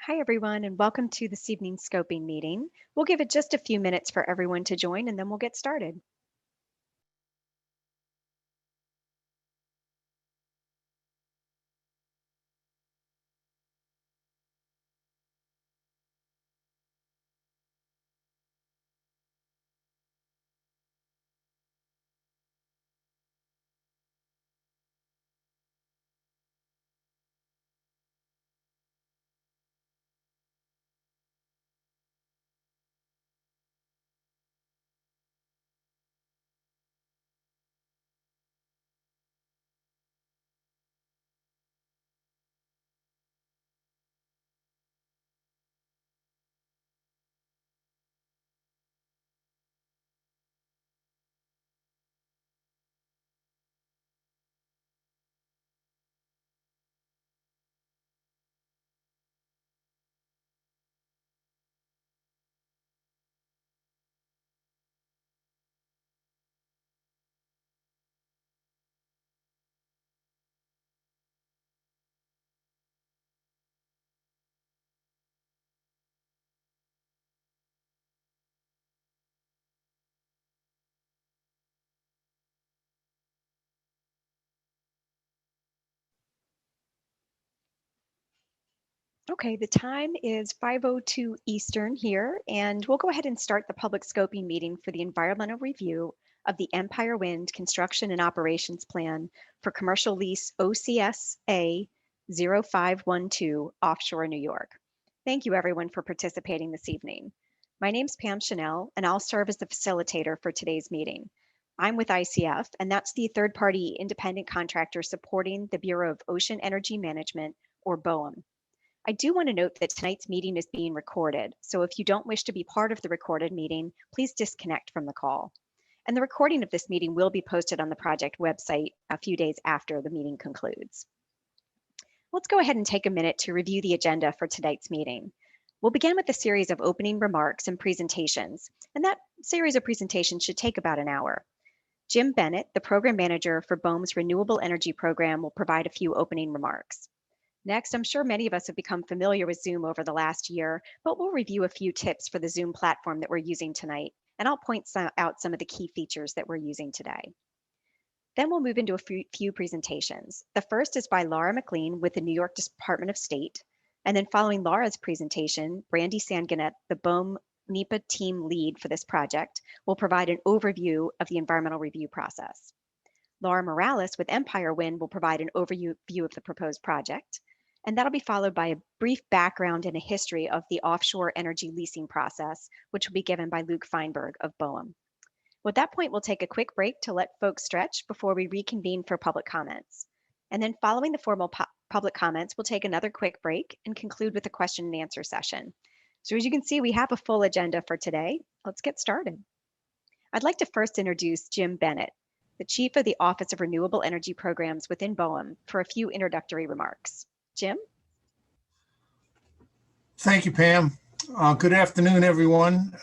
Hi, everyone, and welcome to this evening's scoping meeting. We'll give it just a few minutes for everyone to join, and then we'll get started. Okay, the time is 5:02 Eastern here, and we'll go ahead and start the public scoping meeting for the environmental review of the Empire Wind Construction and Operations Plan for Commercial Lease OCSA 0512 offshore New York. Thank you, everyone, for participating this evening. My name's Pam Chanel, and I'll serve as the facilitator for today's meeting. I'm with ICF, and that's the third party independent contractor supporting the Bureau of Ocean Energy Management, or BOEM. I do want to note that tonight's meeting is being recorded, so if you don't wish to be part of the recorded meeting, please disconnect from the call. And the recording of this meeting will be posted on the project website a few days after the meeting concludes. Let's go ahead and take a minute to review the agenda for tonight's meeting. We'll begin with a series of opening remarks and presentations, and that series of presentations should take about an hour. Jim Bennett, the program manager for BOEM's Renewable Energy Program, will provide a few opening remarks. Next, I'm sure many of us have become familiar with Zoom over the last year, but we'll review a few tips for the Zoom platform that we're using tonight, and I'll point out some of the key features that we're using today. Then we'll move into a few presentations. The first is by Laura McLean with the New York Department of State. And then following Laura's presentation, Brandy Sanganet, the BOEM NEPA team lead for this project, will provide an overview of the environmental review process. Laura Morales with Empire Wind will provide an overview of the proposed project. And that'll be followed by a brief background and a history of the offshore energy leasing process, which will be given by Luke Feinberg of BOEM. At that point, we'll take a quick break to let folks stretch before we reconvene for public comments. And then following the formal public comments, we'll take another quick break and conclude with a question and answer session. So as you can see, we have a full agenda for today. Let's get started. I'd like to first introduce Jim Bennett, the Chief of the Office of Renewable Energy Programs within BOEM, for a few introductory remarks. Jim? Thank you, Pam. Good afternoon, everyone.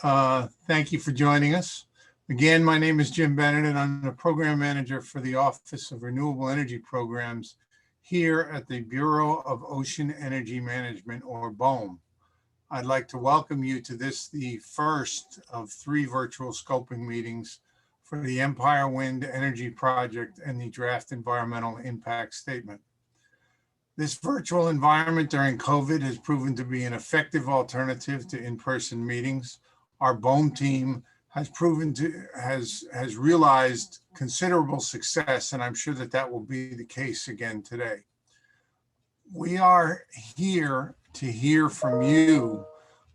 Thank you for joining us. Again, my name is Jim Bennett, and I'm the Program Manager for the Office of Renewable Energy Programs here at the Bureau of Ocean Energy Management, or BOEM. I'd like to welcome you to this, the first of 3 virtual scoping meetings for the Empire Wind Energy Project and the draft environmental impact statement. This virtual environment during COVID has proven to be an effective alternative to in-person meetings. Our BOEM team has realized considerable success, and I'm sure that that will be the case again today. We are here to hear from you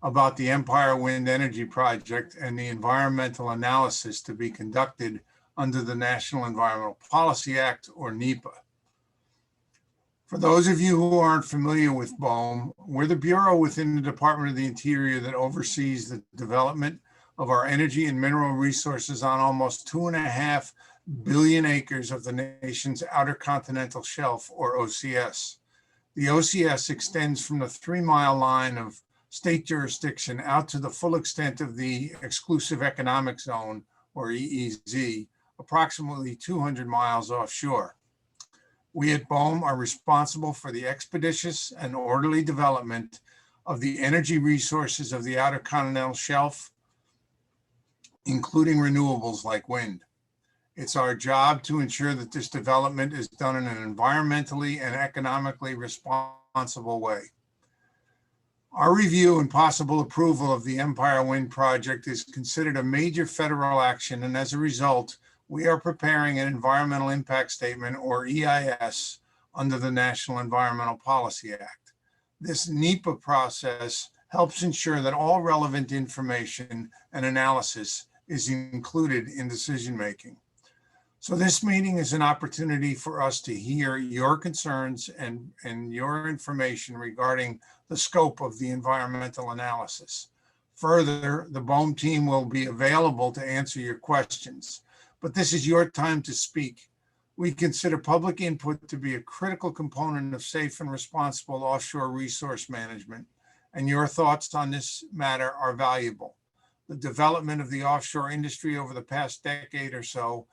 about the Empire Wind Energy Project and the environmental analysis to be conducted under the National Environmental Policy Act, or NEPA. For those of you who aren't familiar with BOEM, we're the bureau within the Department of the Interior that oversees the development of our energy and mineral resources on almost 2.5 billion acres of the nation's outer continental shelf, or OCS. The OCS extends from the 3-mile line of state jurisdiction out to the full extent of the Exclusive Economic Zone, or EEZ, approximately 200 miles offshore. We at BOEM are responsible for the expeditious and orderly development of the energy resources of the Outer Continental Shelf, including renewables like wind. It's our job to ensure that this development is done in an environmentally and economically responsible way. Our review and possible approval of the Empire Wind project is considered a major federal action, and as a result, we are preparing an environmental impact statement, or EIS, under the National Environmental Policy Act. This NEPA process helps ensure that all relevant information and analysis is included in decision-making. So this meeting is an opportunity for us to hear your concerns and your information regarding the scope of the environmental analysis. Further, the BOEM team will be available to answer your questions, but this is your time to speak. We consider public input to be a critical component of safe and responsible offshore resource management, and your thoughts on this matter are valuable. The development of the offshore industry over the past decade or so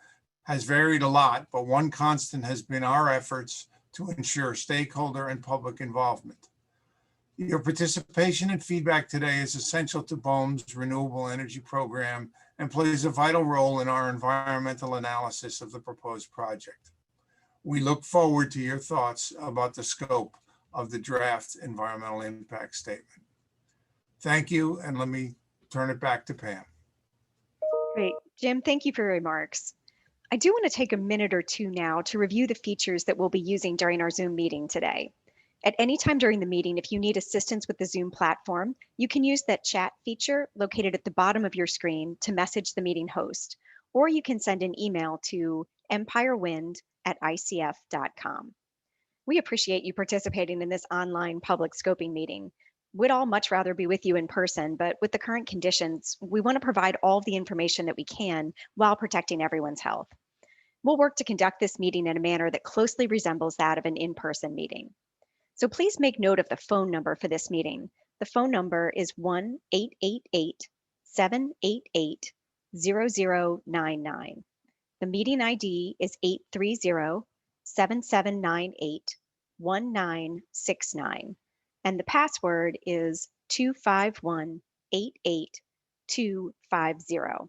has varied a lot, but one constant has been our efforts to ensure stakeholder and public involvement. Your participation and feedback today is essential to BOEM's renewable energy program and plays a vital role in our environmental analysis of the proposed project. We look forward to your thoughts about the scope of the draft environmental impact statement. Thank you, and let me turn it back to Pam. Great. Jim, thank you for your remarks. I do want to take a minute or two now to review the features that we'll be using during our Zoom meeting today. At any time during the meeting, if you need assistance with the Zoom platform, you can use that chat feature located at the bottom of your screen to message the meeting host, or you can send an email to empirewind@icf.com. We appreciate you participating in this online public scoping meeting. We'd all much rather be with you in person, but with the current conditions, we want to provide all the information that we can while protecting everyone's health. We'll work to conduct this meeting in a manner that closely resembles that of an in-person meeting. So please make note of the phone number for this meeting. The phone number is 1-888-788-0099. The meeting ID is 830-7798-1969. And the password is 25188250.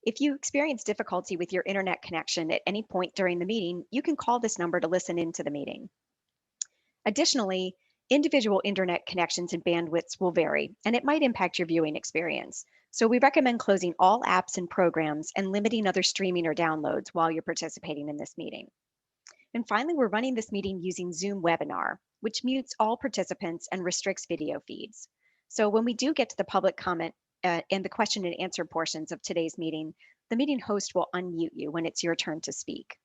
If you experience difficulty with your internet connection at any point during the meeting, you can call this number to listen into the meeting. Additionally, individual internet connections and bandwidths will vary, and it might impact your viewing experience. So we recommend closing all apps and programs and limiting other streaming or downloads while you're participating in this meeting. And finally, we're running this meeting using Zoom Webinar, which mutes all participants and restricts video feeds. So when we do get to the public comment and the question and answer portions of today's meeting, the meeting host will unmute you when it's your turn to speak.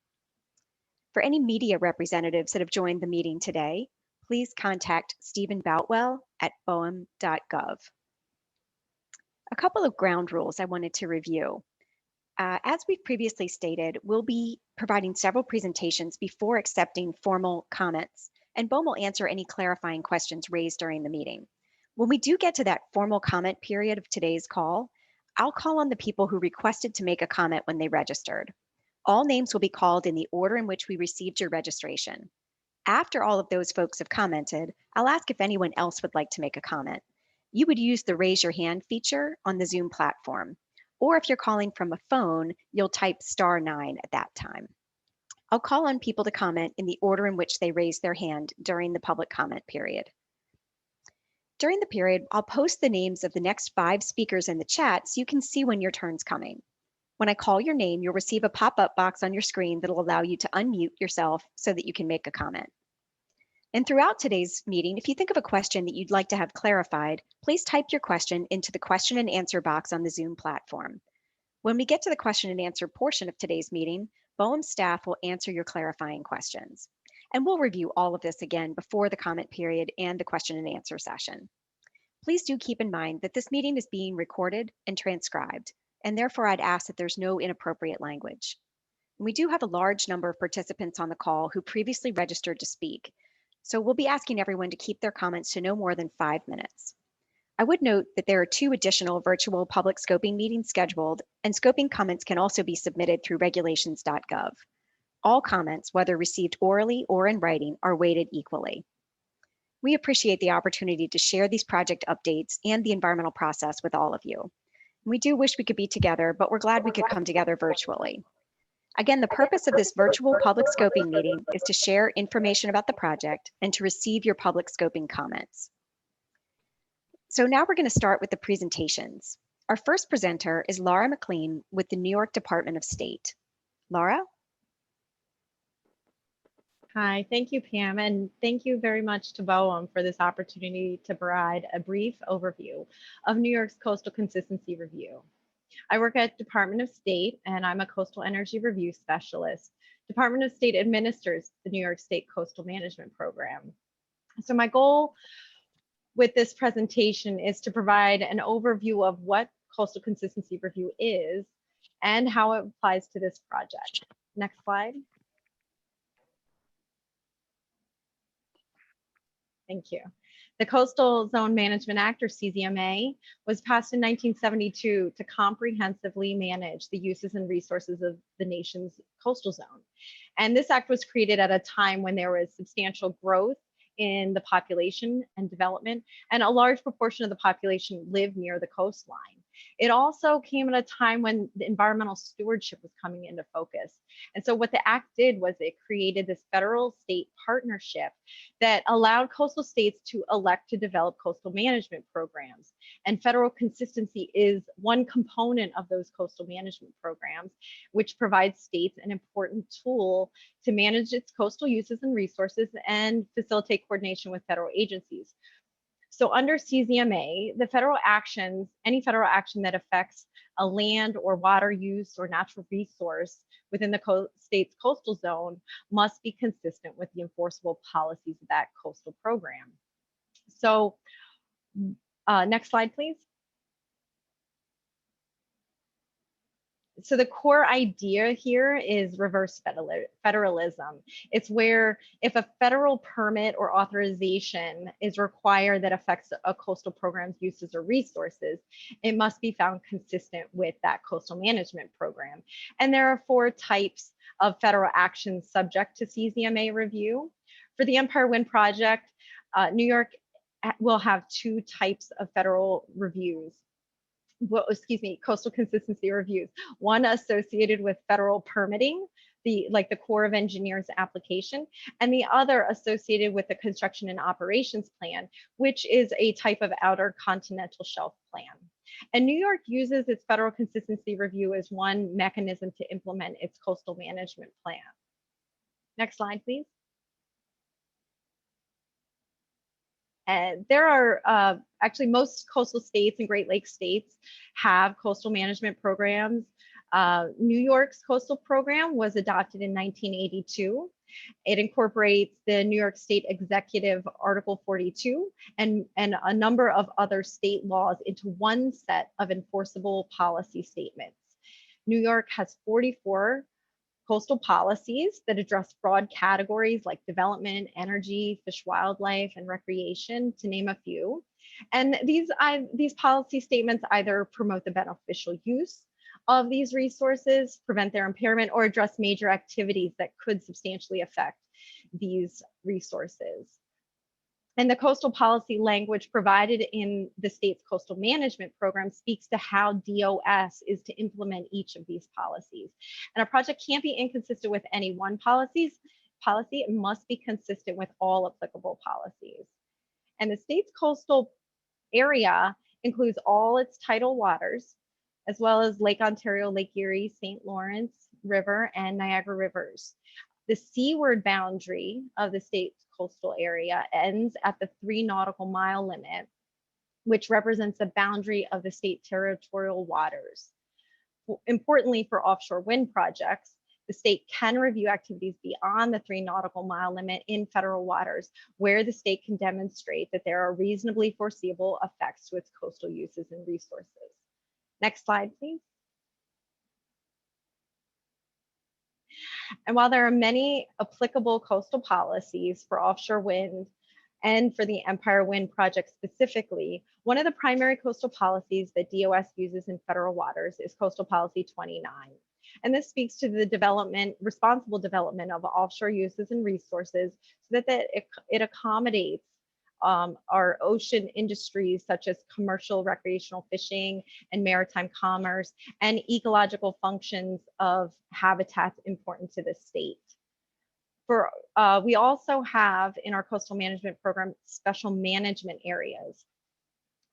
For any media representatives that have joined the meeting today, please contact Stephen Boutwell at boem.gov. A couple of ground rules I wanted to review. As we've previously stated, we'll be providing several presentations before accepting formal comments, and BOEM will answer any clarifying questions raised during the meeting. When we do get to that formal comment period of today's call, I'll call on the people who requested to make a comment when they registered. All names will be called in the order in which we received your registration. After all of those folks have commented, I'll ask if anyone else would like to make a comment. You would use the raise your hand feature on the Zoom platform. Or if you're calling from a phone, you'll type *9 at that time. I'll call on people to comment in the order in which they raise their hand during the public comment period. During the period, I'll post the names of the next 5 speakers in the chat so you can see when your turn's coming. When I call your name, you'll receive a pop-up box on your screen that'll allow you to unmute yourself so that you can make a comment. And throughout today's meeting, if you think of a question that you'd like to have clarified, please type your question into the question and answer box on the Zoom platform. When we get to the question and answer portion of today's meeting, BOEM staff will answer your clarifying questions. And we'll review all of this again before the comment period and the question and answer session. Please do keep in mind that this meeting is being recorded and transcribed, and therefore I'd ask that there's no inappropriate language. We do have a large number of participants on the call who previously registered to speak, so we'll be asking everyone to keep their comments to no more than 5 minutes. I would note that there are 2 additional virtual public scoping meetings scheduled, and scoping comments can also be submitted through regulations.gov. All comments, whether received orally or in writing, are weighted equally. We appreciate the opportunity to share these project updates and the environmental process with all of you. We do wish we could be together, but we're glad we could come together virtually. Again, the purpose of this virtual public scoping meeting is to share information about the project and to receive your public scoping comments. So now we're going to start with the presentations. Our first presenter is Laura McLean with the New York Department of State. Laura? Hi, thank you, Pam, and thank you very much to BOEM for this opportunity to provide a brief overview of New York's Coastal Consistency Review. I work at Department of State, and I'm a Coastal Energy Review Specialist. Department of State administers the New York State Coastal Management Program. So my goal with this presentation is to provide an overview of what Coastal Consistency Review is and how it applies to this project. Next slide. Thank you. The Coastal Zone Management Act, or CZMA, was passed in 1972 to comprehensively manage the uses and resources of the nation's coastal zone. And this act was created at a time when there was substantial growth in the population and development, and a large proportion of the population lived near the coastline. It also came at a time when the environmental stewardship was coming into focus. And so what the act did was it created this federal state partnership that allowed coastal states to elect to develop coastal management programs. And federal consistency is one component of those coastal management programs, which provides states an important tool to manage its coastal uses and resources and facilitate coordination with federal agencies. So under CZMA, the federal actions, any federal action that affects a land or water use or natural resource within the state's coastal zone must be consistent with the enforceable policies of that coastal program. So next slide, please. So the core idea here is reverse federalism. It's where if a federal permit or authorization is required that affects a coastal program's uses or resources, it must be found consistent with that coastal management program. And there are 4 types of federal actions subject to CZMA review. For the Empire Wind Project, New York will have 2 types of federal reviews. Well, excuse me, coastal consistency reviews. One associated with federal permitting, the Corps of Engineers application, and the other associated with the construction and operations plan, which is a type of outer continental shelf plan. And New York uses its federal consistency review as one mechanism to implement its coastal management plan. Next slide, please. And there are actually most coastal states and Great Lakes states have coastal management programs. New York's coastal program was adopted in 1982. It incorporates the New York State Executive Article 42 and a number of other state laws into one set of enforceable policy statements. New York has 44 coastal policies that address broad categories like development, energy, fish, wildlife, and recreation, to name a few. And these policy statements either promote the beneficial use of these resources, prevent their impairment, or address major activities that could substantially affect these resources. And the coastal policy language provided in the state's coastal management program speaks to how DOS is to implement each of these policies. And a project can't be inconsistent with any one policy. It must be consistent with all applicable policies. And the state's coastal area includes all its tidal waters, as well as Lake Ontario, Lake Erie, St. Lawrence River, and Niagara Rivers. The seaward boundary of the state's coastal area ends at the 3 nautical mile limit, which represents the boundary of the state territorial waters. Importantly, for offshore wind projects, the state can review activities beyond the 3 nautical mile limit in federal waters, where the state can demonstrate that there are reasonably foreseeable effects to its coastal uses and resources. Next slide, please. And while there are many applicable coastal policies for offshore wind and for the Empire Wind Project specifically, one of the primary coastal policies that DOS uses in federal waters is Coastal Policy 29. And this speaks to the responsible development of offshore uses and resources so that it accommodates our ocean industries such as commercial recreational fishing and maritime commerce, and ecological functions of habitats important to the state. We also have in our coastal management program special management areas.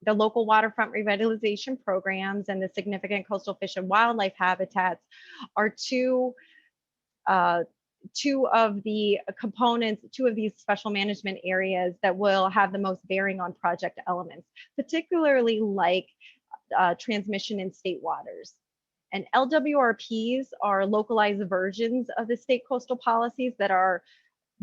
The local waterfront revitalization programs and the significant coastal fish and wildlife habitats are two of the components, two of these special management areas that will have the most bearing on project elements, particularly like transmission in state waters. And LWRPs are localized versions of the state coastal policies that are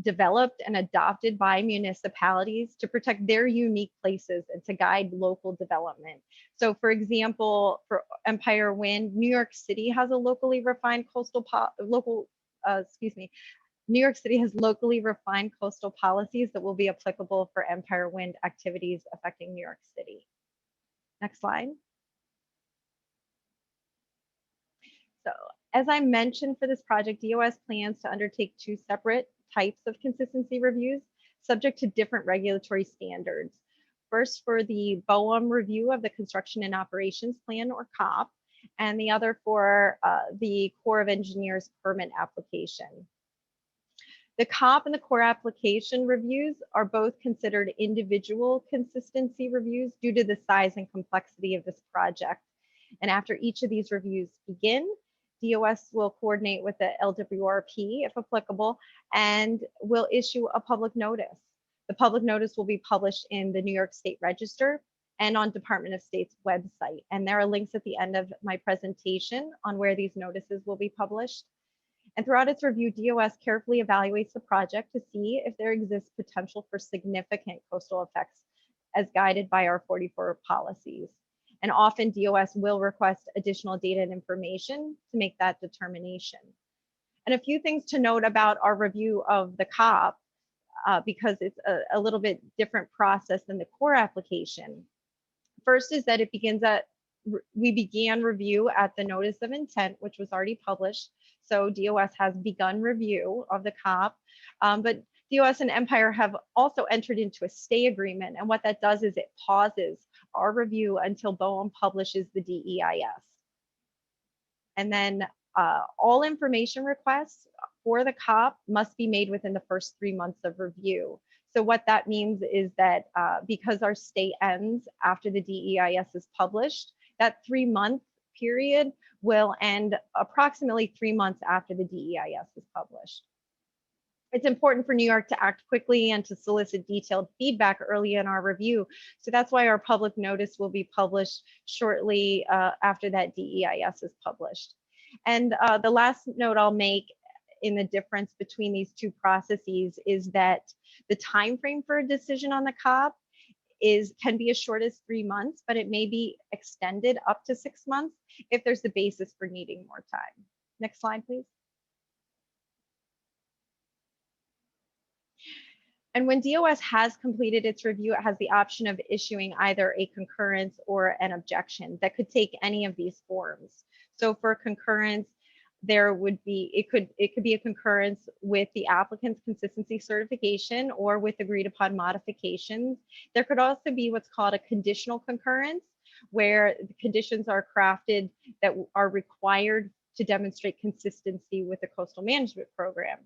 developed and adopted by municipalities to protect their unique places and to guide local development. So for example, for Empire Wind, New York City has a locally refined New York City has locally refined coastal policies that will be applicable for Empire Wind activities affecting New York City. Next slide. So as I mentioned, for this project, DOS plans to undertake two separate types of consistency reviews subject to different regulatory standards. First, for the BOEM review of the Construction and Operations Plan, or COP, and the other for the Corps of Engineers permit application. The COP and the Corps application reviews are both considered individual consistency reviews due to the size and complexity of this project. And after each of these reviews begin, DOS will coordinate with the LWRP, if applicable, and will issue a public notice. The public notice will be published in the New York State Register and on Department of State's website. And there are links at the end of my presentation on where these notices will be published. And throughout its review, DOS carefully evaluates the project to see if there exists potential for significant coastal effects as guided by our 44 policies. And often DOS will request additional data and information to make that determination. And a few things to note about our review of the COP, because it's a little bit different process than the Corps application. First is that we began review at the notice of intent, which was already published. So DOS has begun review of the COP, but DOS and Empire have also entered into a stay agreement. And what that does is it pauses our review until BOEM publishes the DEIS. And then all information requests for the COP must be made within the first 3 months of review. So what that means is that because our stay ends after the DEIS is published, that 3-month period will end approximately 3 months after the DEIS is published. It's important for New York to act quickly and to solicit detailed feedback early in our review. So that's why our public notice will be published shortly after that DEIS is published. And the last note I'll make in the difference between these two processes is that the time frame for a decision on the COP can be as short as 3 months, but it may be extended up to 6 months if there's the basis for needing more time. Next slide, please. And when DOS has completed its review, it has the option of issuing either a concurrence or an objection that could take any of these forms. So for concurrence, it could be a concurrence with the applicant's consistency certification or with agreed upon modifications. There could also be what's called a conditional concurrence, where the conditions are crafted that are required to demonstrate consistency with the coastal management program.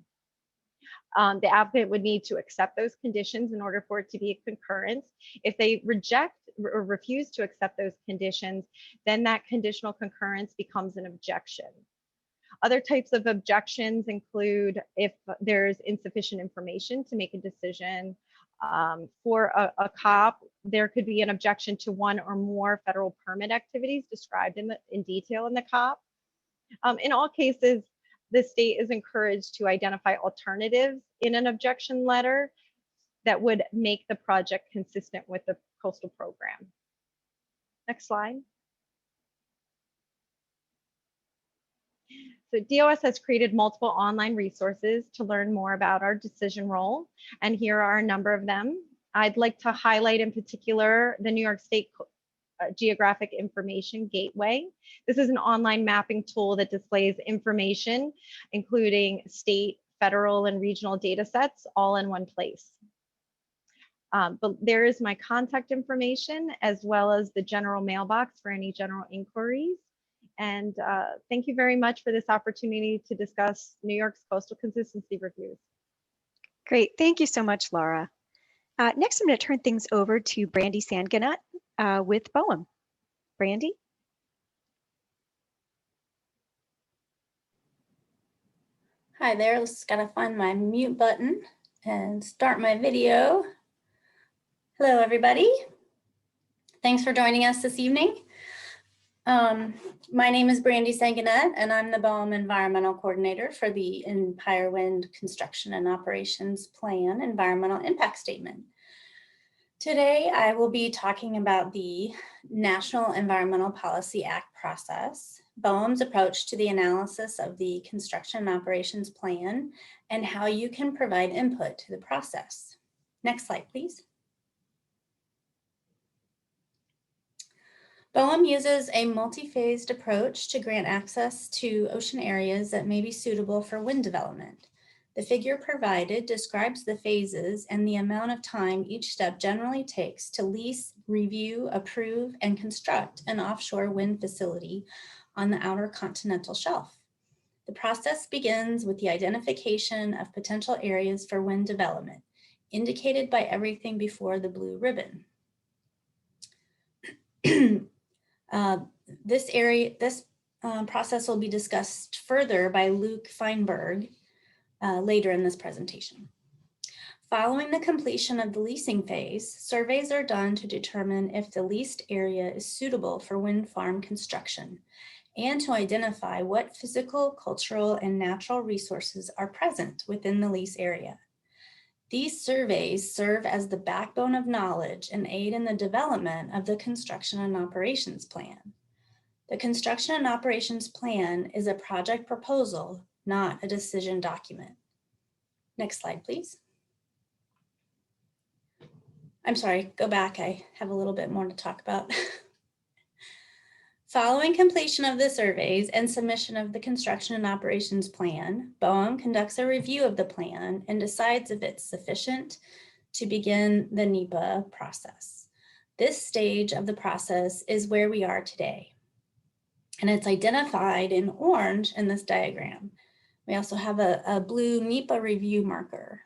The applicant would need to accept those conditions in order for it to be a concurrence. If they reject or refuse to accept those conditions, then that conditional concurrence becomes an objection. Other types of objections include if there's insufficient information to make a decision. For a COP, there could be an objection to one or more federal permit activities described in detail in the COP. In all cases, the state is encouraged to identify alternatives in an objection letter that would make the project consistent with the coastal program. Next slide. So DOS has created multiple online resources to learn more about our decision role, and here are a number of them. I'd like to highlight in particular the New York State Geographic Information Gateway. This is an online mapping tool that displays information, including state, federal, and regional data sets all in one place. But there is my contact information as well as the general mailbox for any general inquiries. And thank you very much for this opportunity to discuss New York's coastal consistency reviews. Great. Thank you so much, Laura. Next, I'm going to turn things over to Brandy Sanganut with BOEM. Brandy? Hi there, just gotta find my mute button and start my video. Hello, everybody. Thanks for joining us this evening. My name is Brandy Sanganut, and I'm the BOEM Environmental Coordinator for the Empire Wind Construction and Operations Plan Environmental Impact Statement. Today, I will be talking about the National Environmental Policy Act process, BOEM's approach to the analysis of the Construction and Operations Plan, and how you can provide input to the process. Next slide, please. BOEM uses a multi-phased approach to grant access to ocean areas that may be suitable for wind development. The figure provided describes the phases and the amount of time each step generally takes to lease, review, approve, and construct an offshore wind facility on the outer continental shelf. The process begins with the identification of potential areas for wind development, indicated by everything before the blue ribbon. This process will be discussed further by Luke Feinberg later in this presentation. Following the completion of the leasing phase, surveys are done to determine if the leased area is suitable for wind farm construction and to identify what physical, cultural, and natural resources are present within the lease area. These surveys serve as the backbone of knowledge and aid in the development of the Construction and Operations Plan. The Construction and Operations Plan is a project proposal, not a decision document. Next slide, please. I'm sorry, go back. I have a little bit more to talk about. Following completion of the surveys and submission of the Construction and Operations Plan, BOEM conducts a review of the plan and decides if it's sufficient to begin the NEPA process. This stage of the process is where we are today, and it's identified in orange in this diagram. We also have a blue NEPA review marker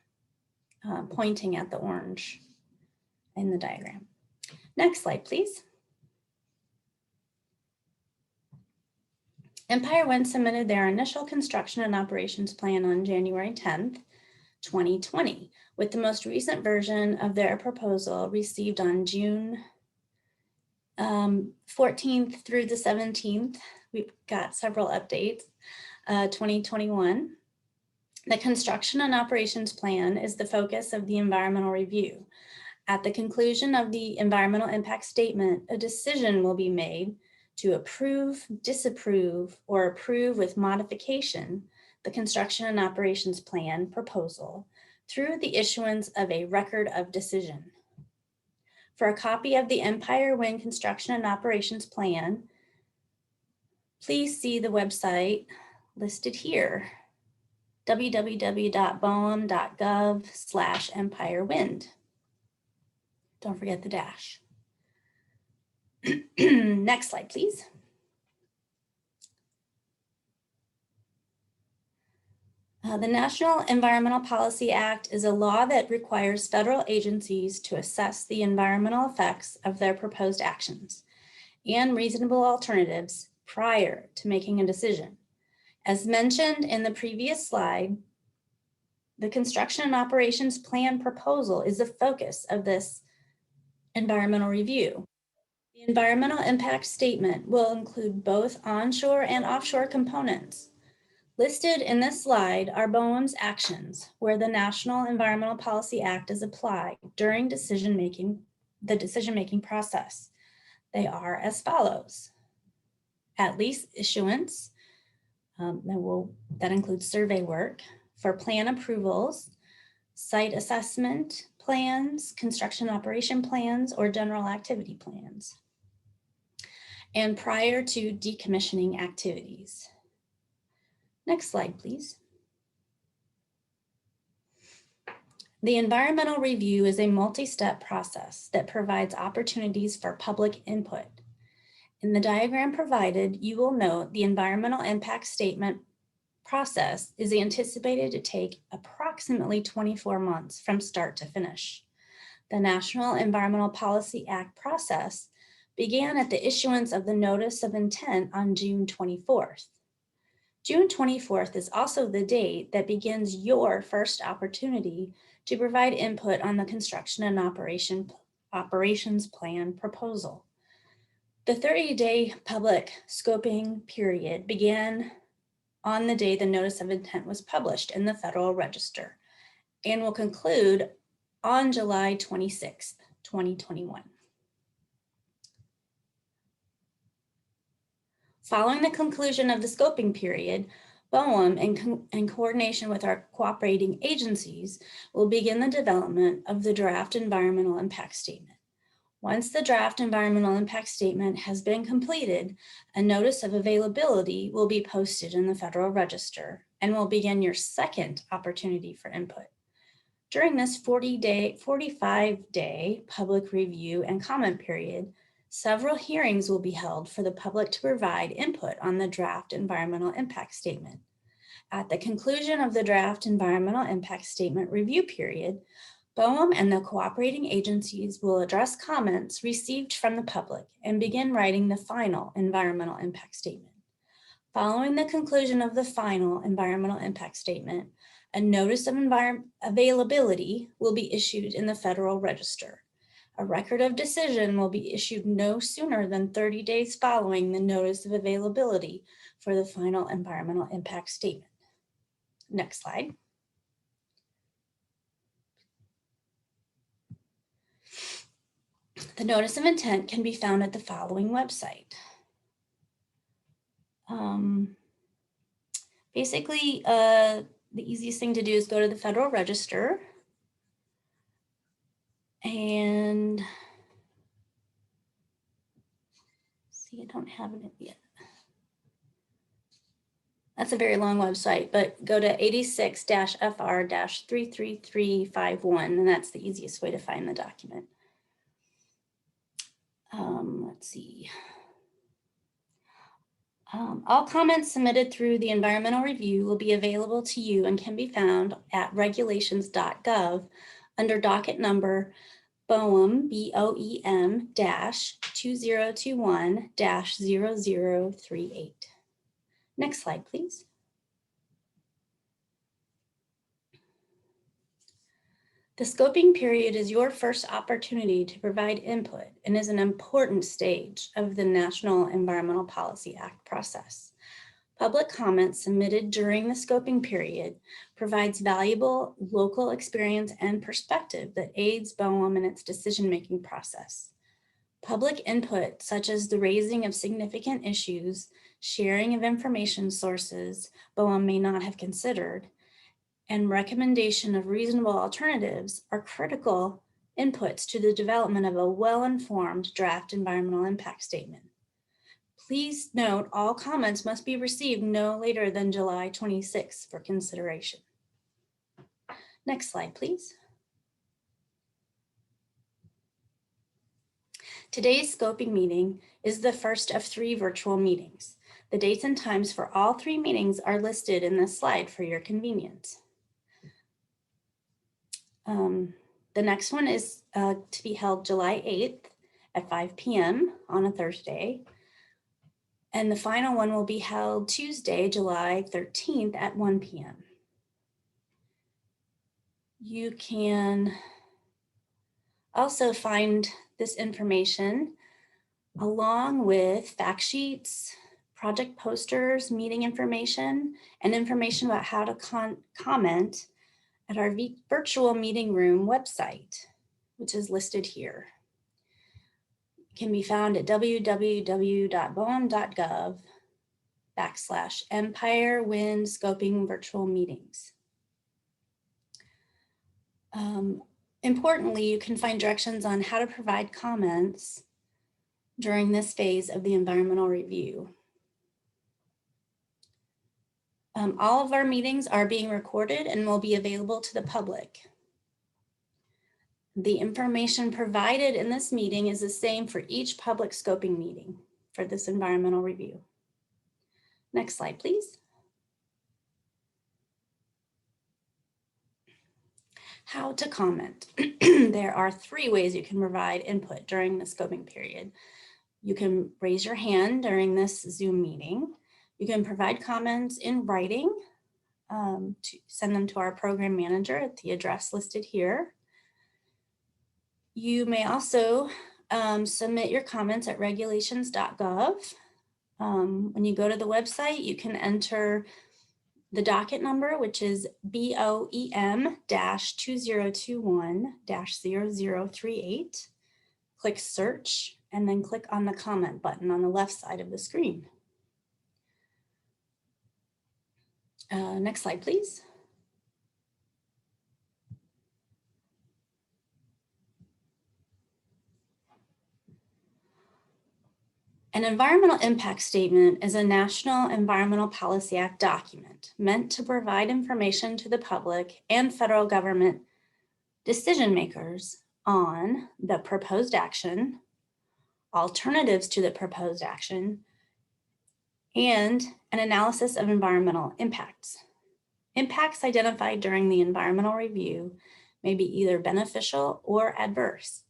pointing at the orange in the diagram. Next slide, please. Empire Wind submitted their initial construction and operations plan on January 10th, 2020, with the most recent version of their proposal received on June 14th through the 17th. We've got several updates, 2021. The construction and operations plan is the focus of the environmental review. At the conclusion of the environmental impact statement, a decision will be made to approve, disapprove, or approve with modification the construction and operations plan proposal through the issuance of a record of decision. For a copy of the Empire Wind Construction and Operations Plan, please see the website listed here, www.boem.gov/empirewind. Don't forget the dash. Next slide, please. The National Environmental Policy Act is a law that requires federal agencies to assess the environmental effects of their proposed actions and reasonable alternatives prior to making a decision. As mentioned in the previous slide, the Construction and Operations Plan proposal is the focus of this environmental review. The environmental impact statement will include both onshore and offshore components. Listed in this slide are BOEM's actions where the National Environmental Policy Act is applied during the decision-making process. They are as follows. At lease issuance, that includes survey work, for plan approvals, site assessment plans, construction operation plans, or general activity plans, and prior to decommissioning activities. Next slide, please. The environmental review is a multi-step process that provides opportunities for public input. In the diagram provided, you will note the environmental impact statement process is anticipated to take approximately 24 months from start to finish. The National Environmental Policy Act process began at the issuance of the Notice of Intent on June 24th. June 24th is also the date that begins your first opportunity to provide input on the construction and operations plan proposal. The 30-day public scoping period began on the day the Notice of Intent was published in the Federal Register and will conclude on July 26th, 2021. Following the conclusion of the scoping period, BOEM, in coordination with our cooperating agencies, will begin the development of the draft environmental impact statement. Once the draft environmental impact statement has been completed, a notice of availability will be posted in the Federal Register and will begin your second opportunity for input. During this 45-day public review and comment period, several hearings will be held for the public to provide input on the draft environmental impact statement. At the conclusion of the draft environmental impact statement review period, BOEM and the cooperating agencies will address comments received from the public and begin writing the final environmental impact statement. Following the conclusion of the final environmental impact statement, a notice of availability will be issued in the Federal Register. A record of decision will be issued no sooner than 30 days following the notice of availability for the final environmental impact statement. Next slide. The notice of intent can be found at the following website. Basically, the easiest thing to do is go to the Federal Register and see, I don't have it yet. That's a very long website, but go to 86-FR-33351, and that's the easiest way to find the document. Let's see. All comments submitted through the environmental review will be available to you and can be found at regulations.gov under docket number BOEM, BOEM -2021-0038. Next slide, please. The scoping period is your first opportunity to provide input and is an important stage of the National Environmental Policy Act process. Public comments submitted during the scoping period provides valuable local experience and perspective that aids BOEM in its decision-making process. Public input, such as the raising of significant issues, sharing of information sources BOEM may not have considered, and recommendation of reasonable alternatives are critical inputs to the development of a well-informed draft environmental impact statement. Please note all comments must be received no later than July 26th for consideration. Next slide, please. Today's scoping meeting is the first of 3 virtual meetings. The dates and times for all 3 meetings are listed in this slide for your convenience. The next one is to be held July 8th at 5 p.m. on a Thursday. And the final one will be held Tuesday, July 13th at 1 p.m. You can also find this information along with fact sheets, project posters, meeting information, and information about how to comment at our virtual meeting room website, which is listed here. It can be found at www.boem.gov/Empire Wind Scoping Virtual Meetings. Importantly, you can find directions on how to provide comments during this phase of the environmental review. All of our meetings are being recorded and will be available to the public. The information provided in this meeting is the same for each public scoping meeting for this environmental review. Next slide, please. How to comment. There are 3 ways you can provide input during the scoping period. You can raise your hand during this Zoom meeting. You can provide comments in writing, to send them to our program manager at the address listed here. You may also submit your comments at regulations.gov. When you go to the website, you can enter the docket number, which is BOEM-2021-0038. Click search and then click on the comment button on the left side of the screen. Next slide, please. An environmental impact statement is a National Environmental Policy Act document meant to provide information to the public and federal government decision makers on the proposed action, alternatives to the proposed action, and an analysis of environmental impacts. Impacts identified during the environmental review may be either beneficial or adverse.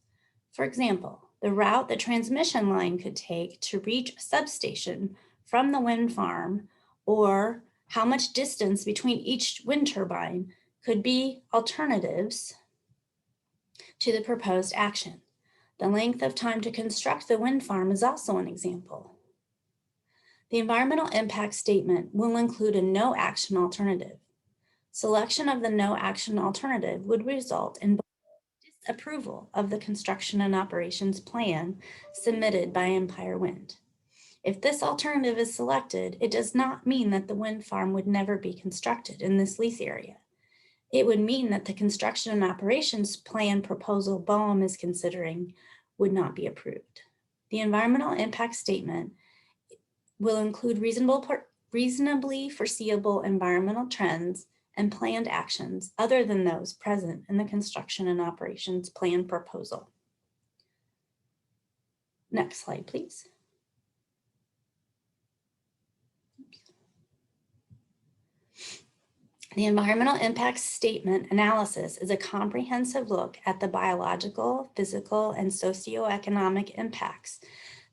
For example, the route the transmission line could take to reach a substation from the wind farm, or how much distance between each wind turbine could be alternatives to the proposed action. The length of time to construct the wind farm is also an example. The environmental impact statement will include a no action alternative. Selection of the no action alternative would result in disapproval of the construction and operations plan submitted by Empire Wind. If this alternative is selected, it does not mean that the wind farm would never be constructed in this lease area. It would mean that the construction and operations plan proposal BOEM is considering would not be approved. The environmental impact statement will include reasonably foreseeable environmental trends and planned actions other than those present in the construction and operations plan proposal. Next slide, please. The environmental impact statement analysis is a comprehensive look at the biological, physical, and socioeconomic impacts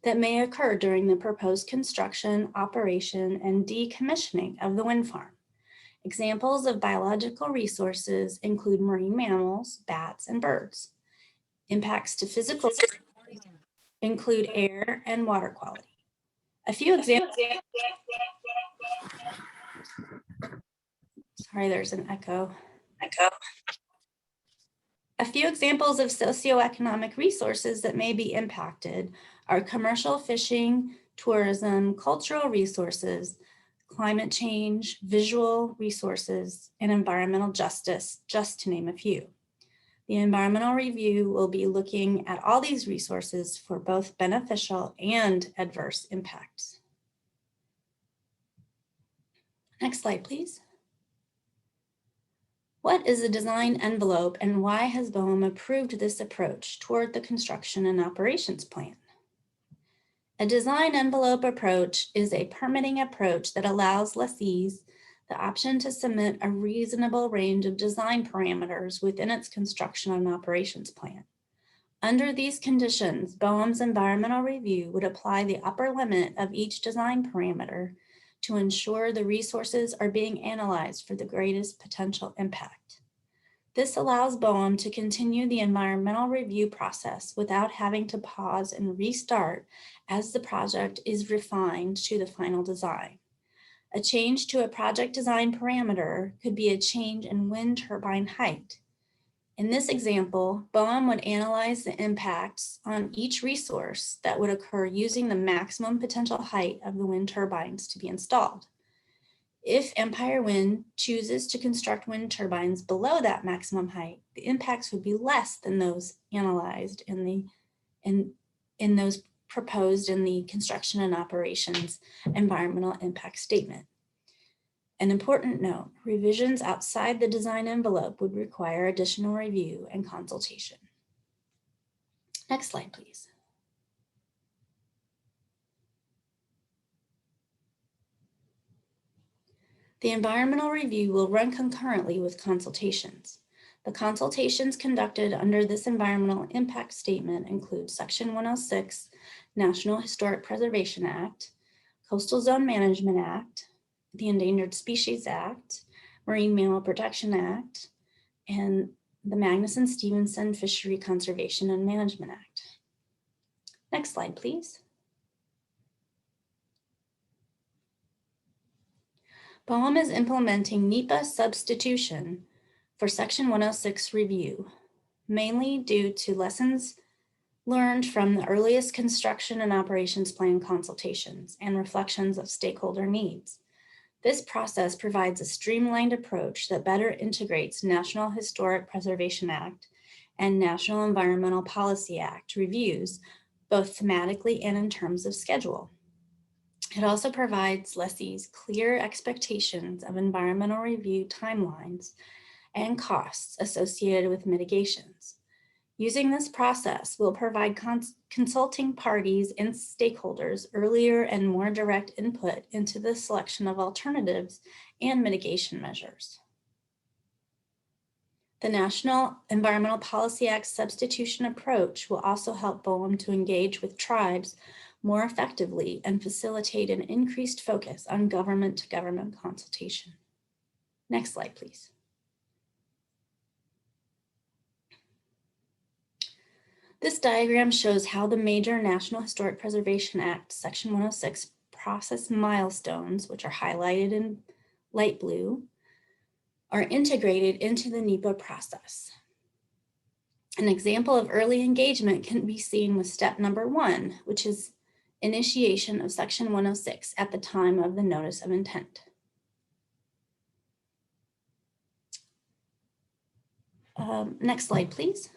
that may occur during the proposed construction, operation, and decommissioning of the wind farm. Examples of biological resources include marine mammals, bats, and birds. Impacts to physical include air and water quality. A few examples. Sorry, there's an echo. A few examples of socioeconomic resources that may be impacted are commercial fishing, tourism, cultural resources, climate change, visual resources, and environmental justice, just to name a few. The environmental review will be looking at all these resources for both beneficial and adverse impacts. Next slide, please. What is a design envelope and why has BOEM approved this approach toward the construction and operations plan? A design envelope approach is a permitting approach that allows lessees the option to submit a reasonable range of design parameters within its construction and operations plan. Under these conditions, BOEM's environmental review would apply the upper limit of each design parameter to ensure the resources are being analyzed for the greatest potential impact. This allows BOEM to continue the environmental review process without having to pause and restart as the project is refined to the final design. A change to a project design parameter could be a change in wind turbine height. In this example, BOEM would analyze the impacts on each resource that would occur using the maximum potential height of the wind turbines to be installed. If Empire Wind chooses to construct wind turbines below that maximum height, the impacts would be less than those analyzed in those proposed in the construction and operations environmental impact statement. An important note, revisions outside the design envelope would require additional review and consultation. Next slide, please. The environmental review will run concurrently with consultations. The consultations conducted under this environmental impact statement include Section 106, National Historic Preservation Act, Coastal Zone Management Act, the Endangered Species Act, Marine Mammal Protection Act, and the Magnuson-Stevenson Fishery Conservation and Management Act. Next slide, please. BOEM is implementing NEPA substitution for Section 106 review, mainly due to lessons learned from the earliest construction and operations plan consultations and reflections of stakeholder needs. This process provides a streamlined approach that better integrates National Historic Preservation Act and National Environmental Policy Act reviews, both thematically and in terms of schedule. It also provides lessees clear expectations of environmental review timelines and costs associated with mitigations. Using this process will provide consulting parties and stakeholders earlier and more direct input into the selection of alternatives and mitigation measures. The National Environmental Policy Act substitution approach will also help BOEM to engage with tribes more effectively and facilitate an increased focus on government-to-government consultation. Next slide, please. This diagram shows how the major National Historic Preservation Act Section 106 process milestones, which are highlighted in light blue, are integrated into the NEPA process. An example of early engagement can be seen with step number 1, which is initiation of Section 106 at the time of the notice of intent. Next slide, please.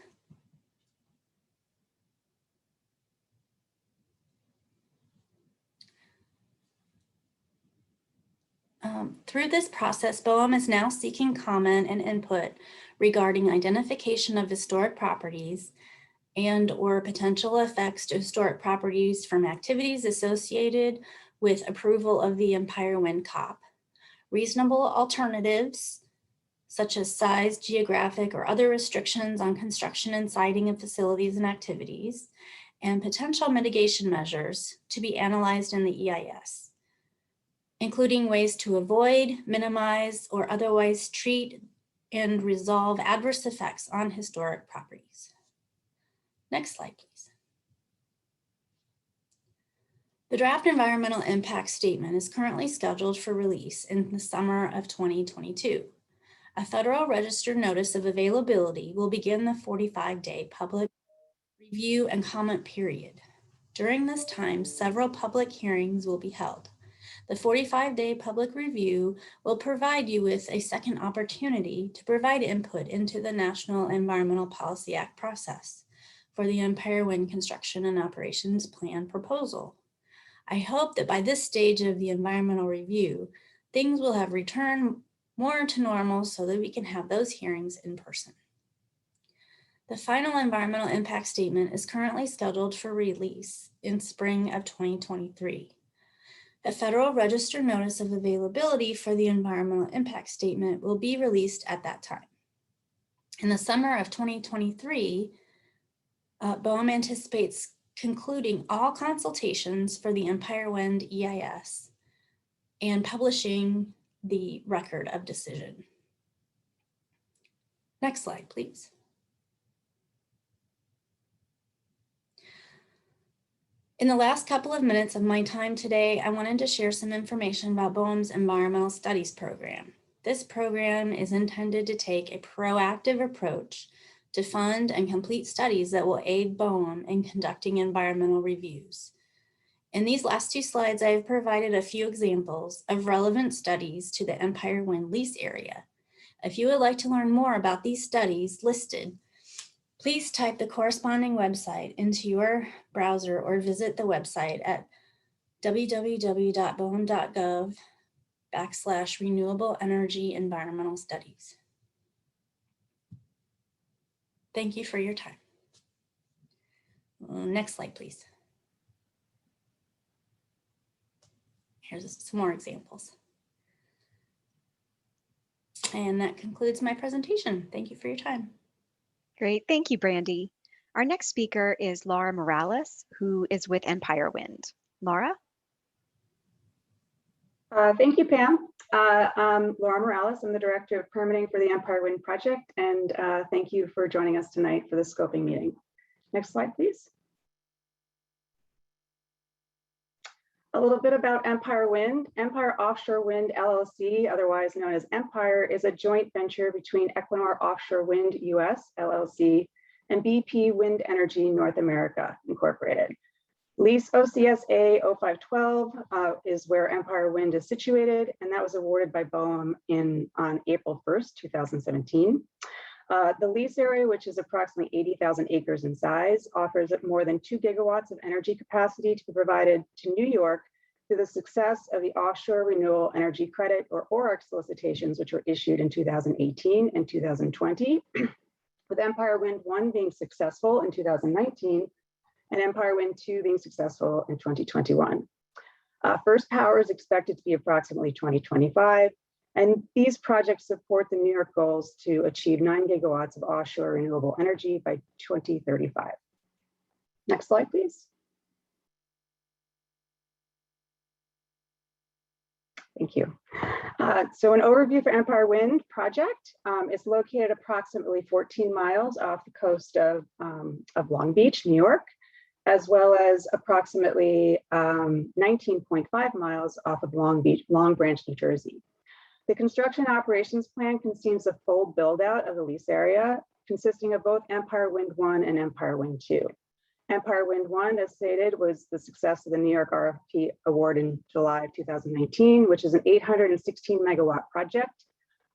Through this process, BOEM is now seeking comment and input regarding identification of historic properties and or potential effects to historic properties from activities associated with approval of the Empire Wind COP, reasonable alternatives such as size, geographic, or other restrictions on construction and siting of facilities and activities, and potential mitigation measures to be analyzed in the EIS, including ways to avoid, minimize, or otherwise treat and resolve adverse effects on historic properties. Next slide, please. The draft environmental impact statement is currently scheduled for release in the summer of 2022. A Federal Register notice of availability will begin the 45-day public review and comment period. During this time, several public hearings will be held. The 45-day public review will provide you with a second opportunity to provide input into the National Environmental Policy Act process for the Empire Wind Construction and Operations Plan proposal. I hope that by this stage of the environmental review, things will have returned more to normal so that we can have those hearings in person. The final environmental impact statement is currently scheduled for release in spring of 2023. A Federal Register notice of availability for the environmental impact statement will be released at that time. In the summer of 2023, BOEM anticipates concluding all consultations for the Empire Wind EIS and publishing the record of decision. Next slide, please. In the last couple of minutes of my time today, I wanted to share some information about BOEM's Environmental Studies program. This program is intended to take a proactive approach to fund and complete studies that will aid BOEM in conducting environmental reviews. In these last two slides, I have provided a few examples of relevant studies to the Empire Wind lease area. If you would like to learn more about these studies listed, please type the corresponding website into your browser or visit the website at www.boem.gov/renewable energy environmental studies. Thank you for your time. Next slide, please. Here's some more examples. And that concludes my presentation. Thank you for your time. Great. Thank you, Brandy. Our next speaker is Laura Morales, who is with Empire Wind. Laura? Thank you, Pam. I'm Laura Morales. I'm the Director of Permitting for the Empire Wind Project, and thank you for joining us tonight for the scoping meeting. Next slide, please. A little bit about Empire Wind. Empire Offshore Wind LLC, otherwise known as Empire, is a joint venture between Equinor Offshore Wind US LLC and BP Wind Energy North America Incorporated. Lease OCSA 0512 is where Empire Wind is situated, and that was awarded by BOEM on April 1st, 2017. The lease area, which is approximately 80,000 acres in size, offers more than 2 gigawatts of energy capacity to be provided to New York through the success of the Offshore Renewable Energy Credit, or ORAC solicitations, which were issued in 2018 and 2020, with Empire Wind 1 being successful in 2019, and Empire Wind 2 being successful in 2021. First power is expected to be approximately 2025, and these projects support the New York goals to achieve 9 gigawatts of offshore renewable energy by 2035. Next slide, please. Thank you. So an overview for Empire Wind project. It's located approximately 14 miles off the coast of Long Beach, New York, as well as approximately 19.5 miles off of Long Branch, New Jersey. The construction operations plan contains a full build out of the lease area, consisting of both Empire Wind 1 and Empire Wind 2. Empire Wind 1, as stated, was the success of the New York RFP award in July of 2019, which is an 816 megawatt project.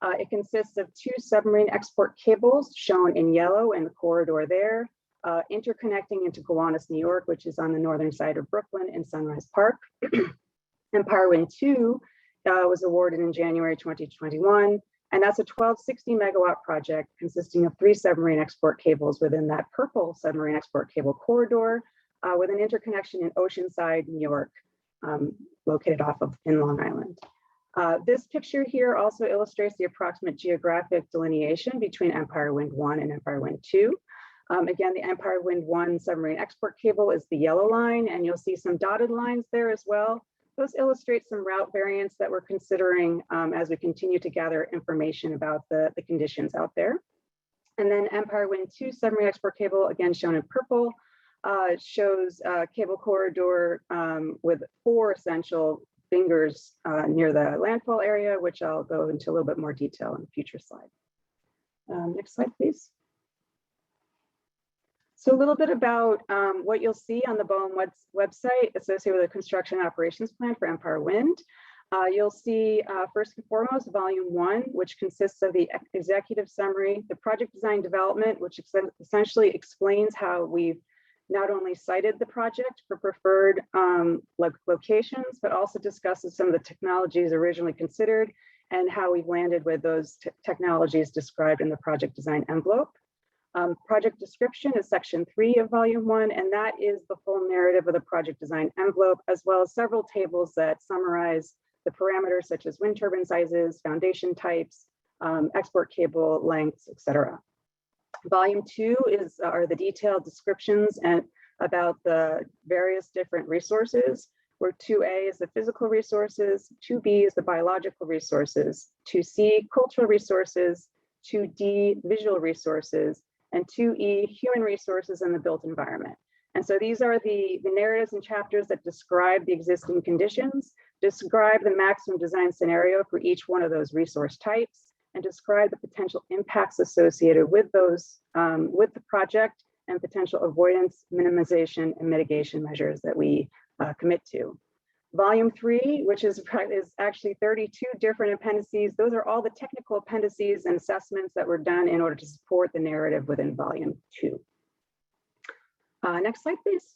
It consists of 2 submarine export cables shown in yellow in the corridor there, interconnecting into Gowanus, New York, which is on the northern side of Brooklyn in Sunrise Park. Empire Wind 2 was awarded in January 2021, and that's a 1260 megawatt project consisting of 3 submarine export cables within that purple submarine export cable corridor, with an interconnection in Oceanside, New York, located off of in Long Island. This picture here also illustrates the approximate geographic delineation between Empire Wind 1 and Empire Wind 2. Again, the Empire Wind 1 submarine export cable is the yellow line, and you'll see some dotted lines there as well. Those illustrate some route variants that we're considering as we continue to gather information about the conditions out there. And then Empire Wind 2 submarine export cable, again shown in purple, shows a cable corridor with 4 essential fingers near the landfall area, which I'll go into a little bit more detail in a future slide. Next slide, please. So a little bit about what you'll see on the BOEM website associated with the construction operations plan for Empire Wind. You'll see first and foremost, volume 1, which consists of the executive summary, the project design development, which essentially explains how we've not only cited the project for preferred locations, but also discusses some of the technologies originally considered and how we've landed with those technologies described in the project design envelope. Project description is section 3 of volume 1, and that is the full narrative of the project design envelope, as well as several tables that summarize the parameters such as wind turbine sizes, foundation types, export cable lengths, etc. Volume 2 are the detailed descriptions and about the various different resources, where 2A is the physical resources, 2B is the biological resources, 2C cultural resources, 2D visual resources, and 2E, human resources and the built environment. And so these are the narratives and chapters that describe the existing conditions, describe the maximum design scenario for each one of those resource types, and describe the potential impacts associated with those, with the project, and potential avoidance, minimization, and mitigation measures that we commit to. Volume 3, which is actually 32 different appendices. Those are all the technical appendices and assessments that were done in order to support the narrative within volume 2. Next slide, please.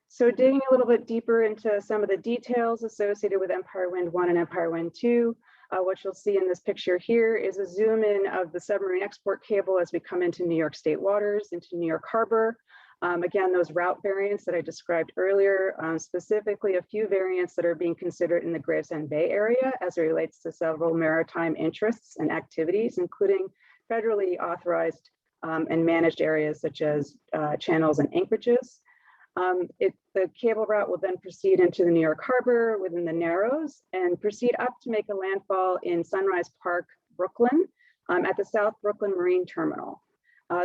So digging a little bit deeper into some of the details associated with Empire Wind 1 and Empire Wind 2, What you'll see in this picture here is a zoom in of the submarine export cable as we come into New York state waters, into New York Harbor. Again, those route variants that I described earlier, specifically a few variants that are being considered in the Gravesend Bay area as it relates to several maritime interests and activities, including federally authorized and managed areas such as channels and anchorages. The cable route will then proceed into the New York Harbor within the Narrows and proceed up to make a landfall in Sunrise Park, Brooklyn, at the South Brooklyn Marine Terminal.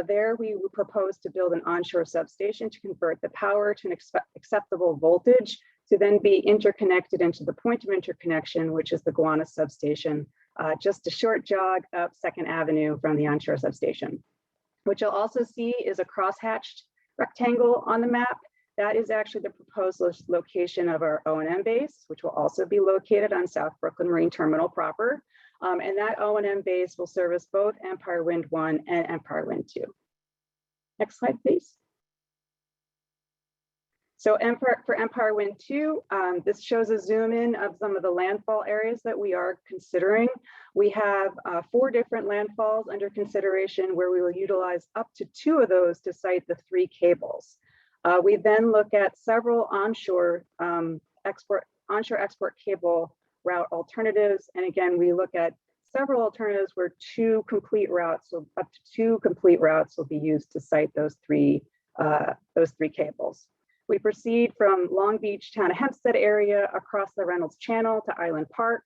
There, we would propose to build an onshore substation to convert the power to an acceptable voltage to then be interconnected into the point of interconnection, which is the Gowanus substation, just a short jog up 2nd Avenue from the onshore substation. What you'll also see is a crosshatched rectangle on the map. That is actually the proposed location of our O&M base, which will also be located on South Brooklyn Marine Terminal proper. And that O&M base will service both Empire Wind 1 and Empire Wind 2. Next slide, please. So for Empire Wind 2, this shows a zoom in of some of the landfall areas that we are considering. We have 4 different landfalls under consideration where we will utilize up to 2 of those to site the 3 cables. We then look at several onshore export cable route alternatives. And again, we look at several alternatives where 2 complete routes, so up to 2 complete routes will be used to site those three cables. We proceed from Long Beach Town of Hempstead area across the Reynolds Channel to Island Park,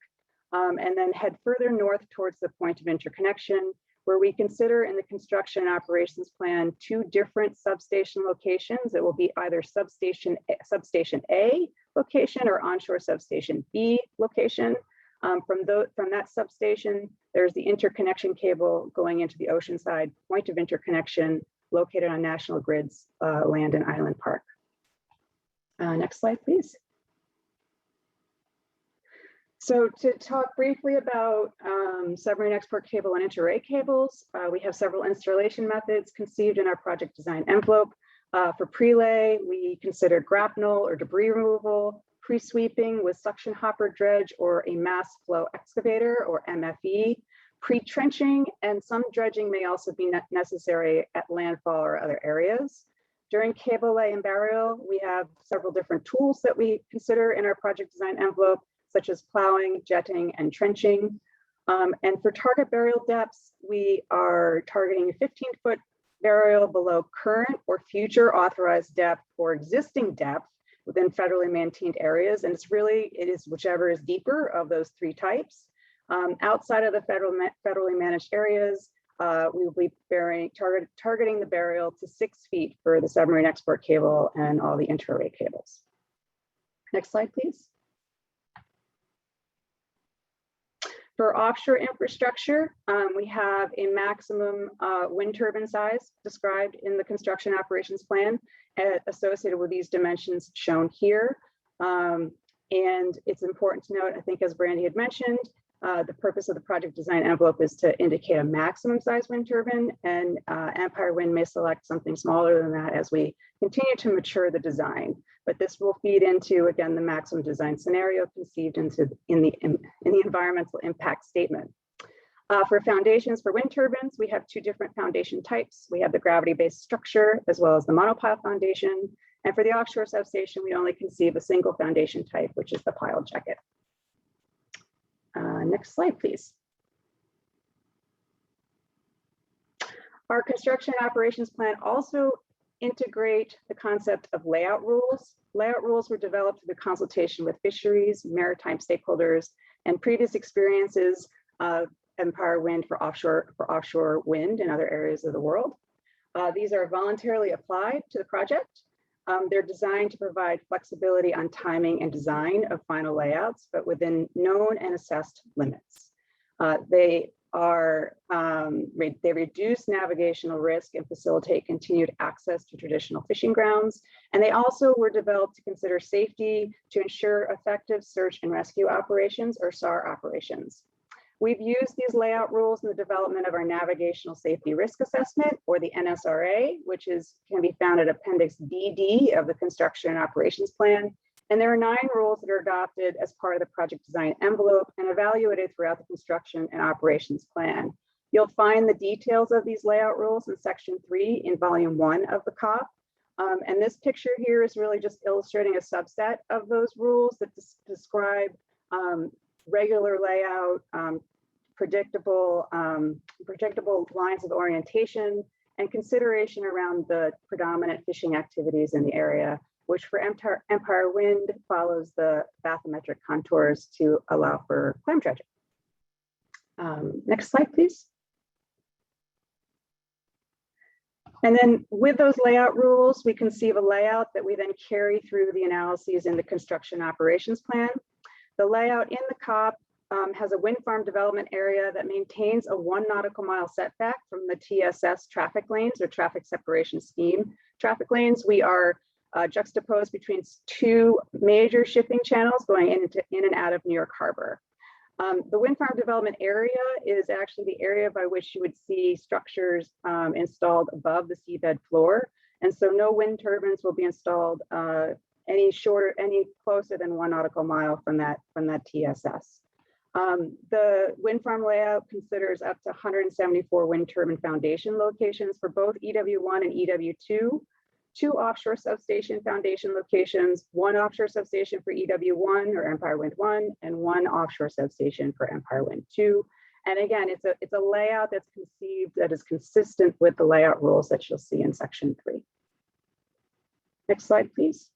and then head further north towards the point of interconnection, where we consider in the construction and operations plan 2 different substation locations. It will be either substation A location or onshore substation B location. From that substation, there's the interconnection cable going into the oceanside point of interconnection located on National Grid's land in Island Park. Next slide, please. So to talk briefly about submarine export cable and inter-array cables, we have several installation methods conceived in our project design envelope. For prelay, we consider grapnel or debris removal, pre-sweeping with suction hopper dredge or a mass flow excavator or MFE, pre-trenching, and some dredging may also be necessary at landfall or other areas. During cable lay and burial, we have several different tools that we consider in our project design envelope, such as plowing, jetting, and trenching. And for target burial depths, we are targeting a 15-foot burial below current or future authorized depth or existing depth within federally maintained areas. And it is whichever is deeper of those 3 types. Outside of the federally managed areas, we will be targeting the burial to 6 feet for the submarine export cable and all the inter-array cables. Next slide, please. For offshore infrastructure, we have a maximum wind turbine size described in the construction operations plan associated with these dimensions shown here. And it's important to note, I think as Brandy had mentioned, the purpose of the project design envelope is to indicate a maximum size wind turbine, and Empire Wind may select something smaller than that as we continue to mature the design. But this will feed into, again, the maximum design scenario conceived in the environmental impact statement. For foundations for wind turbines, we have 2 different foundation types. We have the gravity-based structure as well as the monopile foundation. And for the offshore substation, we only conceive a single foundation type, which is the pile jacket. Next slide, please. Our construction operations plan also integrate the concept of layout rules. Layout rules were developed through the consultation with fisheries, maritime stakeholders, and previous experiences of Empire Wind for offshore wind in other areas of the world. These are voluntarily applied to the project. They're designed to provide flexibility on timing and design of final layouts, but within known and assessed limits. They reduce navigational risk and facilitate continued access to traditional fishing grounds. And they also were developed to consider safety to ensure effective search and rescue operations or SAR operations. We've used these layout rules in the development of our Navigational Safety Risk Assessment, or the NSRA, which can be found at Appendix DD of the Construction and Operations Plan. And there are 9 rules that are adopted as part of the project design envelope and evaluated throughout the construction and operations plan. You'll find the details of these layout rules in section 3 in volume 1 of the COP. And this picture here is really just illustrating a subset of those rules that describe regular layout, predictable lines of orientation, and consideration around the predominant fishing activities in the area, which for Empire Wind follows the bathymetric contours to allow for clam dredging. Next slide, please. And then with those layout rules, we conceive a layout that we then carry through the analyses in the construction operations plan. The layout in the COP has a wind farm development area that maintains a 1 nautical mile setback from the TSS traffic lanes, or traffic separation scheme traffic lanes. We are juxtaposed between 2 major shipping channels going in and out of New York Harbor. The wind farm development area is actually the area by which you would see structures installed above the seabed floor. And so no wind turbines will be installed any closer than 1 nautical mile from that TSS. The wind farm layout considers up to 174 wind turbine foundation locations for both EW1 and EW2, 2 offshore substation foundation locations, 1 offshore substation for EW1 or Empire Wind 1, and 1 offshore substation for Empire Wind 2. And again, it's a layout that's conceived that is consistent with the layout rules that you'll see in section 3. Next slide, please.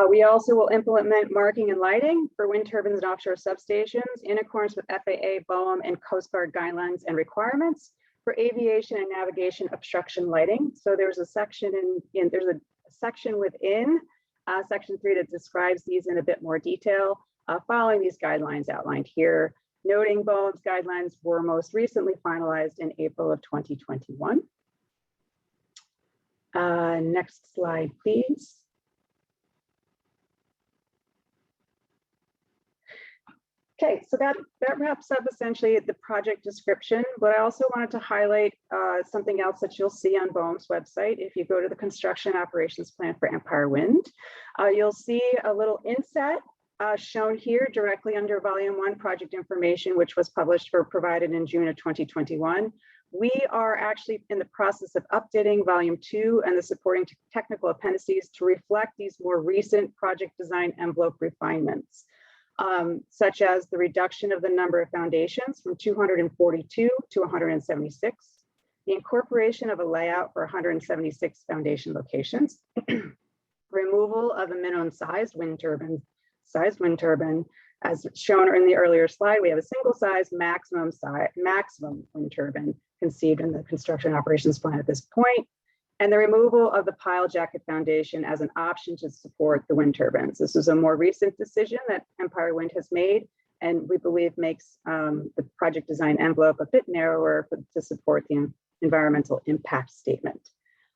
We also will implement marking and lighting for wind turbines and offshore substations in accordance with FAA, BOEM, and Coast Guard guidelines and requirements for aviation and navigation obstruction lighting. So there's a section within section 3 that describes these in a bit more detail, following these guidelines outlined here, noting BOEM's guidelines were most recently finalized in April of 2021. Next slide, please. Okay, so that wraps up essentially the project description, but I also wanted to highlight something else that you'll see on BOEM's website. If you go to the construction operations plan for Empire Wind, you'll see a little inset shown here directly under volume 1 project information, which was provided in June of 2021. We are actually in the process of updating volume 2 and the supporting technical appendices to reflect these more recent project design envelope refinements. Such as the reduction of the number of foundations from 242 to 176, the incorporation of a layout for 176 foundation locations, removal of a minimum sized wind turbine. As shown in the earlier slide, we have a single size maximum wind turbine conceived in the construction operations plan at this point, and the removal of the pile jacket foundation as an option to support the wind turbines. This is a more recent decision that Empire Wind has made, and we believe makes the project design envelope a bit narrower to support the environmental impact statement.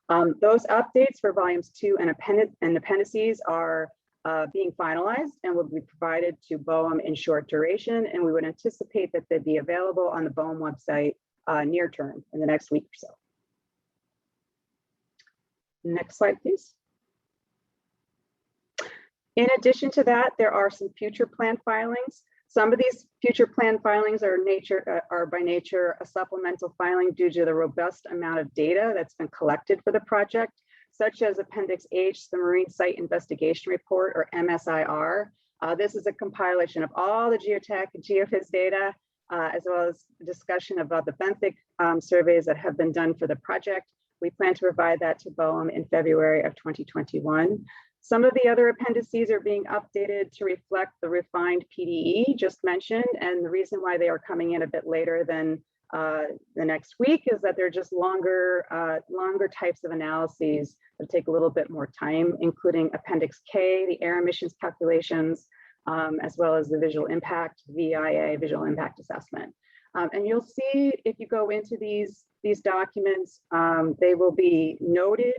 Those updates for volumes 2 and appendices are being finalized and will be provided to BOEM in short duration, and we would anticipate that they'd be available on the BOEM website near term in the next week or so. Next slide, please. In addition to that, there are some future plan filings. Some of these future plan filings are by nature a supplemental filing due to the robust amount of data that's been collected for the project, such as Appendix H, the Marine Site Investigation Report, or MSIR. This is a compilation of all the geotech and geophys data, as well as discussion about the benthic surveys that have been done for the project. We plan to provide that to BOEM in February of 2021. Some of the other appendices are being updated to reflect the refined PDE just mentioned, and the reason why they are coming in a bit later than the next week is that they're just longer types of analyses that take a little bit more time, including Appendix K, the air emissions calculations, as well as the visual impact, VIA, visual impact assessment. And you'll see if you go into these documents, they will be noted,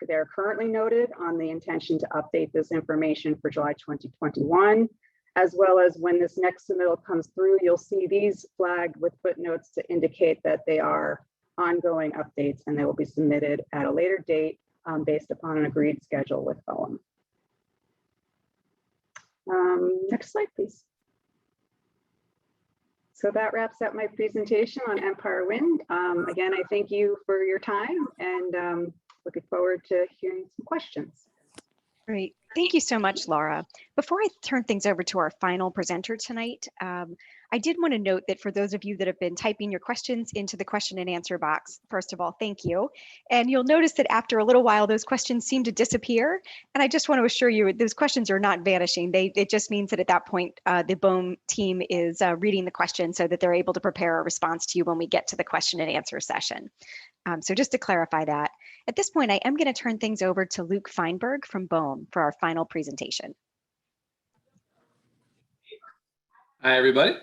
they're currently noted on the intention to update this information for July 2021, as well as when this next submittal comes through, you'll see these flagged with footnotes to indicate that they are ongoing updates and they will be submitted at a later date based upon an agreed schedule with BOEM. Next slide, please. So that wraps up my presentation on Empire Wind. Again, I thank you for your time and looking forward to hearing some questions. Great. Thank you so much, Laura. Before I turn things over to our final presenter tonight, I did want to note that for those of you that have been typing your questions into the question and answer box, first of all, thank you. And you'll notice that after a little while, those questions seem to disappear. And I just want to assure you, those questions are not vanishing. It just means that at that point, the BOEM team is reading the question so that they're able to prepare a response to you when we get to the question and answer session. So just to clarify that, at this point, I am going to turn things over to Luke Feinberg from BOEM for our final presentation. Hi, everybody.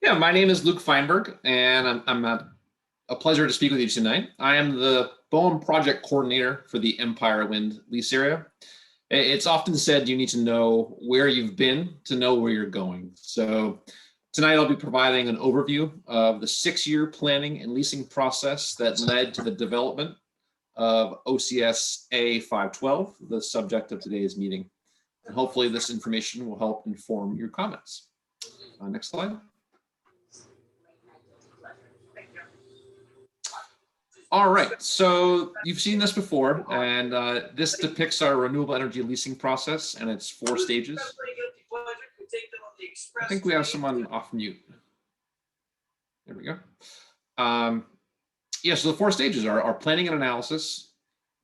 Yeah, my name is Luke Feinberg, and I'm a pleasure to speak with you tonight. I am the BOEM project coordinator for the Empire Wind lease area. It's often said you need to know where you've been to know where you're going. So tonight I'll be providing an overview of the 6-year planning and leasing process that led to the development of OCS A512, the subject of today's meeting. And hopefully this information will help inform your comments. Next slide. All right, so you've seen this before, and this depicts our renewable energy leasing process and its 4 stages. I think we have someone off mute. There we go. Yeah, so the 4 stages are planning and analysis,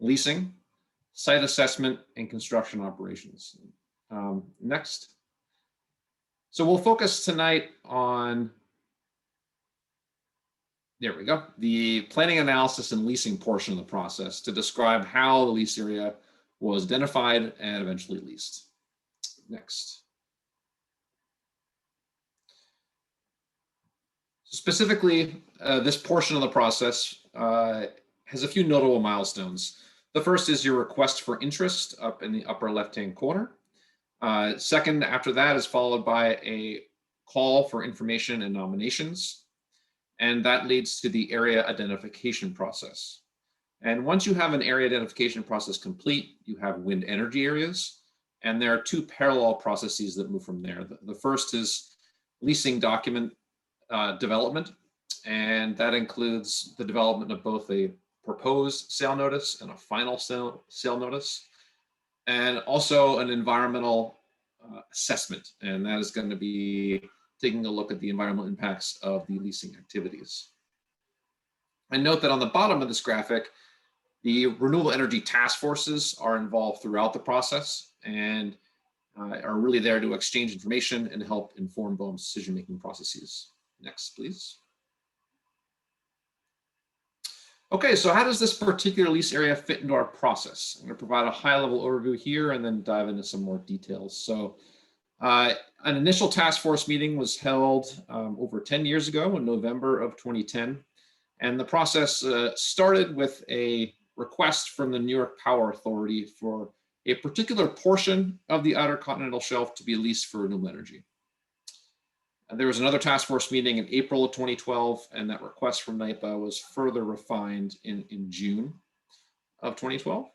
leasing, site assessment, and construction operations. Next. So we'll focus tonight on, there we go, the planning analysis and leasing portion of the process to describe how the lease area was identified and eventually leased. Next. Specifically, this portion of the process has a few notable milestones. The first is your request for interest up in the upper left-hand corner. Second, after that is followed by a call for information and nominations. And that leads to the area identification process. And once you have an area identification process complete, you have wind energy areas. And there are 2 parallel processes that move from there. The first is leasing document development. And that includes the development of both a proposed sale notice and a final sale notice. And also an environmental assessment. And that is going to be taking a look at the environmental impacts of the leasing activities. And note that on the bottom of this graphic, the renewable energy task forces are involved throughout the process and are really there to exchange information and help inform BOEM's decision-making processes. Next, please. Okay, so how does this particular lease area fit into our process? I'm going to provide a high-level overview here and then dive into some more details. So an initial task force meeting was held over 10 years ago in November of 2010. And the process started with a request from the New York Power Authority for a particular portion of the Outer Continental Shelf to be leased for renewable energy. There was another task force meeting in April of 2012, and that request from NYPA was further refined in June of 2012.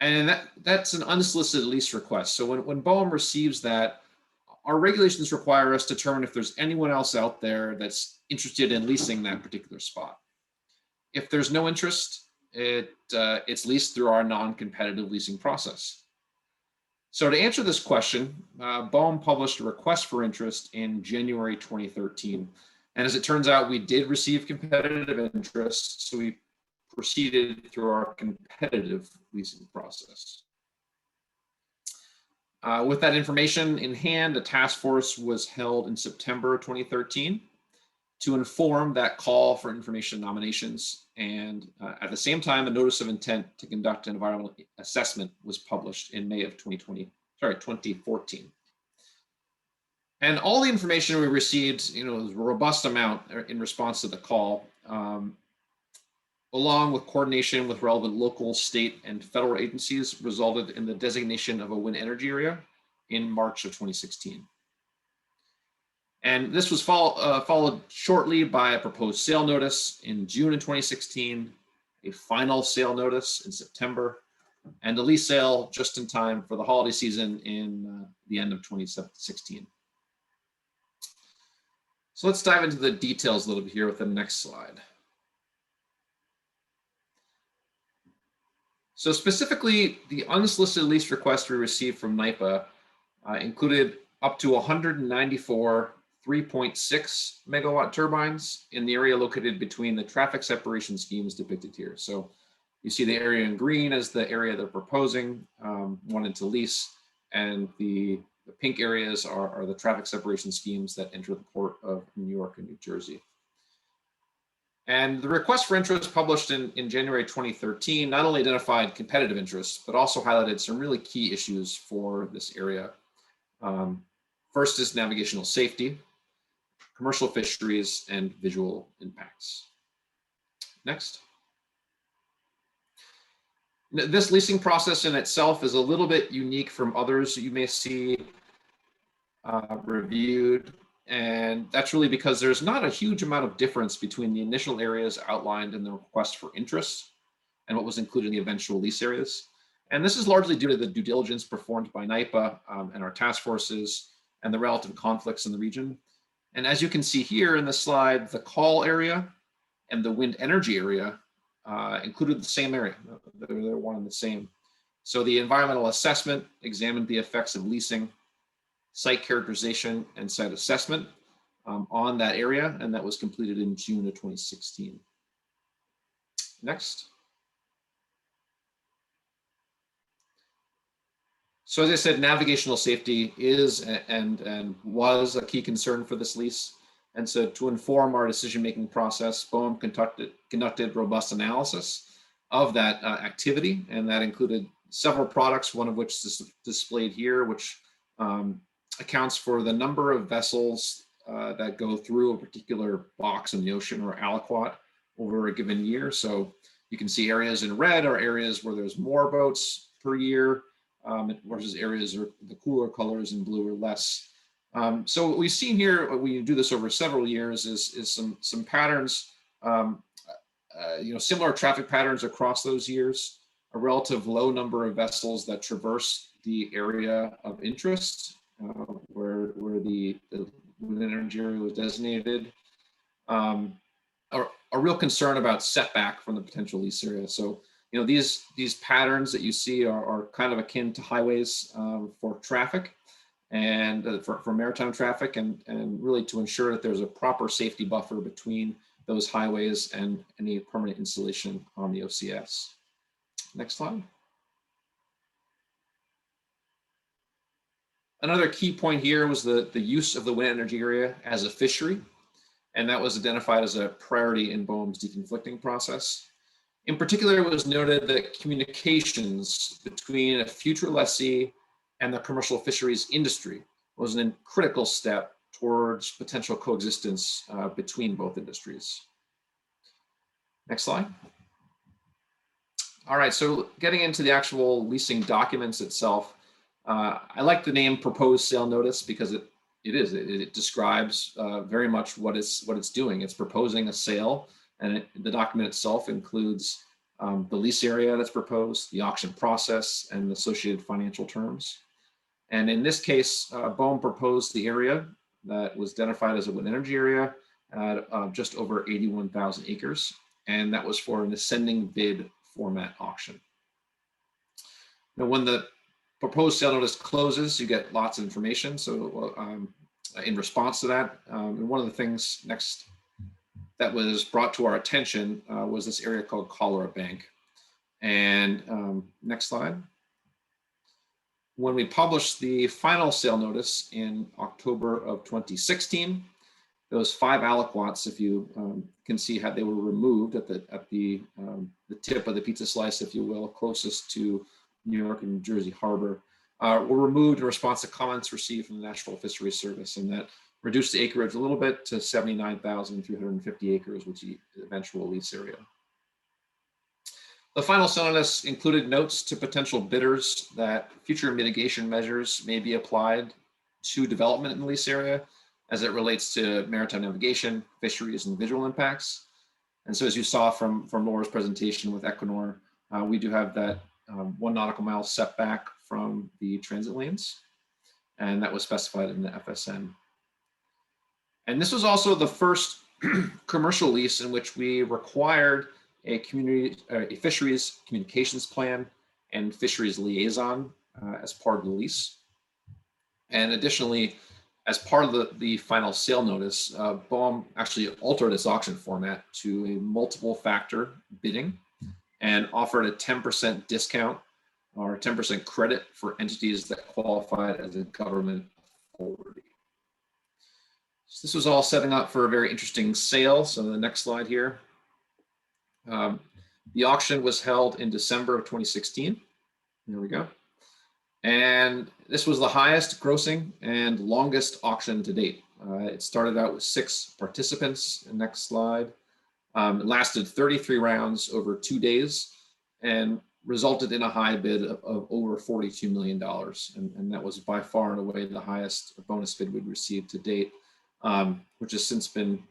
And that's an unsolicited lease request. So when BOEM receives that, our regulations require us to determine if there's anyone else out there that's interested in leasing that particular spot. If there's no interest, it's leased through our non-competitive leasing process. So to answer this question, BOEM published a request for interest in January 2013. And as it turns out, we did receive competitive interest, so we proceeded through our competitive leasing process. With that information in hand, a task force was held in September 2013 to inform that call for information nominations. And at the same time, a notice of intent to conduct an environmental assessment was published in May of 2014. And all the information we received, was a robust amount in response to the call, along with coordination with relevant local, state, and federal agencies, resulted in the designation of a wind energy area in March of 2016. And this was followed shortly by a proposed sale notice in June of 2016, a final sale notice in September, and a lease sale just in time for the holiday season in the end of 2016. So let's dive into the details a little bit here with the next slide. So specifically, the unsolicited lease request we received from NYPA included up to 194 3.6 megawatt turbines in the area located between the traffic separation schemes depicted here. So you see the area in green as the area they're proposing, wanted to lease, and the pink areas are the traffic separation schemes that enter the port of New York and New Jersey. And the request for interest published in January 2013 not only identified competitive interests, but also highlighted some really key issues for this area. First is navigational safety, commercial fisheries, and visual impacts. Next. This leasing process in itself is a little bit unique from others you may see reviewed. And that's really because there's not a huge amount of difference between the initial areas outlined in the request for interest and what was included in the eventual lease areas. And this is largely due to the due diligence performed by NYPA and our task forces and the relative conflicts in the region. And as you can see here in the slide, the call area and the wind energy area included the same area. They're one and the same. So the environmental assessment examined the effects of leasing, site characterization, and site assessment on that area, and that was completed in June of 2016. Next. So as I said, navigational safety is and was a key concern for this lease. And so to inform our decision-making process, BOEM conducted robust analysis of that activity, and that included several products, one of which is displayed here, which accounts for the number of vessels that go through a particular box in the ocean or aliquot over a given year. So you can see areas in red are areas where there's more boats per year, versus areas or the cooler colors in blue or less. So what we've seen here, when you do this over several years, is some patterns, similar traffic patterns across those years, a relative low number of vessels that traverse the area of interest, where the wind energy area was designated, a real concern about setback from the potential lease area. So, these patterns that you see are kind of akin to highways for traffic and for maritime traffic, and really to ensure that there's a proper safety buffer between those highways and any permanent installation on the OCS. Next slide. Another key point here was the use of the wind energy area as a fishery, and that was identified as a priority in BOEM's deconflicting process. In particular, it was noted that communications between a future lessee and the commercial fisheries industry was a critical step towards potential coexistence between both industries. Next slide. All right, so getting into the actual leasing documents itself, I like the name proposed sale notice because it describes very much what it's doing. It's proposing a sale, and the document itself includes the lease area that's proposed, the auction process, and the associated financial terms. And in this case, BOEM proposed the area that was identified as a wind energy area at just over 81,000 acres, and that was for an ascending bid format auction. Now, when the proposed sale notice closes, you get lots of information. So in response to that, and one of the things next that was brought to our attention was this area called Cholera Bank. And next slide. When we published the final sale notice in October of 2016, those 5 aliquots, if you can see how they were removed at the tip of the pizza slice, if you will, closest to New York and New Jersey Harbor, were removed in response to comments received from the National Fisheries Service, and that reduced the acreage a little bit to 79,350 acres, which is the eventual lease area. The final sale notice included notes to potential bidders that future mitigation measures may be applied to development in the lease area as it relates to maritime navigation, fisheries, and visual impacts. And so as you saw from Laura's presentation with Equinor, we do have that 1 nautical mile setback from the transit lanes, and that was specified in the FSN. And this was also the first commercial lease in which we required a fisheries communications plan and fisheries liaison as part of the lease. And additionally, as part of the final sale notice, BOEM actually altered its auction format to a multiple factor bidding and offered a 10% discount or 10% credit for entities that qualified as a government authority. So this was all setting up for a very interesting sale. So the next slide here. The auction was held in December of 2016. There we go. And this was the highest grossing and longest auction to date. It started out with 6 participants. Next slide. It lasted 33 rounds over 2 days and resulted in a high bid of over $42 million. And that was by far and away the highest bonus bid we'd received to date, which has since been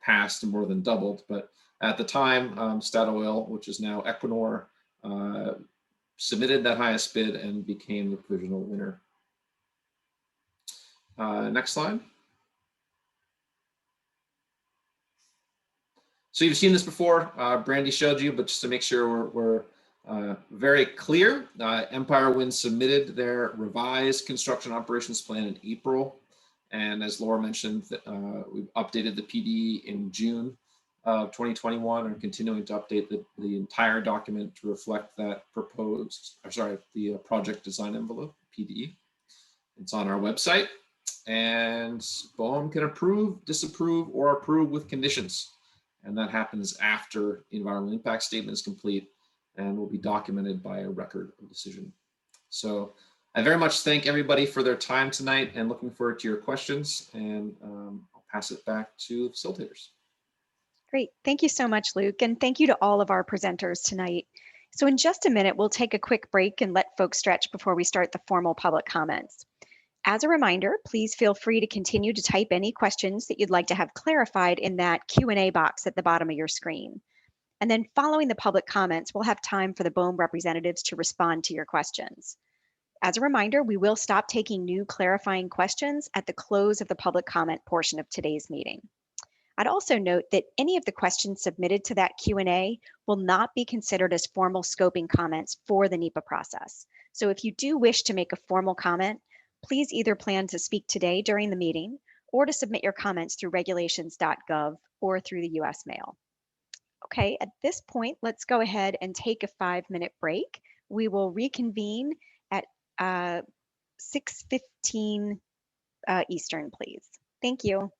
passed and more than doubled. But at the time, Statoil, which is now Equinor, submitted that highest bid and became the provisional winner. Next slide. So you've seen this before, Brandy showed you, but just to make sure we're very clear, Empire Wind submitted their revised construction operations plan in April. And as Laura mentioned, we've updated the PD in June of 2021 and continuing to update the entire document to reflect that the project design envelope, PDE. It's on our website, and BOEM can approve, disapprove, or approve with conditions. And that happens after the environmental impact statement is complete and will be documented by a record of decision. So I very much thank everybody for their time tonight and looking forward to your questions, and I'll pass it back to the facilitators. Great. Thank you so much, Luke. And thank you to all of our presenters tonight. So in just a minute, we'll take a quick break and let folks stretch before we start the formal public comments. As a reminder, please feel free to continue to type any questions that you'd like to have clarified in that Q&A box at the bottom of your screen. And then following the public comments, we'll have time for the BOEM representatives to respond to your questions. As a reminder, we will stop taking new clarifying questions at the close of the public comment portion of today's meeting. I'd also note that any of the questions submitted to that Q&A will not be considered as formal scoping comments for the NEPA process. So if you do wish to make a formal comment, please either plan to speak today during the meeting or to submit your comments through regulations.gov or through the US mail. Okay, at this point, let's go ahead and take a 5-minute break. We will reconvene at 6:15 Eastern, please. Thank you.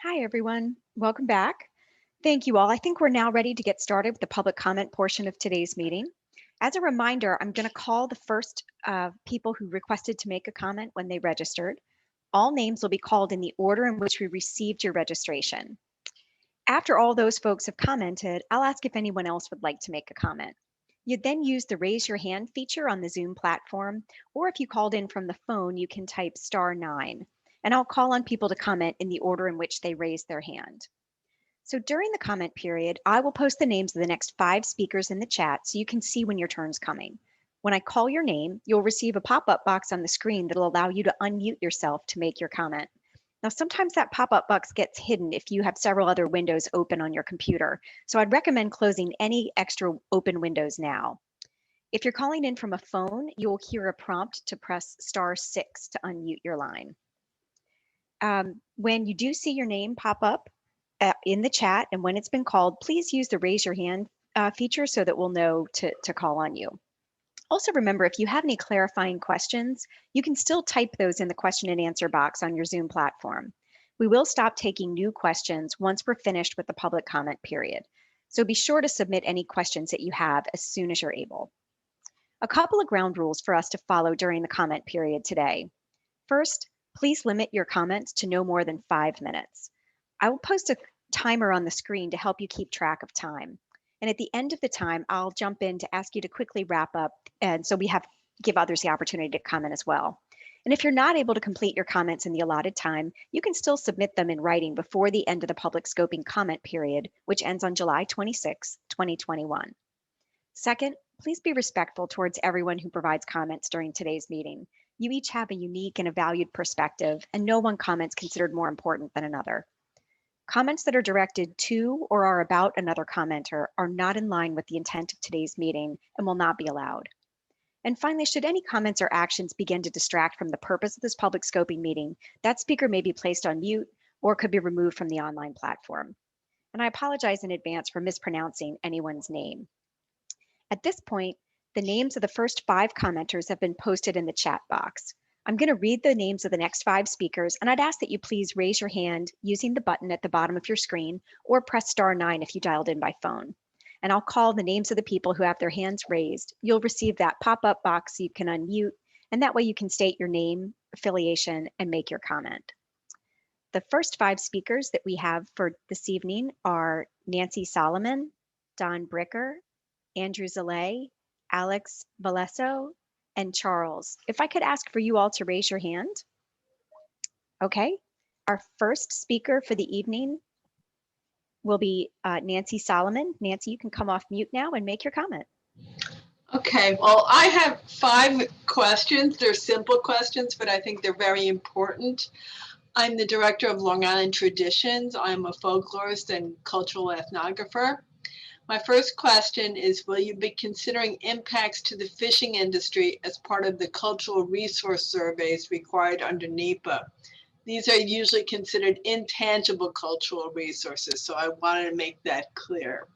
Hi, everyone. Welcome back. Thank you all. I think we're now ready to get started with the public comment portion of today's meeting. As a reminder, I'm going to call the first people who requested to make a comment when they registered. All names will be called in the order in which we received your registration. After all those folks have commented, I'll ask if anyone else would like to make a comment. You'd then use the raise your hand feature on the Zoom platform, or if you called in from the phone, you can type *9, and I'll call on people to comment in the order in which they raised their hand. So during the comment period, I will post the names of the next 5 speakers in the chat so you can see when your turn's coming. When I call your name, you'll receive a pop-up box on the screen that'll allow you to unmute yourself to make your comment. Now, sometimes that pop-up box gets hidden if you have several other windows open on your computer, so I'd recommend closing any extra open windows now. If you're calling in from a phone, you'll hear a prompt to press *6 to unmute your line. When you do see your name pop up in the chat and when it's been called, please use the raise your hand feature so that we'll know to call on you. Also remember, if you have any clarifying questions, you can still type those in the question and answer box on your Zoom platform. We will stop taking new questions once we're finished with the public comment period. So be sure to submit any questions that you have as soon as you're able. A couple of ground rules for us to follow during the comment period today. First, please limit your comments to no more than 5 minutes. I will post a timer on the screen to help you keep track of time. And at the end of the time, I'll jump in to ask you to quickly wrap up, and so we give others the opportunity to comment as well. And if you're not able to complete your comments in the allotted time, you can still submit them in writing before the end of the public scoping comment period, which ends on July 26, 2021. Second, please be respectful towards everyone who provides comments during today's meeting. You each have a unique and a valued perspective, and no one comment's considered more important than another. Comments that are directed to or are about another commenter are not in line with the intent of today's meeting and will not be allowed. And finally, should any comments or actions begin to distract from the purpose of this public scoping meeting, that speaker may be placed on mute or could be removed from the online platform. And I apologize in advance for mispronouncing anyone's name. At this point, the names of the first 5 commenters have been posted in the chat box. I'm going to read the names of the next 5 speakers, and I'd ask that you please raise your hand using the button at the bottom of your screen or press *9 if you dialed in by phone. And I'll call the names of the people who have their hands raised. You'll receive that pop-up box so you can unmute, and that way you can state your name, affiliation, and make your comment. The first 5 speakers that we have for this evening are Nancy Solomon, Don Bricker, Andrew Zalay, Alex Valesso, and Charles. If I could ask for you all to raise your hand. Okay, our first speaker for the evening will be Nancy Solomon. Nancy, you can come off mute now and make your comment. Okay, well, I have 5 questions. They're simple questions, but I think they're very important. I'm the director of Long Island Traditions. I'm a folklorist and cultural ethnographer. My first question is, will you be considering impacts to the fishing industry as part of the cultural resource surveys required under NEPA? These are usually considered intangible cultural resources, so I wanted to make that clear.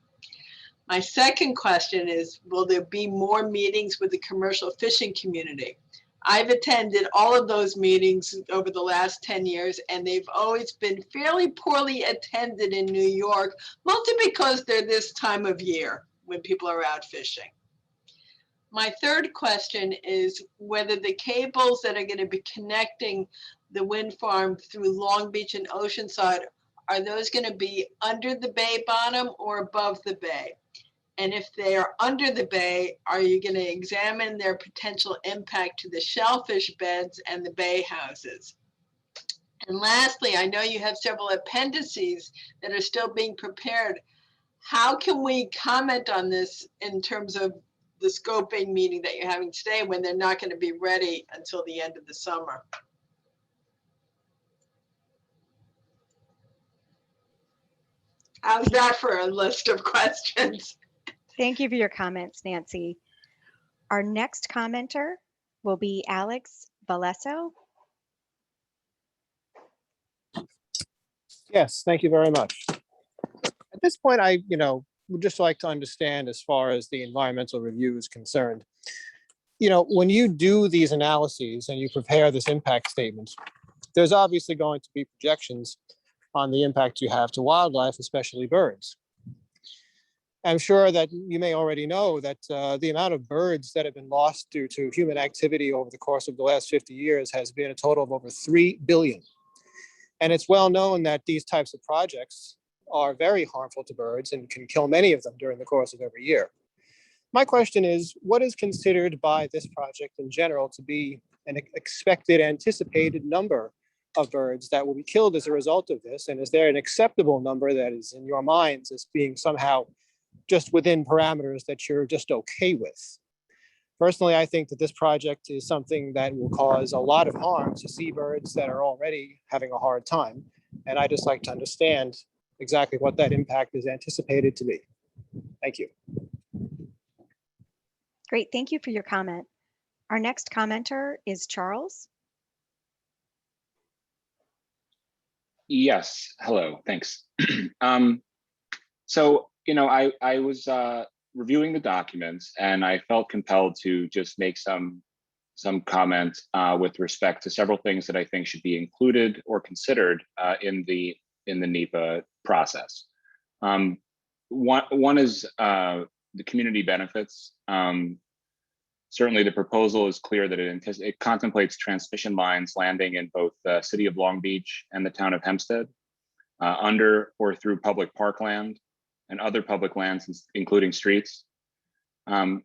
My second question is, will there be more meetings with the commercial fishing community? I've attended all of those meetings over the last 10 years, and they've always been fairly poorly attended in New York, mostly because they're this time of year when people are out fishing. My third question is whether the cables that are going to be connecting the wind farm through Long Beach and Oceanside, are those going to be under the bay bottom or above the bay? And if they are under the bay, are you going to examine their potential impact to the shellfish beds and the bay houses? And lastly, I know you have several appendices that are still being prepared. How can we comment on this in terms of the scoping meeting that you're having today when they're not going to be ready until the end of the summer? How's that for a list of questions? Thank you for your comments, Nancy. Our next commenter will be Alex Valesso. Yes, thank you very much. At this point, I would just like to understand as far as the environmental review is concerned. When you do these analyses and you prepare this impact statement, there's obviously going to be projections on the impact you have to wildlife, especially birds. I'm sure that you may already know that the amount of birds that have been lost due to human activity over the course of the last 50 years has been a total of over 3 billion. And it's well known that these types of projects are very harmful to birds and can kill many of them during the course of every year. My question is, what is considered by this project in general to be an expected, anticipated number of birds that will be killed as a result of this? And is there an acceptable number that is in your minds as being somehow just within parameters that you're just okay with? Personally, I think that this project is something that will cause a lot of harm to seabirds that are already having a hard time. And I just like to understand exactly what that impact is anticipated to be. Thank you. Great, thank you for your comment. Our next commenter is Charles. Yes, hello, thanks. So, I was reviewing the documents and I felt compelled to just make some comment with respect to several things that I think should be included or considered in the NEPA process. One is the community benefits. Certainly the proposal is clear that it contemplates transmission lines landing in both the city of Long Beach and the town of Hempstead, under or through public parkland and other public lands, including streets.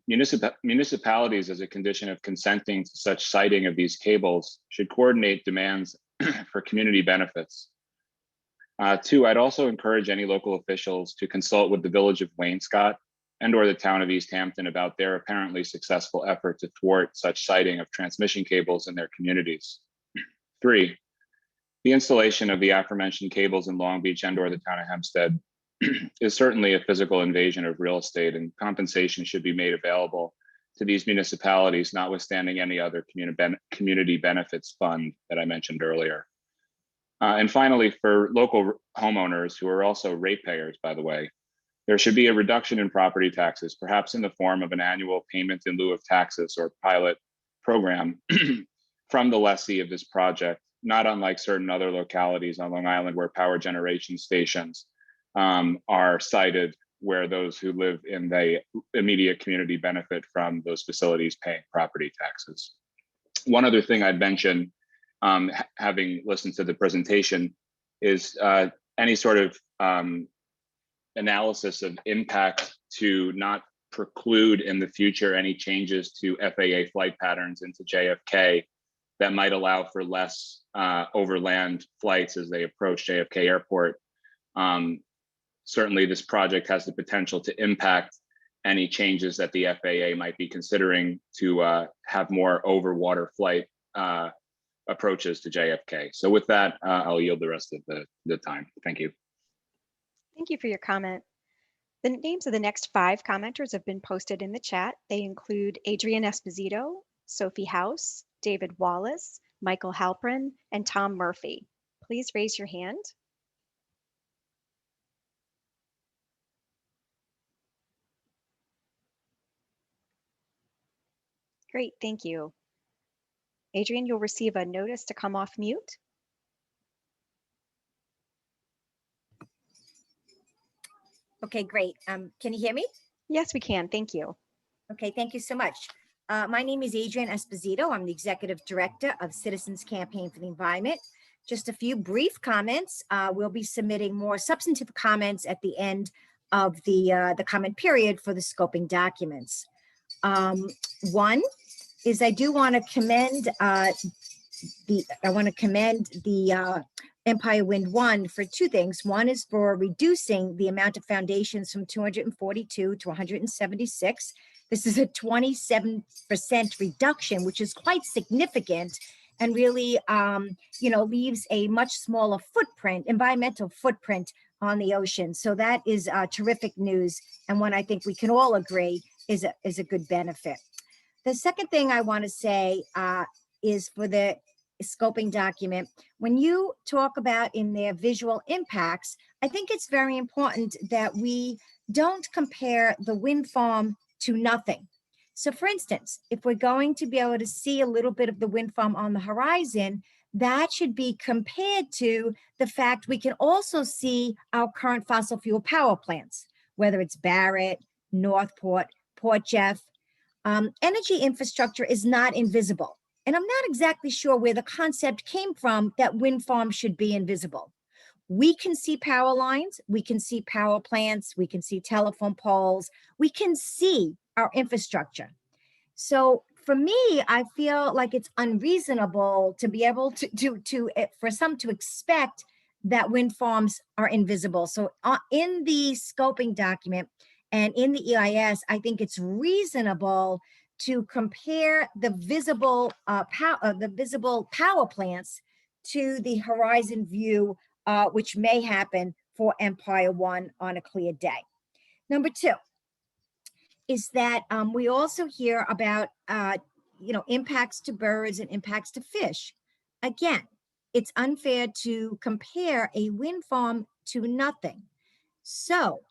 Municipalities, as a condition of consenting to such siting of these cables, should coordinate demands for community benefits. Two, I'd also encourage any local officials to consult with the village of Wainscott and or the town of East Hampton about their apparently successful effort to thwart such siting of transmission cables in their communities. Three, the installation of the aforementioned cables in Long Beach and or the town of Hempstead is certainly a physical invasion of real estate, and compensation should be made available to these municipalities, notwithstanding any other community benefits fund that I mentioned earlier. And finally, for local homeowners who are also ratepayers, by the way, there should be a reduction in property taxes, perhaps in the form of an annual payment in lieu of taxes or pilot program from the lessee of this project, not unlike certain other localities on Long Island where power generation stations are sited, where those who live in the immediate community benefit from those facilities paying property taxes. One other thing I'd mention, having listened to the presentation, is any sort of analysis of impact to not preclude in the future any changes to FAA flight patterns into JFK that might allow for less overland flights as they approach JFK Airport. Certainly this project has the potential to impact any changes that the FAA might be considering to have more over-water flight approaches to JFK. So with that, I'll yield the rest of the time. Thank you. Thank you for your comment. The names of the next 5 commenters have been posted in the chat. They include Adrian Esposito, Sophie House, David Wallace, Michael Halprin, and Tom Murphy. Please raise your hand. Great, thank you. Adrian, you'll receive a notice to come off mute. Okay, great. Can you hear me? Yes, we can. Thank you. Okay, thank you so much. My name is Adrian Esposito. I'm the Executive Director of Citizens Campaign for the Environment. Just a few brief comments. We'll be submitting more substantive comments at the end of the comment period for the scoping documents. One is I do want to commend the Empire Wind 1 for 2 things. One is for reducing the amount of foundations from 242 to 176. This is a 27% reduction, which is quite significant and really, leaves a much smaller footprint, environmental footprint on the ocean. So that is terrific news, and one I think we can all agree is a good benefit. The second thing I want to say is for the scoping document, when you talk about in their visual impacts, I think it's very important that we don't compare the wind farm to nothing. So for instance, if we're going to be able to see a little bit of the wind farm on the horizon, that should be compared to the fact we can also see our current fossil fuel power plants, whether it's Barrett, Northport, Port Jeff. Energy infrastructure is not invisible. And I'm not exactly sure where the concept came from that wind farms should be invisible. We can see power lines, we can see power plants, we can see telephone poles, we can see our infrastructure. So for me, I feel like it's unreasonable to be able for some to expect that wind farms are invisible. So in the scoping document and in the EIS, I think it's reasonable to compare the visible power plants to the horizon view, which may happen for Empire One on a clear day. Number two is that we also hear about impacts to birds and impacts to fish. Again, it's unfair to compare a wind farm to nothing. So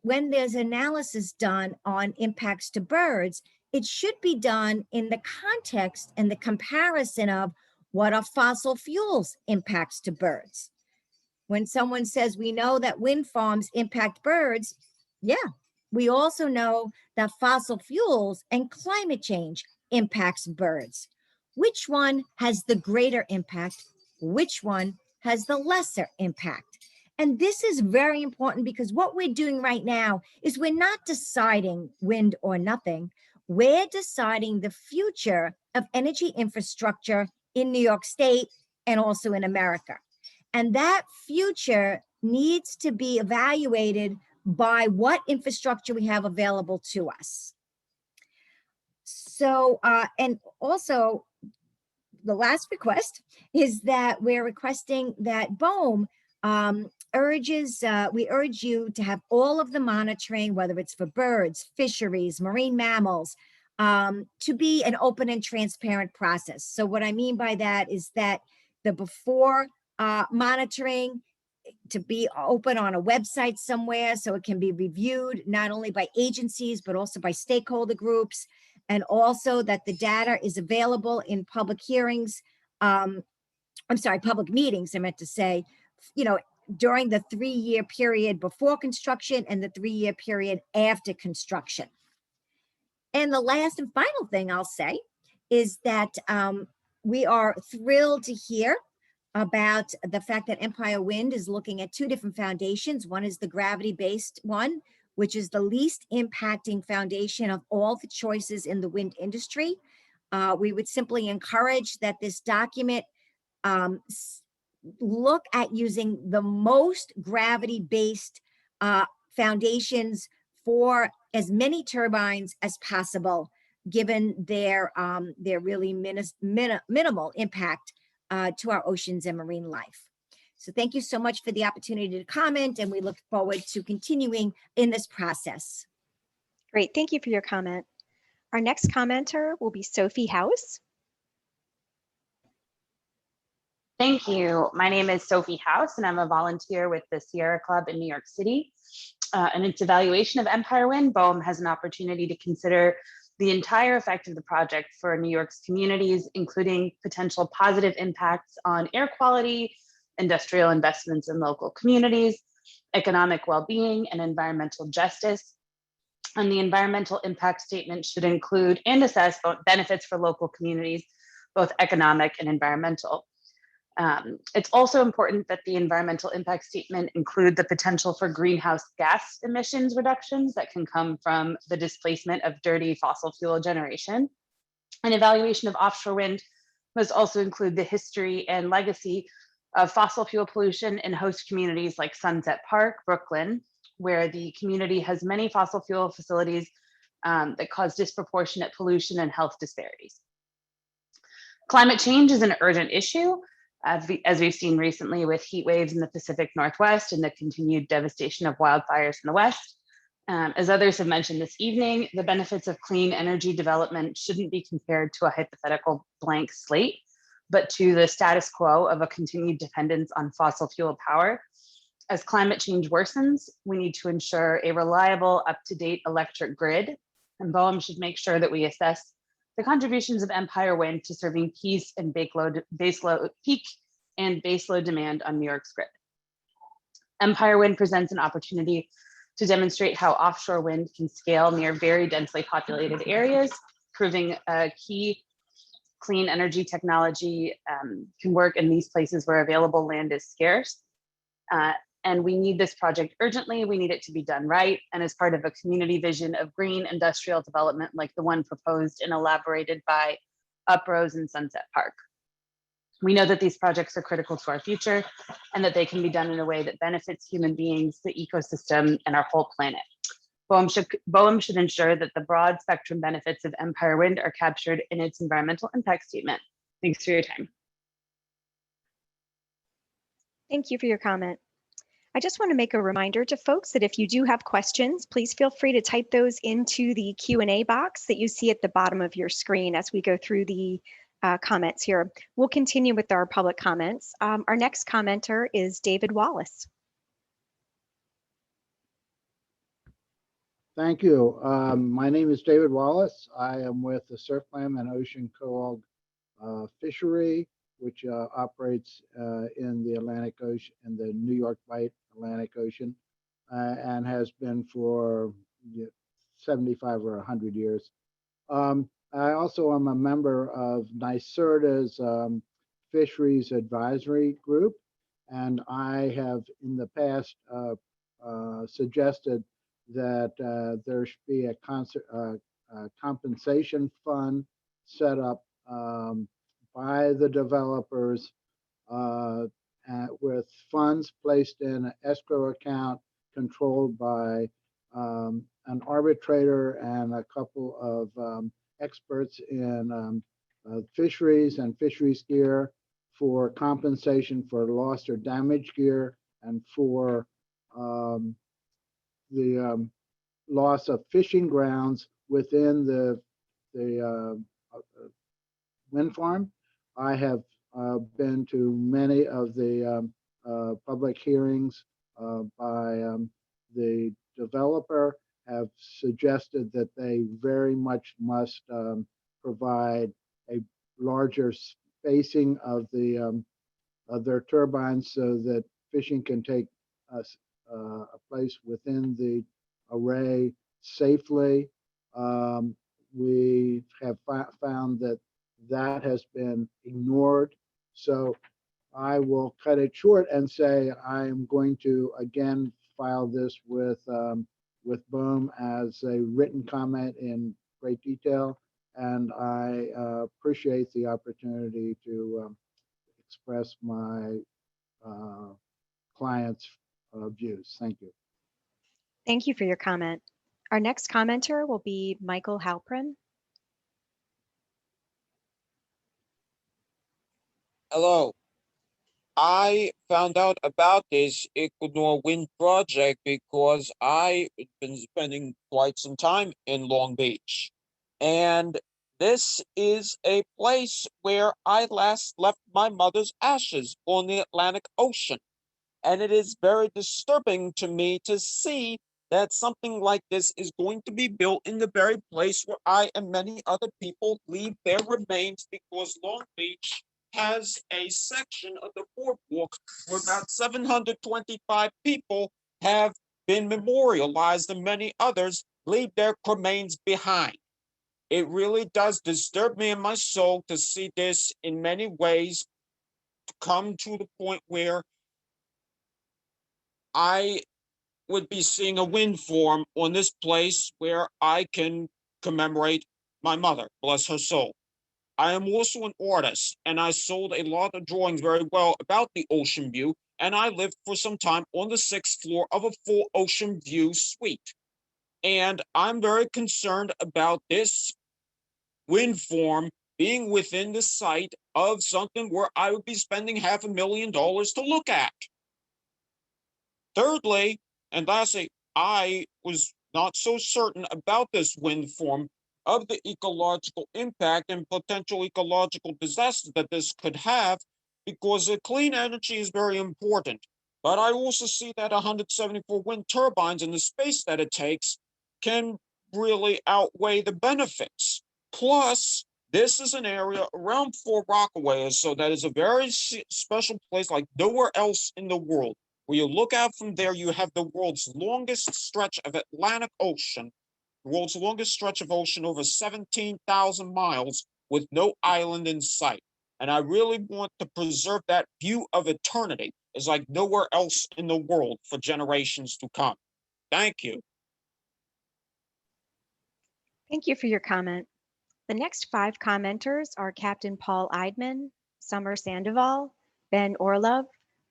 when there's analysis done on impacts to birds, it should be done in the context and the comparison of what are fossil fuels impacts to birds. When someone says we know that wind farms impact birds, yeah, we also know that fossil fuels and climate change impacts birds. Which one has the greater impact? Which one has the lesser impact? And this is very important because what we're doing right now is we're not deciding wind or nothing. We're deciding the future of energy infrastructure in New York State and also in America. And that future needs to be evaluated by what infrastructure we have available to us. So, and also the last request is that we're requesting that BOEM we urge you to have all of the monitoring, whether it's for birds, fisheries, marine mammals, to be an open and transparent process. So what I mean by that is that the before monitoring to be open on a website somewhere so it can be reviewed not only by agencies, but also by stakeholder groups, and also that the data is available in public hearings. Public meetings, I meant to say, during the 3-year period before construction and the 3-year period after construction. And the last and final thing I'll say is that we are thrilled to hear about the fact that Empire Wind is looking at 2 different foundations. One is the gravity-based one, which is the least impacting foundation of all the choices in the wind industry. We would simply encourage that this document look at using the most gravity-based foundations for as many turbines as possible, given their really minimal impact to our oceans and marine life. So thank you so much for the opportunity to comment, and we look forward to continuing in this process. Great, thank you for your comment. Our next commenter will be Sophie House. Thank you. My name is Sophie House, and I'm a volunteer with the Sierra Club in New York City. In its evaluation of Empire Wind, BOEM has an opportunity to consider the entire effect of the project for New York's communities, including potential positive impacts on air quality, industrial investments in local communities, economic well-being, and environmental justice. And the environmental impact statement should include and assess both benefits for local communities, both economic and environmental. It's also important that the environmental impact statement include the potential for greenhouse gas emissions reductions that can come from the displacement of dirty fossil fuel generation. An evaluation of offshore wind must also include the history and legacy of fossil fuel pollution in host communities like Sunset Park, Brooklyn, where the community has many fossil fuel facilities that cause disproportionate pollution and health disparities. Climate change is an urgent issue, as we've seen recently with heat waves in the Pacific Northwest and the continued devastation of wildfires in the West. As others have mentioned this evening, the benefits of clean energy development shouldn't be compared to a hypothetical blank slate, but to the status quo of a continued dependence on fossil fuel power. As climate change worsens, we need to ensure a reliable, up-to-date electric grid, and BOEM should make sure that we assess the contributions of Empire Wind to serving peak and baseload demand on New York's grid. Empire Wind presents an opportunity to demonstrate how offshore wind can scale near very densely populated areas, proving a key clean energy technology can work in these places where available land is scarce. And we need this project urgently. We need it to be done right and as part of a community vision of green industrial development like the one proposed and elaborated by Uprose and Sunset Park. We know that these projects are critical to our future and that they can be done in a way that benefits human beings, the ecosystem, and our whole planet. BOEM should ensure that the broad spectrum benefits of Empire Wind are captured in its environmental impact statement. Thanks for your time. Thank you for your comment. I just want to make a reminder to folks that if you do have questions, please feel free to type those into the Q&A box that you see at the bottom of your screen as we go through the comments here. We'll continue with our public comments. Our next commenter is David Wallace. Thank you. My name is David Wallace. I am with the Surfclam and Ocean Coag fishery, which operates in the Atlantic Ocean, in the New York Bight Atlantic Ocean, and has been for 75 or 100 years. I also am a member of NYSERDA's Fisheries Advisory Group, and I have in the past suggested that there should be a compensation fund set up by the developers with funds placed in an escrow account controlled by an arbitrator and a couple of experts in fisheries and fisheries gear for compensation for lost or damaged gear and for the loss of fishing grounds within the wind farm. I have been to many of the public hearings by the developer, have suggested that they very much must provide a larger spacing of their turbines so that fishing can take a place within the array safely. We have found that that has been ignored. So I will cut it short and say I am going to again file this with BOEM as a written comment in great detail. And I appreciate the opportunity to express my clients' views. Thank you. Thank you for your comment. Our next commenter will be Michael Halprin. Hello. I found out about this Equinor wind project because I've been spending quite some time in Long Beach. And this is a place where I last left my mother's ashes on the Atlantic Ocean. And it is very disturbing to me to see that something like this is going to be built in the very place where I and many other people leave their remains, because Long Beach has a section of the boardwalk where about 725 people have been memorialized and many others leave their remains behind. It really does disturb me in my soul to see this in many ways come to the point where I would be seeing a wind farm on this place where I can commemorate my mother, bless her soul. I am also an artist, and I sold a lot of drawings very well about the ocean view, and I lived for some time on the 6th floor of a full ocean view suite. And I'm very concerned about this wind farm being within the sight of something where I would be spending $500,000 to look at. Thirdly, and lastly, I was not so certain about this wind farm of the ecological impact and potential ecological disaster that this could have, because clean energy is very important. But I also see that 174 wind turbines and the space that it takes can really outweigh the benefits. Plus, this is an area around Fort Rockaway, so that is a very special place like nowhere else in the world. Where you look out from there, you have the world's longest stretch of Atlantic Ocean, the world's longest stretch of ocean, over 17,000 miles, with no island in sight. And I really want to preserve that view of eternity as like nowhere else in the world for generations to come. Thank you. Thank you for your comment. The next 5 commenters are Captain Paul Eidman, Summer Sandoval, Ben Orlov,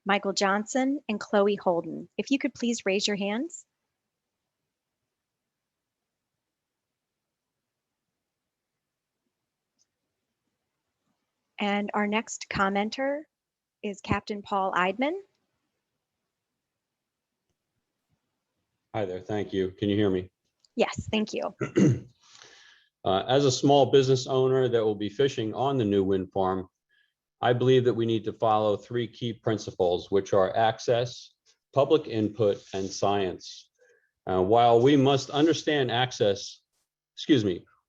Michael Johnson, and Chloe Holden. If you could please raise your hands. And our next commenter is Captain Paul Eidman. Hi there, thank you. Can you hear me? Yes, thank you. As a small business owner that will be fishing on the new wind farm, I believe that we need to follow 3 key principles, which are access, public input, and science. While we understand access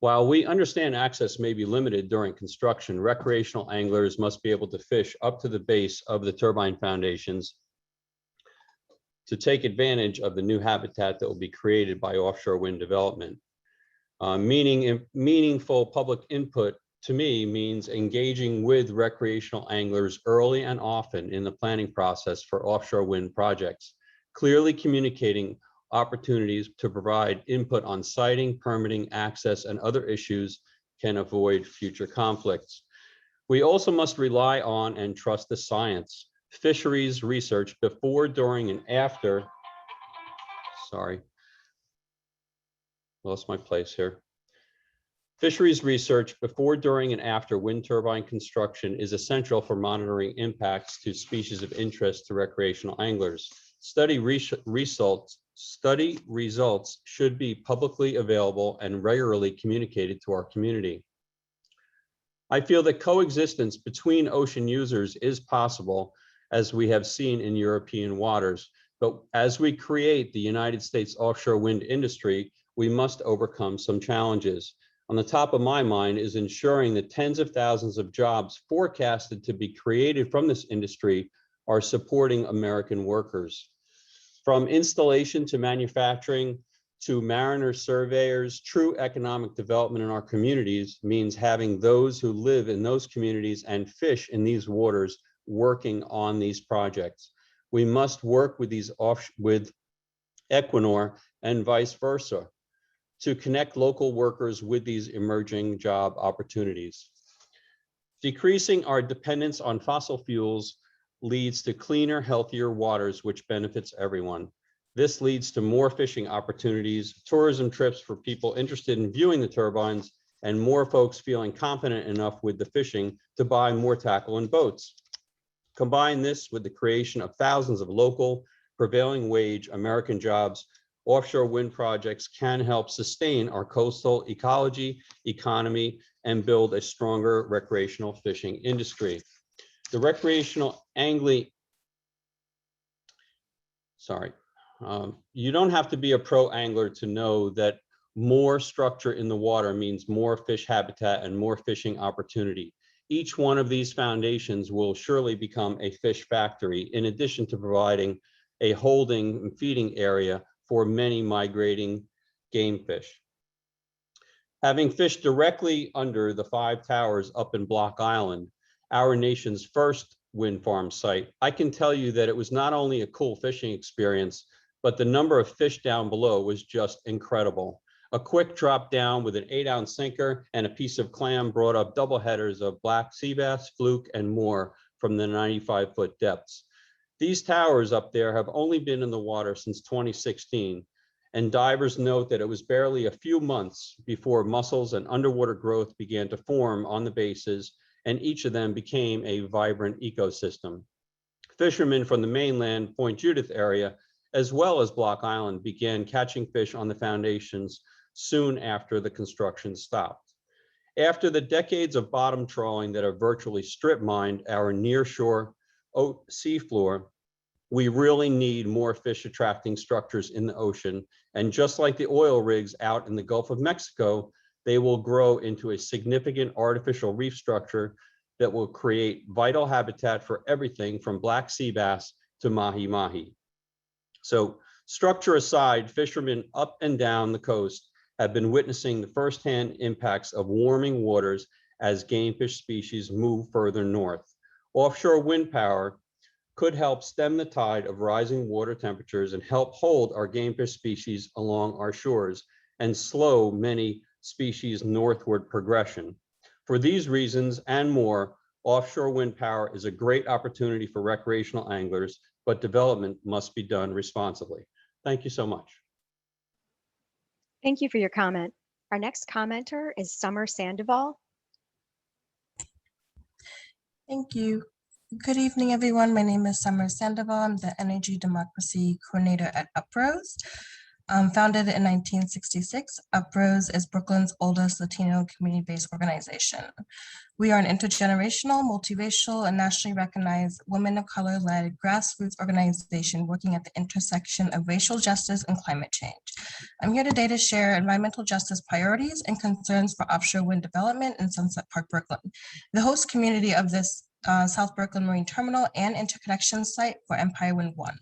may be limited during construction, recreational anglers must be able to fish up to the base of the turbine foundations to take advantage of the new habitat that will be created by offshore wind development. Meaningful public input to me means engaging with recreational anglers early and often in the planning process for offshore wind projects, clearly communicating opportunities to provide input on siting, permitting, access, and other issues can avoid future conflicts. We also must rely on and trust the science. Fisheries research before, during, and after, lost my place here. Fisheries research before, during, and after wind turbine construction is essential for monitoring impacts to species of interest to recreational anglers. Study results should be publicly available and regularly communicated to our community. I feel that coexistence between ocean users is possible, as we have seen in European waters. But as we create the United States offshore wind industry, we must overcome some challenges. On the top of my mind is ensuring that tens of thousands of jobs forecasted to be created from this industry are supporting American workers. From installation to manufacturing to mariner surveyors, true economic development in our communities means having those who live in those communities and fish in these waters working on these projects. We must work with with Equinor and vice versa to connect local workers with these emerging job opportunities. Decreasing our dependence on fossil fuels leads to cleaner, healthier waters, which benefits everyone. This leads to more fishing opportunities, tourism trips for people interested in viewing the turbines, and more folks feeling confident enough with the fishing to buy more tackle and boats. Combine this with the creation of thousands of local, prevailing wage American jobs, offshore wind projects can help sustain our coastal ecology, economy, and build a stronger recreational fishing industry. The recreational angling, you don't have to be a pro angler to know that more structure in the water means more fish habitat and more fishing opportunity. Each one of these foundations will surely become a fish factory, in addition to providing a holding and feeding area for many migrating game fish. Having fished directly under the 5 towers up in Block Island, our nation's first wind farm site, I can tell you that it was not only a cool fishing experience, but the number of fish down below was just incredible. A quick drop down with an 8-ounce sinker and a piece of clam brought up double headers of black sea bass, fluke, and more from the 95-foot depths. These towers up there have only been in the water since 2016, and divers note that it was barely a few months before mussels and underwater growth began to form on the bases, and each of them became a vibrant ecosystem. Fishermen from the mainland Point Judith area, as well as Block Island, began catching fish on the foundations soon after the construction stopped. After the decades of bottom trawling that have virtually strip mined our nearshore seafloor, we really need more fish attracting structures in the ocean. And just like the oil rigs out in the Gulf of Mexico, they will grow into a significant artificial reef structure that will create vital habitat for everything from black sea bass to mahi-mahi. So structure aside, fishermen up and down the coast have been witnessing the firsthand impacts of warming waters as game fish species move further north. Offshore wind power could help stem the tide of rising water temperatures and help hold our game fish species along our shores and slow many species northward progression. For these reasons and more, offshore wind power is a great opportunity for recreational anglers, but development must be done responsibly. Thank you so much. Thank you for your comment. Our next commenter is Summer Sandoval. Thank you. Good evening, everyone. My name is Summer Sandoval. I'm the Energy Democracy Coordinator at Uprose. Founded in 1966, Uprose is Brooklyn's oldest Latino community-based organization. We are an intergenerational, multiracial, and nationally recognized women of color-led grassroots organization working at the intersection of racial justice and climate change. I'm here today to share environmental justice priorities and concerns for offshore wind development in Sunset Park, Brooklyn, the host community of this South Brooklyn Marine Terminal and interconnection site for Empire Wind 1.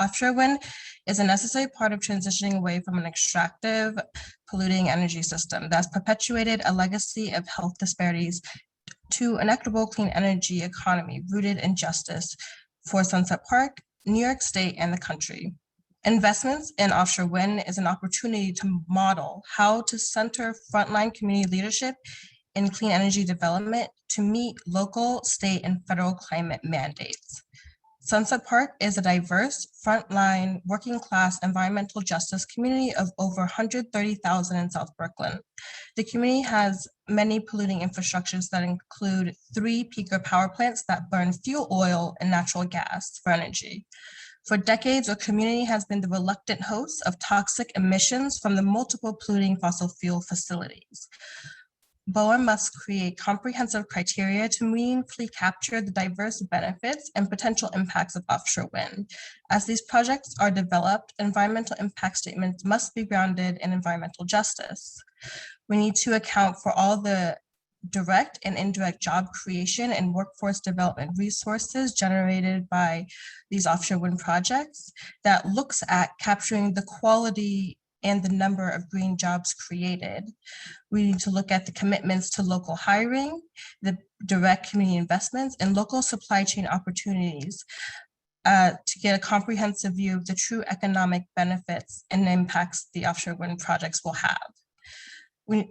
Offshore wind is a necessary part of transitioning away from an extractive, polluting energy system that's perpetuated a legacy of health disparities to an equitable clean energy economy rooted in justice for Sunset Park, New York State, and the country. Investments in offshore wind is an opportunity to model how to center frontline community leadership in clean energy development to meet local, state, and federal climate mandates. Sunset Park is a diverse, frontline, working-class environmental justice community of over 130,000 in South Brooklyn. The community has many polluting infrastructures that include 3 peaker power plants that burn fuel oil and natural gas for energy. For decades, our community has been the reluctant host of toxic emissions from the multiple polluting fossil fuel facilities. BOEM must create comprehensive criteria to meaningfully capture the diverse benefits and potential impacts of offshore wind. As these projects are developed, environmental impact statements must be grounded in environmental justice. We need to account for all the direct and indirect job creation and workforce development resources generated by these offshore wind projects that looks at capturing the quality and the number of green jobs created. We need to look at the commitments to local hiring, the direct community investments, and local supply chain opportunities to get a comprehensive view of the true economic benefits and impacts the offshore wind projects will have. We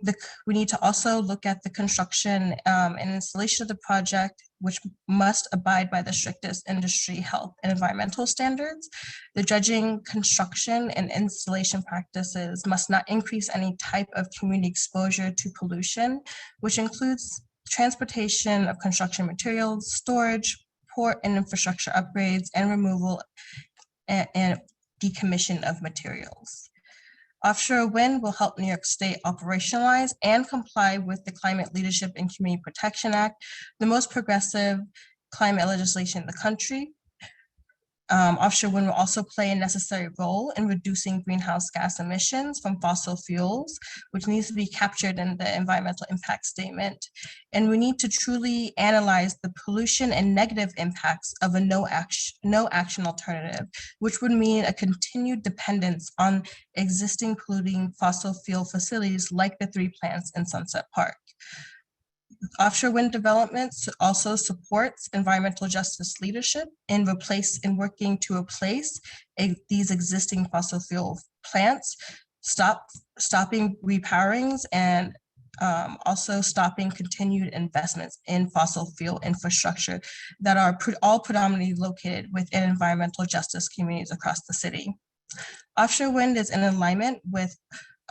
need to also look at the construction and installation of the project, which must abide by the strictest industry health and environmental standards. The dredging, construction, and installation practices must not increase any type of community exposure to pollution, which includes transportation of construction materials, storage, port and infrastructure upgrades, and removal and decommission of materials. Offshore wind will help New York State operationalize and comply with the Climate Leadership and Community Protection Act, the most progressive climate legislation in the country. Offshore wind will also play a necessary role in reducing greenhouse gas emissions from fossil fuels, which needs to be captured in the environmental impact statement. And we need to truly analyze the pollution and negative impacts of a no action alternative, which would mean a continued dependence on existing polluting fossil fuel facilities like the 3 plants in Sunset Park. Offshore wind development also supports environmental justice leadership in working to replace these existing fossil fuel plants, stopping repowerings, and also stopping continued investments in fossil fuel infrastructure that are all predominantly located within environmental justice communities across the city. Offshore wind is in alignment with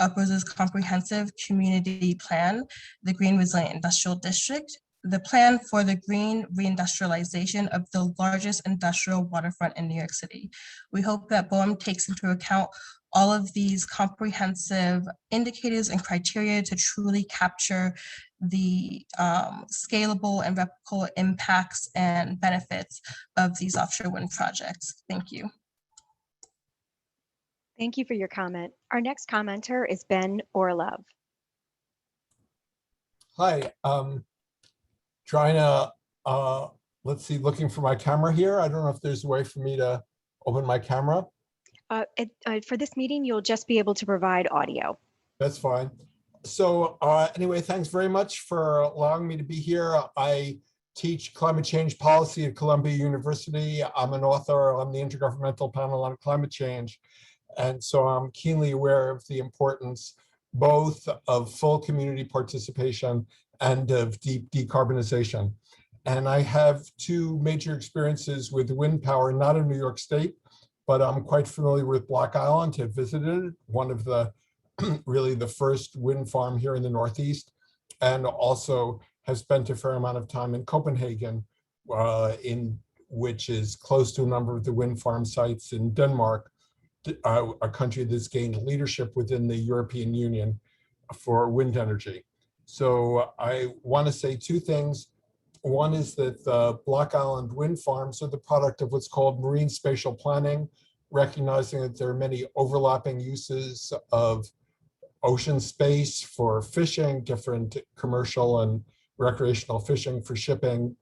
Uprose's comprehensive community plan, the Green Resilient Industrial District, the plan for the green reindustrialization of the largest industrial waterfront in New York City. We hope that BOEM takes into account all of these comprehensive indicators and criteria to truly capture the scalable and replicable impacts and benefits of these offshore wind projects. Thank you. Thank you for your comment. Our next commenter is Ben Orlov. Hi, trying to, let's see, looking for my camera here. I don't know if there's a way for me to open my camera. For this meeting, you'll just be able to provide audio. That's fine. So anyway, thanks very much for allowing me to be here. I teach climate change policy at Columbia University. I'm an author on the Intergovernmental Panel on Climate Change. And so I'm keenly aware of the importance both of full community participation and of deep decarbonization. And I have two major experiences with wind power, not in New York State, but I'm quite familiar with Block Island. Have visited one of the really the first wind farm here in the Northeast, and also have spent a fair amount of time in Copenhagen, in which is close to a number of the wind farm sites in Denmark, a country that's gained leadership within the European Union for wind energy. So I want to say two things. One is that the Block Island wind farms are the product of what's called marine spatial planning, recognizing that there are many overlapping uses of ocean space for fishing, different commercial and recreational fishing, for shipping,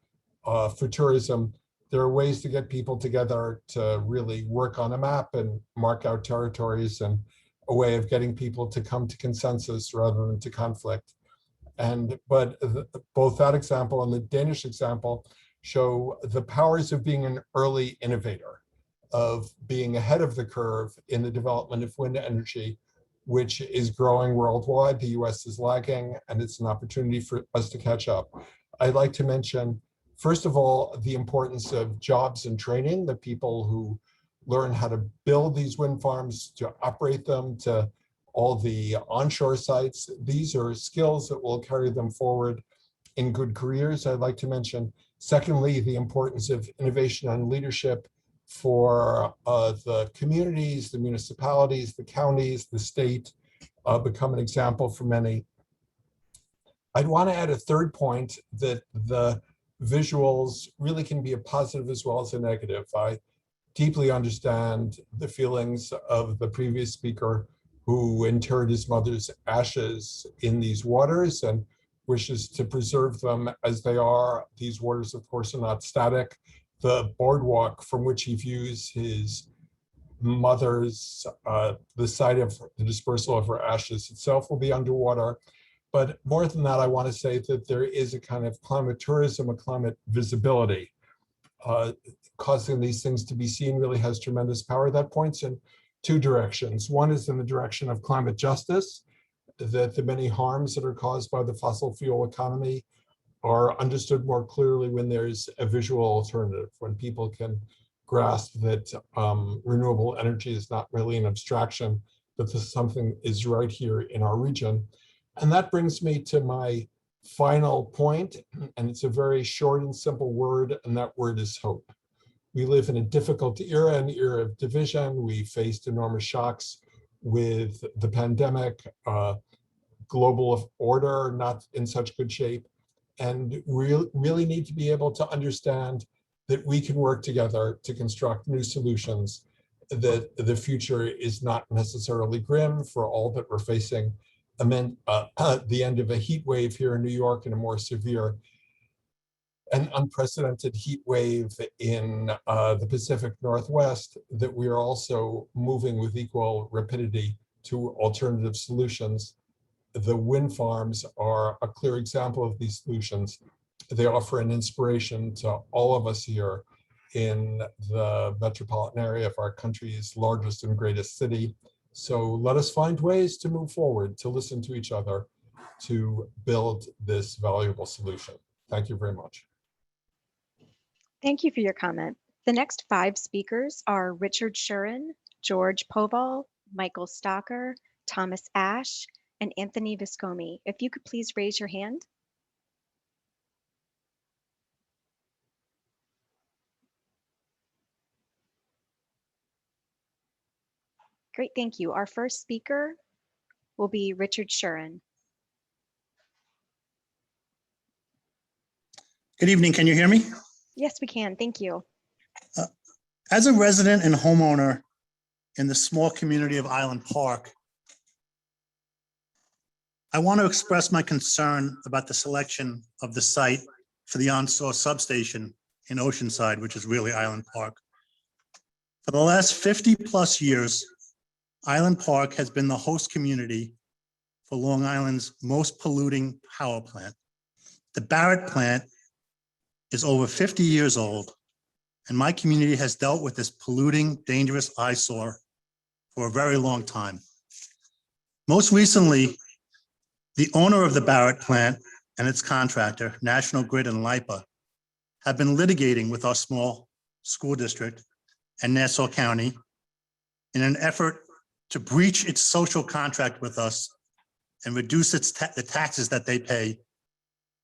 for tourism. There are ways to get people together to really work on a map and mark out territories, and a way of getting people to come to consensus rather than to conflict. But both that example and the Danish example show the powers of being an early innovator, of being ahead of the curve in the development of wind energy, which is growing worldwide. The US is lagging, and it's an opportunity for us to catch up. I'd like to mention, first of all, the importance of jobs and training, the people who learn how to build these wind farms, to operate them, to all the onshore sites. These are skills that will carry them forward in good careers. I'd like to mention, secondly, the importance of innovation and leadership for the communities, the municipalities, the counties, the state, become an example for many. I'd want to add a third point, that the visuals really can be a positive as well as a negative. I deeply understand the feelings of the previous speaker, who interred his mother's ashes in these waters and wishes to preserve them as they are. These waters, of course, are not static. The boardwalk from which he views his mother's, the site of the dispersal of her ashes itself, will be underwater. But more than that, I want to say that there is a kind of climate tourism, a climate visibility. Causing these things to be seen really has tremendous power. That points in two directions. One is in the direction of climate justice, that the many harms that are caused by the fossil fuel economy are understood more clearly when there's a visual alternative, when people can grasp that renewable energy is not really an abstraction, but this something is right here in our region. And that brings me to my final point, and it's a very short and simple word, and that word is hope. We live in a difficult era, an era of division. We faced enormous shocks with the pandemic, global order not in such good shape, and we really need to be able to understand that we can work together to construct new solutions, that the future is not necessarily grim for all that we're facing. The end of a heat wave here in New York, and a more severe and unprecedented heat wave in the Pacific Northwest, that we are also moving with equal rapidity to alternative solutions. The wind farms are a clear example of these solutions. They offer an inspiration to all of us here in the metropolitan area of our country's largest and greatest city. So let us find ways to move forward, to listen to each other, to build this valuable solution. Thank you very much. Thank you for your comment. The next 5 speakers are Richard Shuren, George Poval, Michael Stocker, Thomas Ash, and Anthony Viscomi. If you could please raise your hand. Great, thank you. Our first speaker will be Richard Shuren. Good evening. Can you hear me? Yes, we can. Thank you. As a resident and homeowner in the small community of Island Park, I want to express my concern about the selection of the site for the on-source substation in Oceanside, which is really Island Park. For the last 50+ years, Island Park has been the host community for Long Island's most polluting power plant. The Barrett plant is over 50 years old, and my community has dealt with this polluting, dangerous eyesore for a very long time. Most recently, the owner of the Barrett plant and its contractor, National Grid and LIPA, have been litigating with our small school district and Nassau County in an effort to breach its social contract with us and reduce the taxes that they pay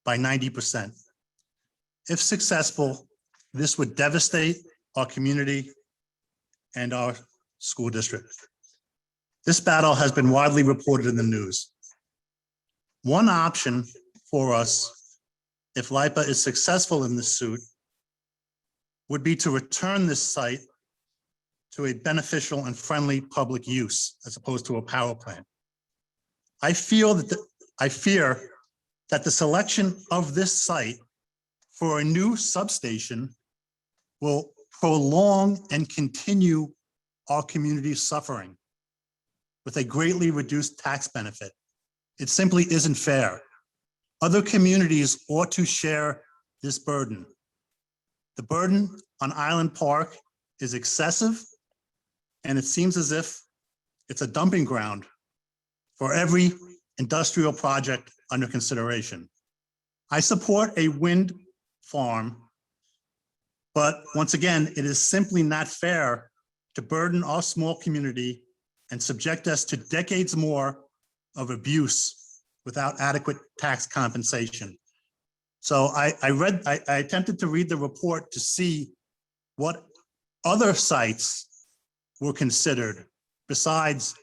by 90%. If successful, this would devastate our community and our school district. This battle has been widely reported in the news. One option for us, if LIPA is successful in this suit, would be to return this site to a beneficial and friendly public use as opposed to a power plant. I fear that the selection of this site for a new substation will prolong and continue our community's suffering with a greatly reduced tax benefit. It simply isn't fair. Other communities ought to share this burden. The burden on Island Park is excessive, and it seems as if it's a dumping ground for every industrial project under consideration. I support a wind farm, but once again, it is simply not fair to burden our small community and subject us to decades more of abuse without adequate tax compensation. So I attempted to read the report to see what other sites were considered besides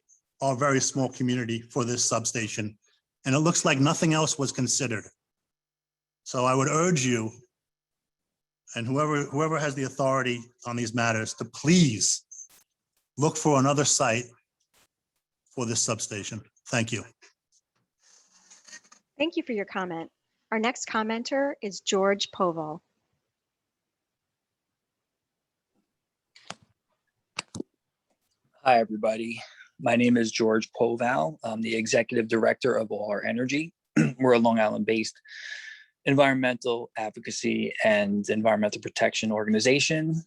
our very small community for this substation. And it looks like nothing else was considered. So I would urge you and whoever has the authority on these matters to please look for another site for this substation. Thank you. Thank you for your comment. Our next commenter is George Poval. Hi, everybody. My name is George Poval. I'm the executive director of All Our Energy. We're a Long Island-based environmental advocacy and environmental protection organization.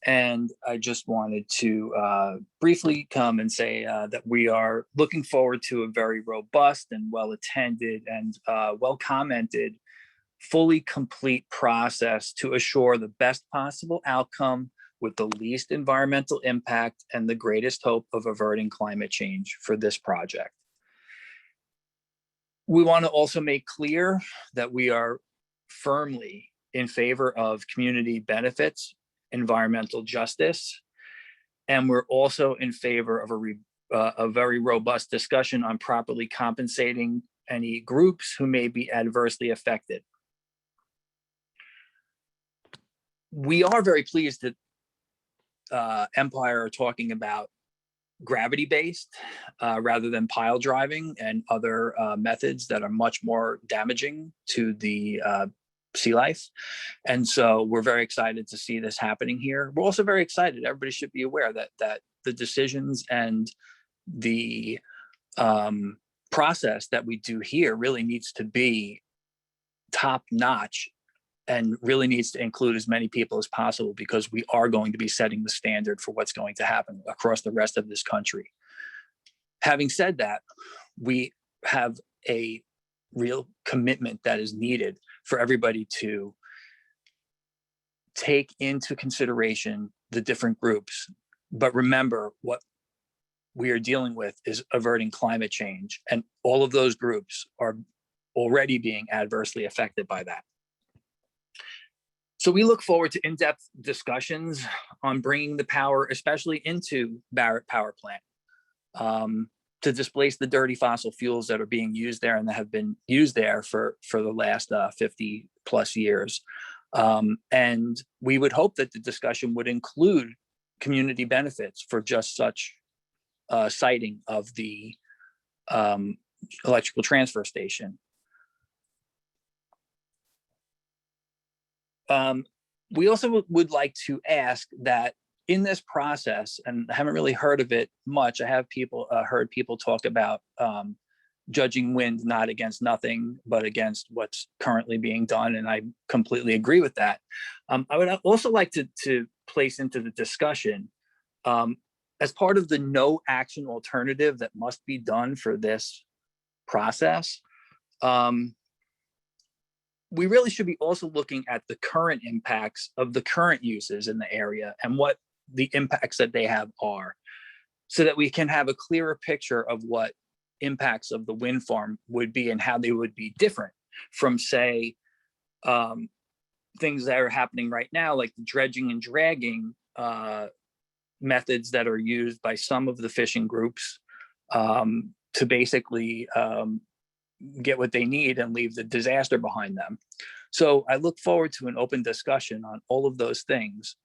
And I just wanted to briefly come and say that we are looking forward to a very robust and well-attended and well-commented, fully complete process to assure the best possible outcome with the least environmental impact and the greatest hope of averting climate change for this project. We want to also make clear that we are firmly in favor of community benefits, environmental justice, and we're also in favor of a very robust discussion on properly compensating any groups who may be adversely affected. We are very pleased that Empire are talking about gravity-based rather than pile driving and other methods that are much more damaging to the sea life. And so we're very excited to see this happening here. We're also very excited. Everybody should be aware that the decisions and the process that we do here really needs to be top notch and really needs to include as many people as possible, because we are going to be setting the standard for what's going to happen across the rest of this country. Having said that, we have a real commitment that is needed for everybody to take into consideration the different groups. But remember, what we are dealing with is averting climate change, and all of those groups are already being adversely affected by that. So we look forward to in-depth discussions on bringing the power, especially into Barrett Power Plant, to displace the dirty fossil fuels that are being used there and that have been used there for the last 50+ years. And we would hope that the discussion would include community benefits for just such siting of the electrical transfer station. We also would like to ask that in this process, and I haven't really heard of it much, I have heard people talk about judging wind not against nothing, but against what's currently being done, and I completely agree with that. I would also like to place into the discussion, as part of the no action alternative that must be done for this process, we really should be also looking at the current impacts of the current uses in the area and what the impacts that they have are, so that we can have a clearer picture of what impacts of the wind farm would be and how they would be different from, say, things that are happening right now, like the dredging and dragging methods that are used by some of the fishing groups to basically get what they need and leave the disaster behind them. So I look forward to an open discussion on all of those things.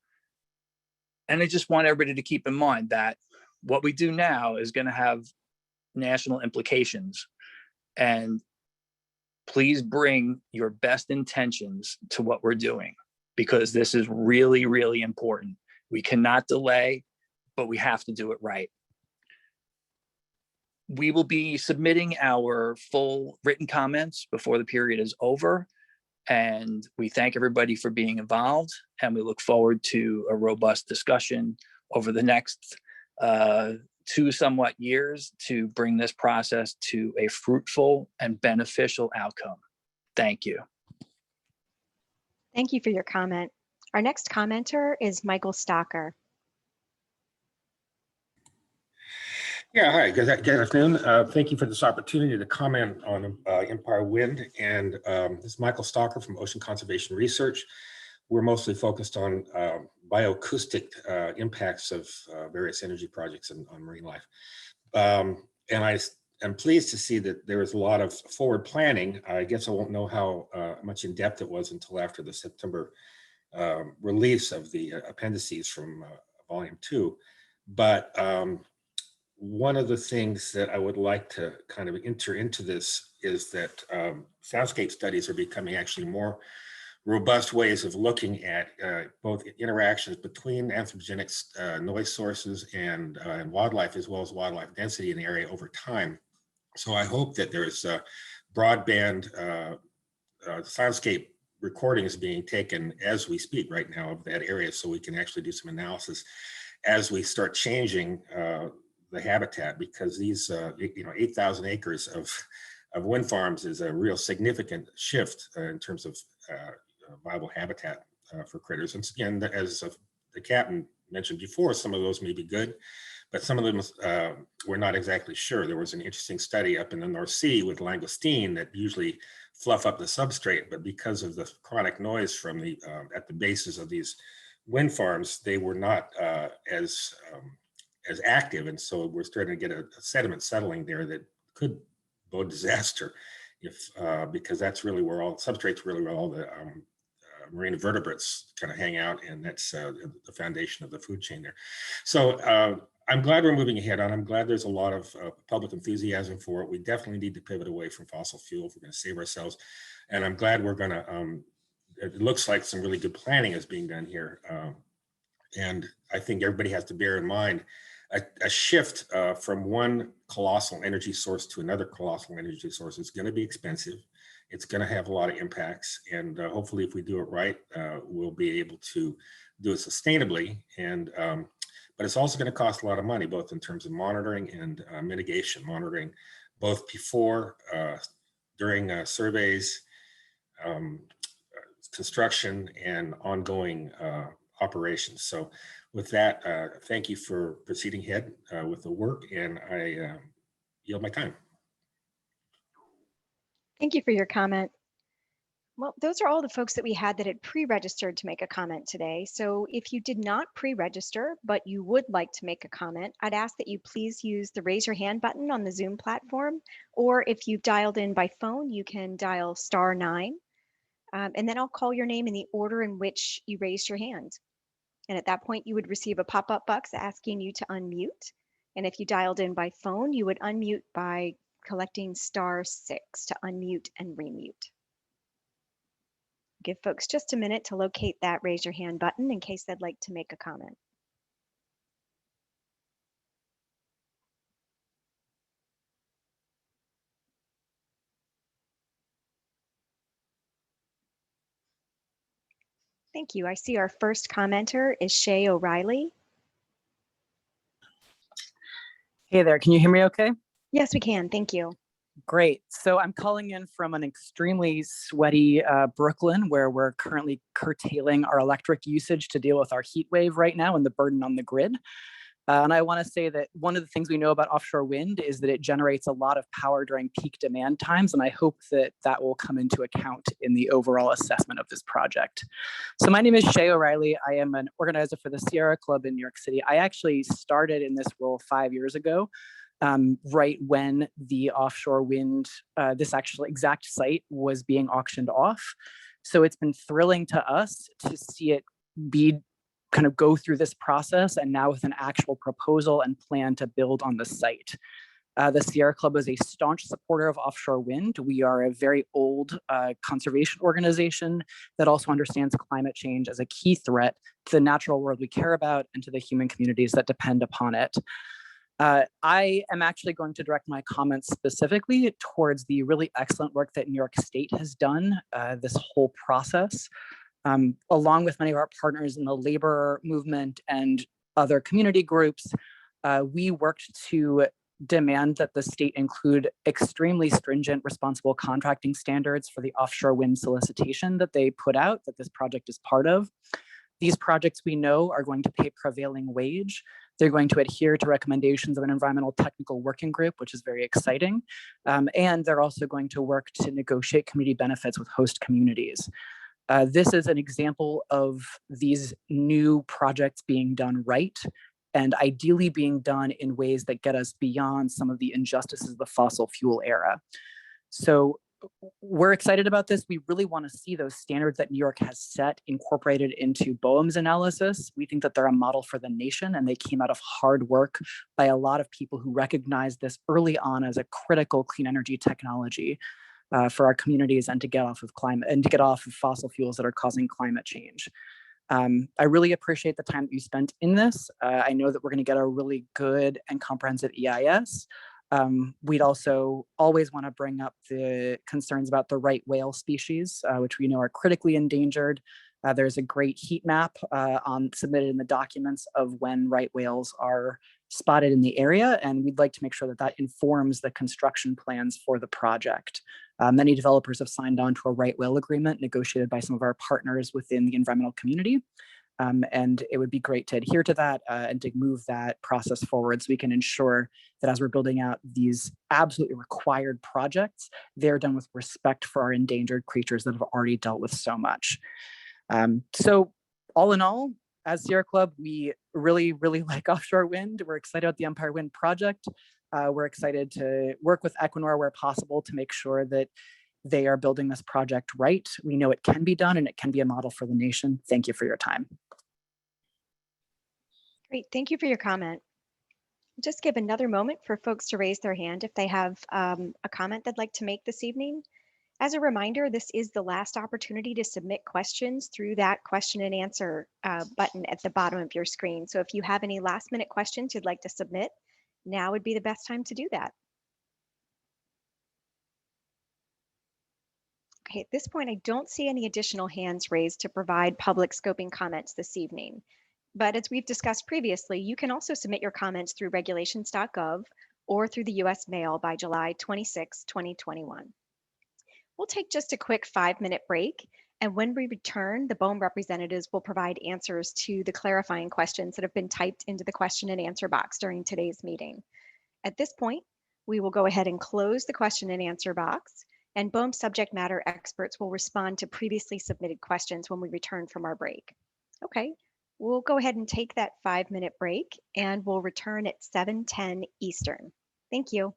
And I just want everybody to keep in mind that what we do now is going to have national implications. And please bring your best intentions to what we're doing, because this is really, really important. We cannot delay, but we have to do it right. We will be submitting our full written comments before the period is over. And we thank everybody for being involved. And we look forward to a robust discussion over the next 2 somewhat years to bring this process to a fruitful and beneficial outcome. Thank you. Thank you for your comment. Our next commenter is Michael Stocker. Yeah, hi, good afternoon. Thank you for this opportunity to comment on Empire Wind. And this is Michael Stocker from Ocean Conservation Research. We're mostly focused on bioacoustic impacts of various energy projects on marine life. And I am pleased to see that there is a lot of forward planning. I guess I won't know how much in depth it was until after the September release of the appendices from Volume 2. But one of the things that I would like to kind of enter into this is that soundscape studies are becoming actually more robust ways of looking at both interactions between anthropogenic noise sources and wildlife, as well as wildlife density in the area over time. So I hope that there's broadband soundscape recordings being taken as we speak right now of that area, so we can actually do some analysis as we start changing the habitat, because these 8,000 acres of wind farms is a real significant shift in terms of viable habitat for critters. And again, as the captain mentioned before, some of those may be good, but some of them we're not exactly sure. There was an interesting study up in the North Sea with langoustine that usually fluff up the substrate, but because of the chronic noise from the at the bases of these wind farms, they were not as active, and so we're starting to get a sediment settling there that could bode disaster if because that's really where all substrates really where all the marine vertebrates kind of hang out, and that's the foundation of the food chain there. So I'm glad we're moving ahead on. I'm glad there's a lot of public enthusiasm for it. We definitely need to pivot away from fossil fuel if we're going to save ourselves, and I'm glad we're going to. It looks like some really good planning is being done here, and I think everybody has to bear in mind a shift from one colossal energy source to another colossal energy source is going to be expensive. It's going to have a lot of impacts, and hopefully if we do it right, we'll be able to do it sustainably. And but it's also going to cost a lot of money, both in terms of monitoring and mitigation, monitoring both before, during surveys, construction, and ongoing operations. So with that, thank you for proceeding ahead with the work, and I yield my time. Thank you for your comment. Well, those are all the folks that we had that had pre-registered to make a comment today. So if you did not pre-register, but you would like to make a comment, I'd ask that you please use the raise your hand button on the Zoom platform, or if you've dialed in by phone, you can dial *9, and then I'll call your name in the order in which you raised your hand. And at that point, you would receive a pop-up box asking you to unmute. And if you dialed in by phone, you would unmute by collecting *6 to unmute and remute. Give folks just a minute to locate that raise your hand button in case they'd like to make a comment. Thank you. I see our first commenter is Shay O'Reilly. Hey there, can you hear me okay? Yes, we can. Thank you. Great. So I'm calling in from an extremely sweaty Brooklyn, where we're currently curtailing our electric usage to deal with our heat wave right now and the burden on the grid. And I want to say that one of the things we know about offshore wind is that it generates a lot of power during peak demand times, and I hope that that will come into account in the overall assessment of this project. So my name is Shay O'Reilly. I am an organizer for the Sierra Club in New York City. I actually started in this role 5 years ago, right when the offshore wind, this actual exact site was being auctioned off. So it's been thrilling to us to see it be kind of go through this process and now with an actual proposal and plan to build on the site. The Sierra Club is a staunch supporter of offshore wind. We are a very old conservation organization that also understands climate change as a key threat to the natural world we care about and to the human communities that depend upon it. I am actually going to direct my comments specifically towards the really excellent work that New York State has done this whole process. Along with many of our partners in the labor movement and other community groups, we worked to demand that the state include extremely stringent responsible contracting standards for the offshore wind solicitation that they put out, that this project is part of. These projects we know are going to pay prevailing wage. They're going to adhere to recommendations of an environmental technical working group, which is very exciting. And they're also going to work to negotiate community benefits with host communities. This is an example of these new projects being done right and ideally being done in ways that get us beyond some of the injustices of the fossil fuel era. So we're excited about this. We really want to see those standards that New York has set incorporated into BOEM's analysis. We think that they're a model for the nation, and they came out of hard work by a lot of people who recognized this early on as a critical clean energy technology for our communities and to get off of climate and to get off of fossil fuels that are causing climate change. I really appreciate the time that you spent in this. I know that we're going to get a really good and comprehensive EIS. We'd also always want to bring up the concerns about the right whale species, which we know are critically endangered. There's a great heat map submitted in the documents of when right whales are spotted in the area, and we'd like to make sure that that informs the construction plans for the project. Many developers have signed on to a right whale agreement negotiated by some of our partners within the environmental community. And it would be great to adhere to that and to move that process forward so we can ensure that as we're building out these absolutely required projects, they're done with respect for our endangered creatures that have already dealt with so much. So all in all, as Sierra Club, we really, really like offshore wind. We're excited about the Empire Wind project. We're excited to work with Equinor where possible to make sure that they are building this project right. We know it can be done and it can be a model for the nation. Thank you for your time. Great, thank you for your comment. Just give another moment for folks to raise their hand if they have a comment they'd like to make this evening. As a reminder, this is the last opportunity to submit questions through that question and answer button at the bottom of your screen. So if you have any last minute questions you'd like to submit, now would be the best time to do that. Okay, at this point, I don't see any additional hands raised to provide public scoping comments this evening. But as we've discussed previously, you can also submit your comments through regulations.gov or through the US mail by July 26, 2021. We'll take just a quick 5-minute break, and when we return, the BOEM representatives will provide answers to the clarifying questions that have been typed into the question and answer box during today's meeting. At this point, we will go ahead and close the question and answer box, and BOEM subject matter experts will respond to previously submitted questions when we return from our break. Okay, we'll go ahead and take that 5-minute break, and we'll return at 7:10 Eastern. Thank you.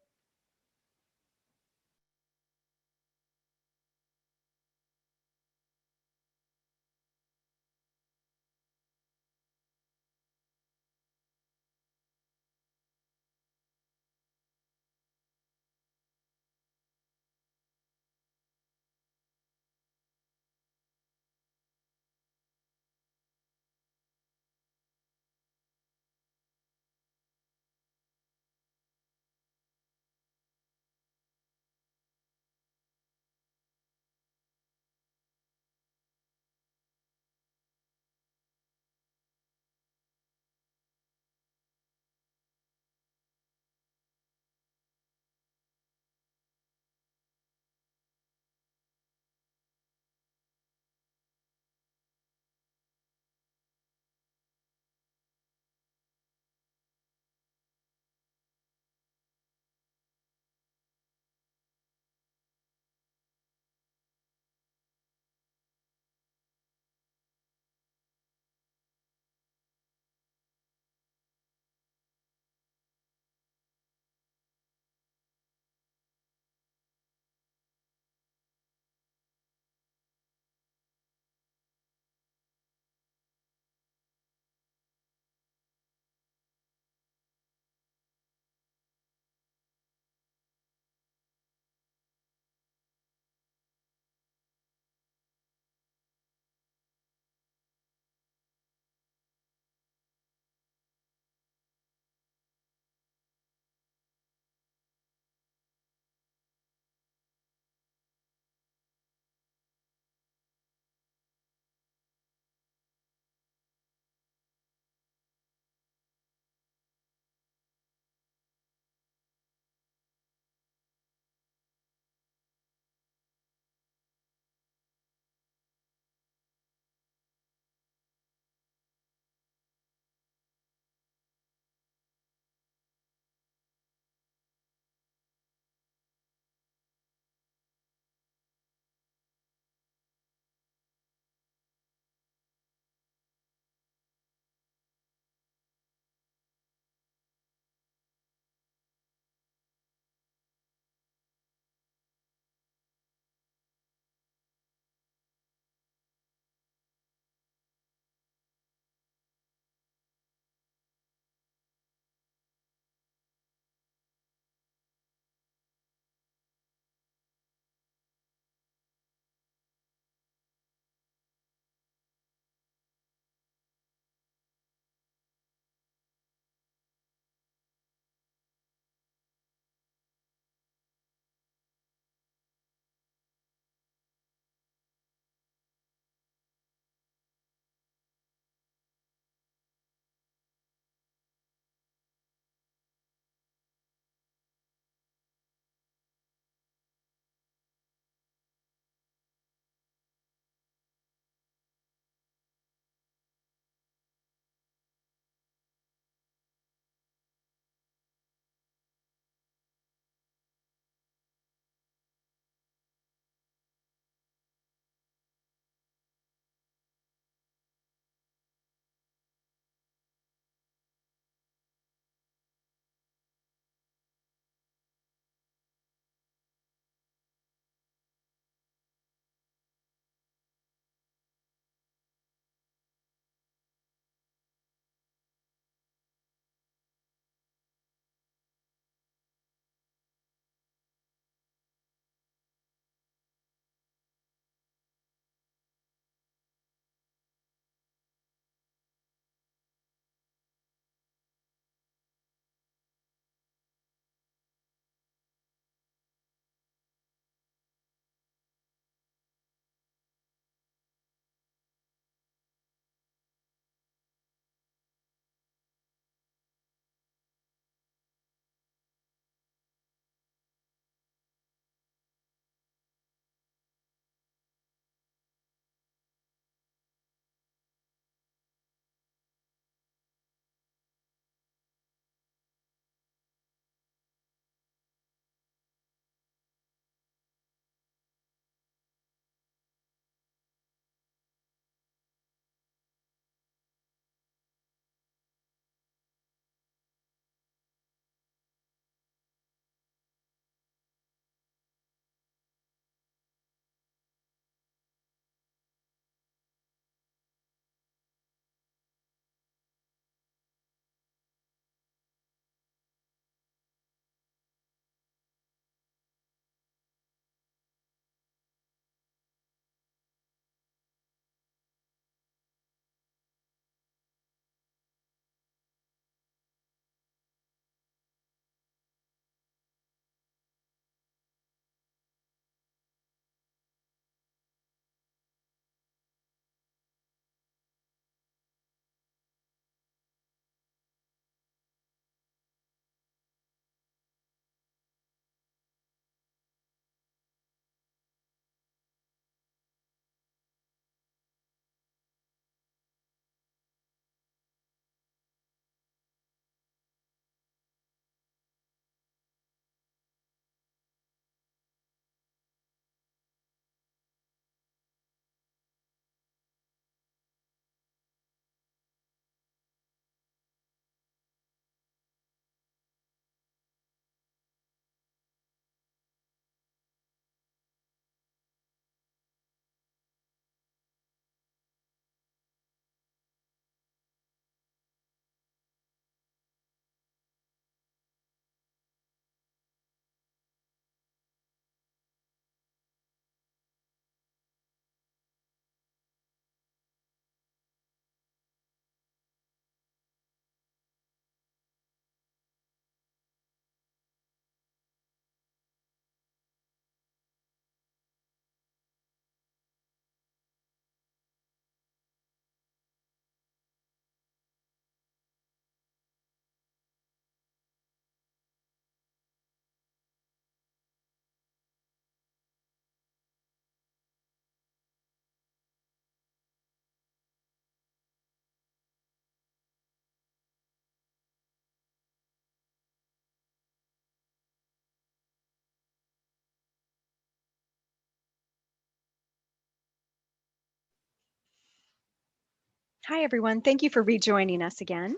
Hi, everyone. Thank you for rejoining us again.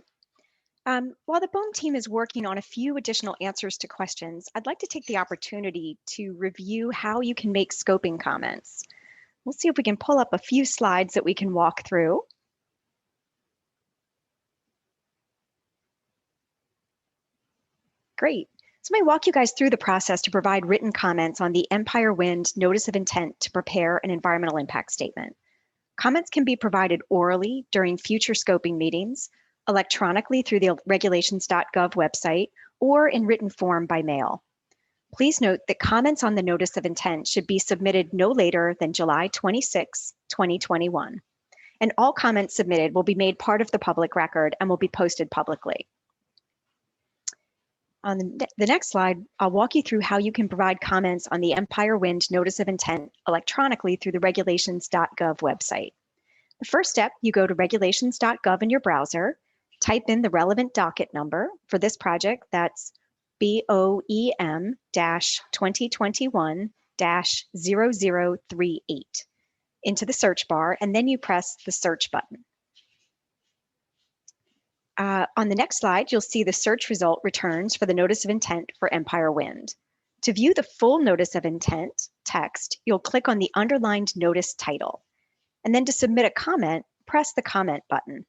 While the BOEM team is working on a few additional answers to questions, I'd like to take the opportunity to review how you can make scoping comments. We'll see if we can pull up a few slides that we can walk through. Great. So I'm going to walk you guys through the process to provide written comments on the Empire Wind Notice of Intent to prepare an environmental impact statement. Comments can be provided orally during future scoping meetings, electronically through the regulations.gov website, or in written form by mail. Please note that comments on the Notice of Intent should be submitted no later than July 26, 2021. And all comments submitted will be made part of the public record and will be posted publicly. On the next slide, I'll walk you through how you can provide comments on the Empire Wind Notice of Intent electronically through the regulations.gov website. The first step, you go to regulations.gov in your browser, type in the relevant docket number. For this project, that's BOEM-2021-0038 into the search bar, and then you press the search button. On the next slide, you'll see the search result returns for the Notice of Intent for Empire Wind. To view the full Notice of Intent text, you'll click on the underlined notice title. And then to submit a comment, press the comment button.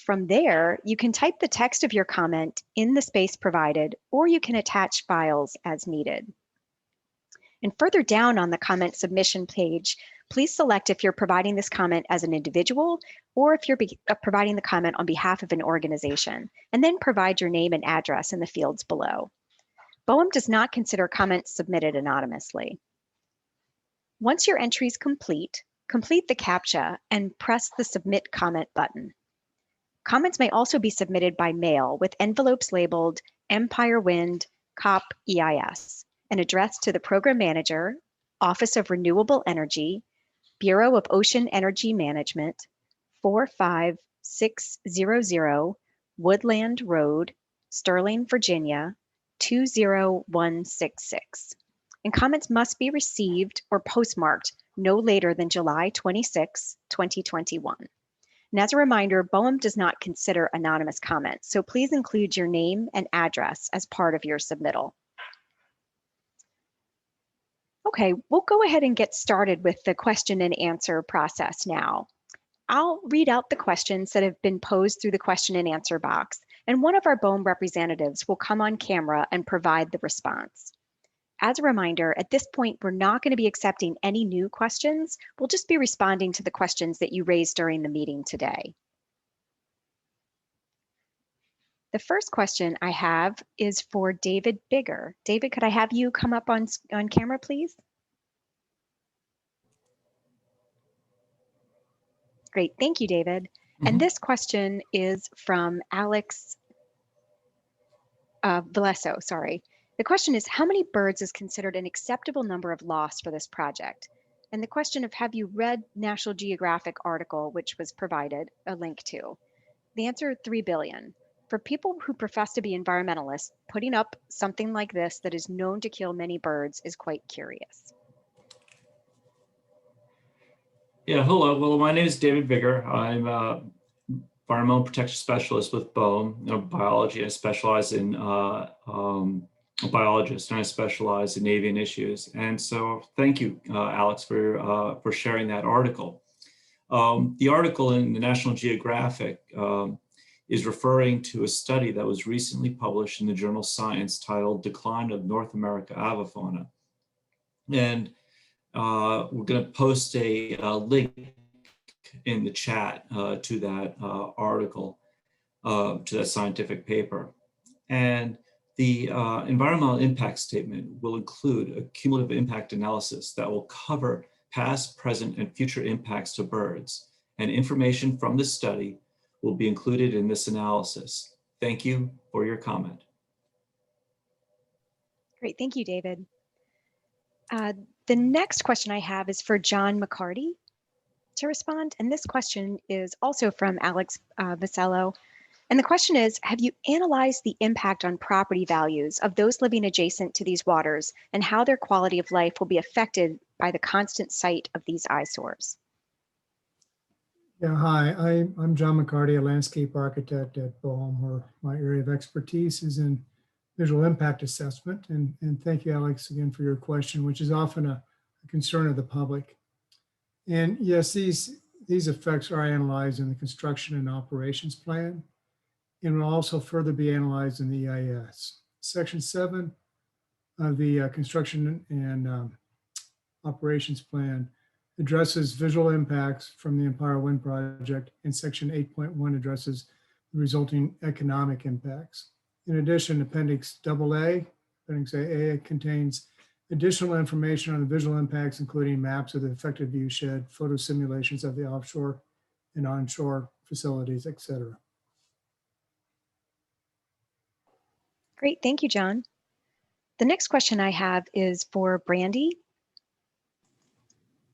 From there, you can type the text of your comment in the space provided, or you can attach files as needed. And further down on the comment submission page, please select if you're providing this comment as an individual or if you're providing the comment on behalf of an organization, and then provide your name and address in the fields below. BOEM does not consider comments submitted anonymously. Once your entry is complete the CAPTCHA and press the Submit Comment button. Comments may also be submitted by mail with envelopes labeled Empire Wind COP EIS and addressed to the Program Manager, Office of Renewable Energy, Bureau of Ocean Energy Management, 45600 Woodland Road, Sterling, Virginia, 20166. And comments must be received or postmarked no later than July 26, 2021. And as a reminder, BOEM does not consider anonymous comments, so please include your name and address as part of your submittal. Okay, we'll go ahead and get started with the question and answer process now. I'll read out the questions that have been posed through the question and answer box, and one of our BOEM representatives will come on camera and provide the response. As a reminder, at this point, we're not going to be accepting any new questions. We'll just be responding to the questions that you raised during the meeting today. The first question I have is for David Bigger. David, could I have you come up on camera, please? Great, thank you, David. And this question is from Alex Valesso, sorry. The question is, how many birds is considered an acceptable number of loss for this project? And the question of, have you read National Geographic article, which was provided a link to? The answer, 3 billion. For people who profess to be environmentalists, putting up something like this that is known to kill many birds is quite curious. Yeah, hello. Well, my name is David Bigger. I'm a environmental protection specialist with BOEM, biology. I specialize in a biologist, and I specialize in avian issues. And so thank you, Alex, for sharing that article. The article in the National Geographic is referring to a study that was recently published in the journal Science titled Decline of North America Avifauna. And we're going to post a link in the chat to that article, to that scientific paper. And the environmental impact statement will include a cumulative impact analysis that will cover past, present, and future impacts to birds. And information from this study will be included in this analysis. Thank you for your comment. Great, thank you, David. The next question I have is for John McCarty to respond. And this question is also from Alex Vasello. And the question is, have you analyzed the impact on property values of those living adjacent to these waters and how their quality of life will be affected by the constant sight of these eyesores? Yeah, hi, I'm John McCarty, a landscape architect at BOEM, where my area of expertise is in visual impact assessment. And thank you, Alex, again for your question, which is often a concern of the public. And yes, these effects are analyzed in the construction and operations plan and will also further be analyzed in the EIS. Section 7 of the construction and operations plan addresses visual impacts from the Empire Wind Project, and Section 8.1 addresses the resulting economic impacts. In addition, Appendix AA, Appendix AA contains additional information on the visual impacts, including maps of the affected view shed, photo simulations of the offshore and onshore facilities, et cetera. Great, thank you, John. The next question I have is for Brandy.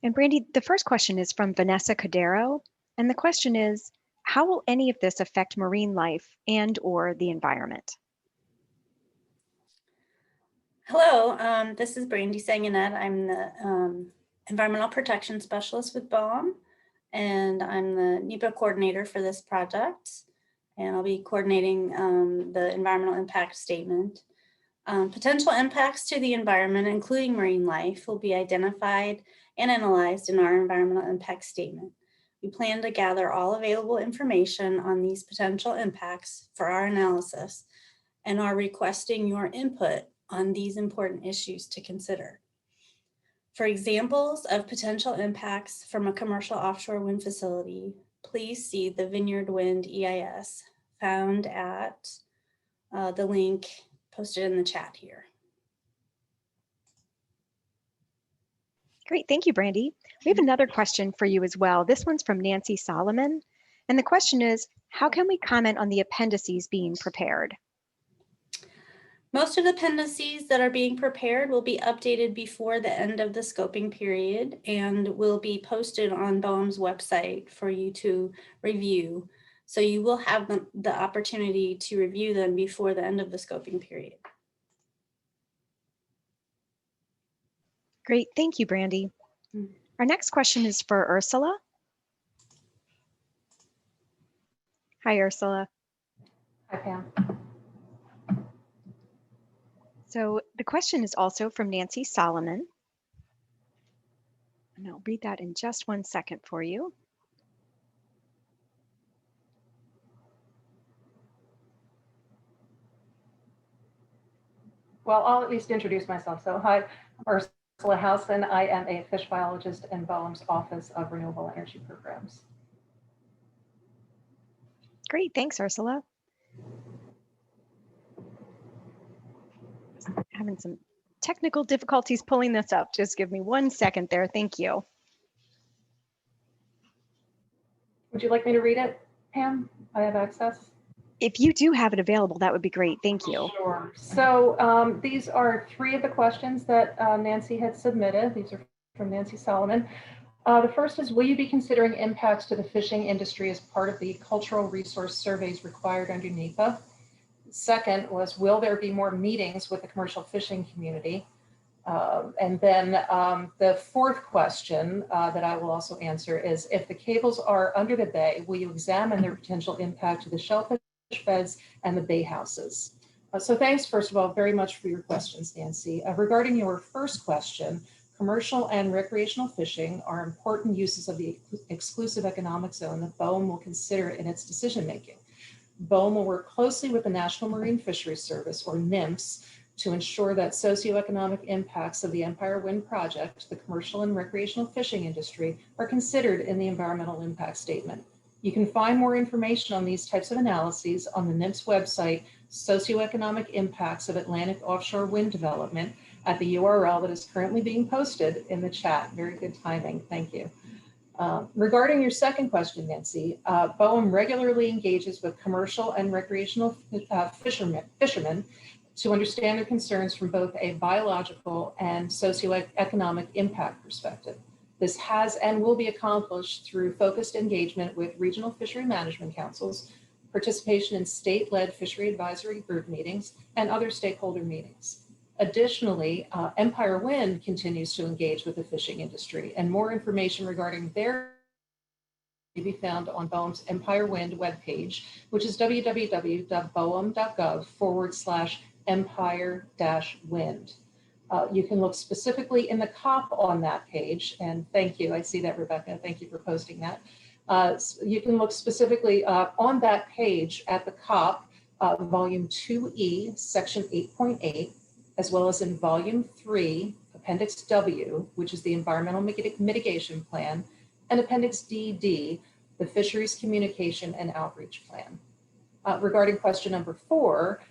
And Brandy, the first question is from Vanessa Cordero. And the question is, how will any of this affect marine life and or the environment? Hello, this is Brandy Sanganet. I'm the Environmental Protection Specialist with BOEM, and I'm the NEPA coordinator for this project. And I'll be coordinating the environmental impact statement. Potential impacts to the environment, including marine life, will be identified and analyzed in our environmental impact statement. We plan to gather all available information on these potential impacts for our analysis and are requesting your input on these important issues to consider. For examples of potential impacts from a commercial offshore wind facility, please see the Vineyard Wind EIS found at the link posted in the chat here. Great, thank you, Brandy. We have another question for you as well. This one's from Nancy Solomon. And the question is, how can we comment on the appendices being prepared? Most of the appendices that are being prepared will be updated before the end of the scoping period and will be posted on BOEM's website for you to review. So you will have the opportunity to review them before the end of the scoping period. Great, thank you, Brandy. Our next question is for Ursula. Hi, Ursula. Hi, Pam. So the question is also from Nancy Solomon. And I'll read that in just one second for you. Well, I'll at least introduce myself. So hi, I'm Ursula Housen. I am a fish biologist in BOEM's Office of Renewable Energy Programs. Great, thanks, Ursula. Having some technical difficulties pulling this up. Just give me 1 second there. Thank you. Would you like me to read it, Pam? I have access. If you do have it available, that would be great. Thank you. Sure. So these are 3 of the questions that Nancy had submitted. These are from Nancy Solomon. The first is, will you be considering impacts to the fishing industry as part of the cultural resource surveys required under NEPA? Second was, will there be more meetings with the commercial fishing community? And then the fourth question that I will also answer is, if the cables are under the bay, will you examine their potential impact to the shellfish beds and the bay houses? So thanks, first of all, very much for your questions, Nancy. Regarding your first question, commercial and recreational fishing are important uses of the exclusive economic zone that BOEM will consider in its decision-making. BOEM will work closely with the National Marine Fisheries Service, or NMFS, to ensure that socioeconomic impacts of the Empire Wind Project, the commercial and recreational fishing industry, are considered in the environmental impact statement. You can find more information on these types of analyses on the NMFS website, Socioeconomic Impacts of Atlantic Offshore Wind Development, at the URL that is currently being posted in the chat. Very good timing, thank you. Regarding your second question, Nancy, BOEM regularly engages with commercial and recreational fishermen to understand their concerns from both a biological and socioeconomic impact perspective. This has and will be accomplished through focused engagement with regional fishery management councils, participation in state-led fishery advisory group meetings, and other stakeholder meetings. Additionally, Empire Wind continues to engage with the fishing industry, and more information regarding their be found on BOEM's Empire Wind webpage, which is www.boem.gov/empire-wind. You can look specifically in the COP on that page, and thank you. I see that, Rebecca. Thank you for posting that. You can look specifically on that page at the COP, Volume 2E, Section 8.8, as well as in Volume 3, Appendix W, which is the Environmental Mitigation Plan, and Appendix DD, the Fisheries Communication and Outreach Plan. Regarding question number 4,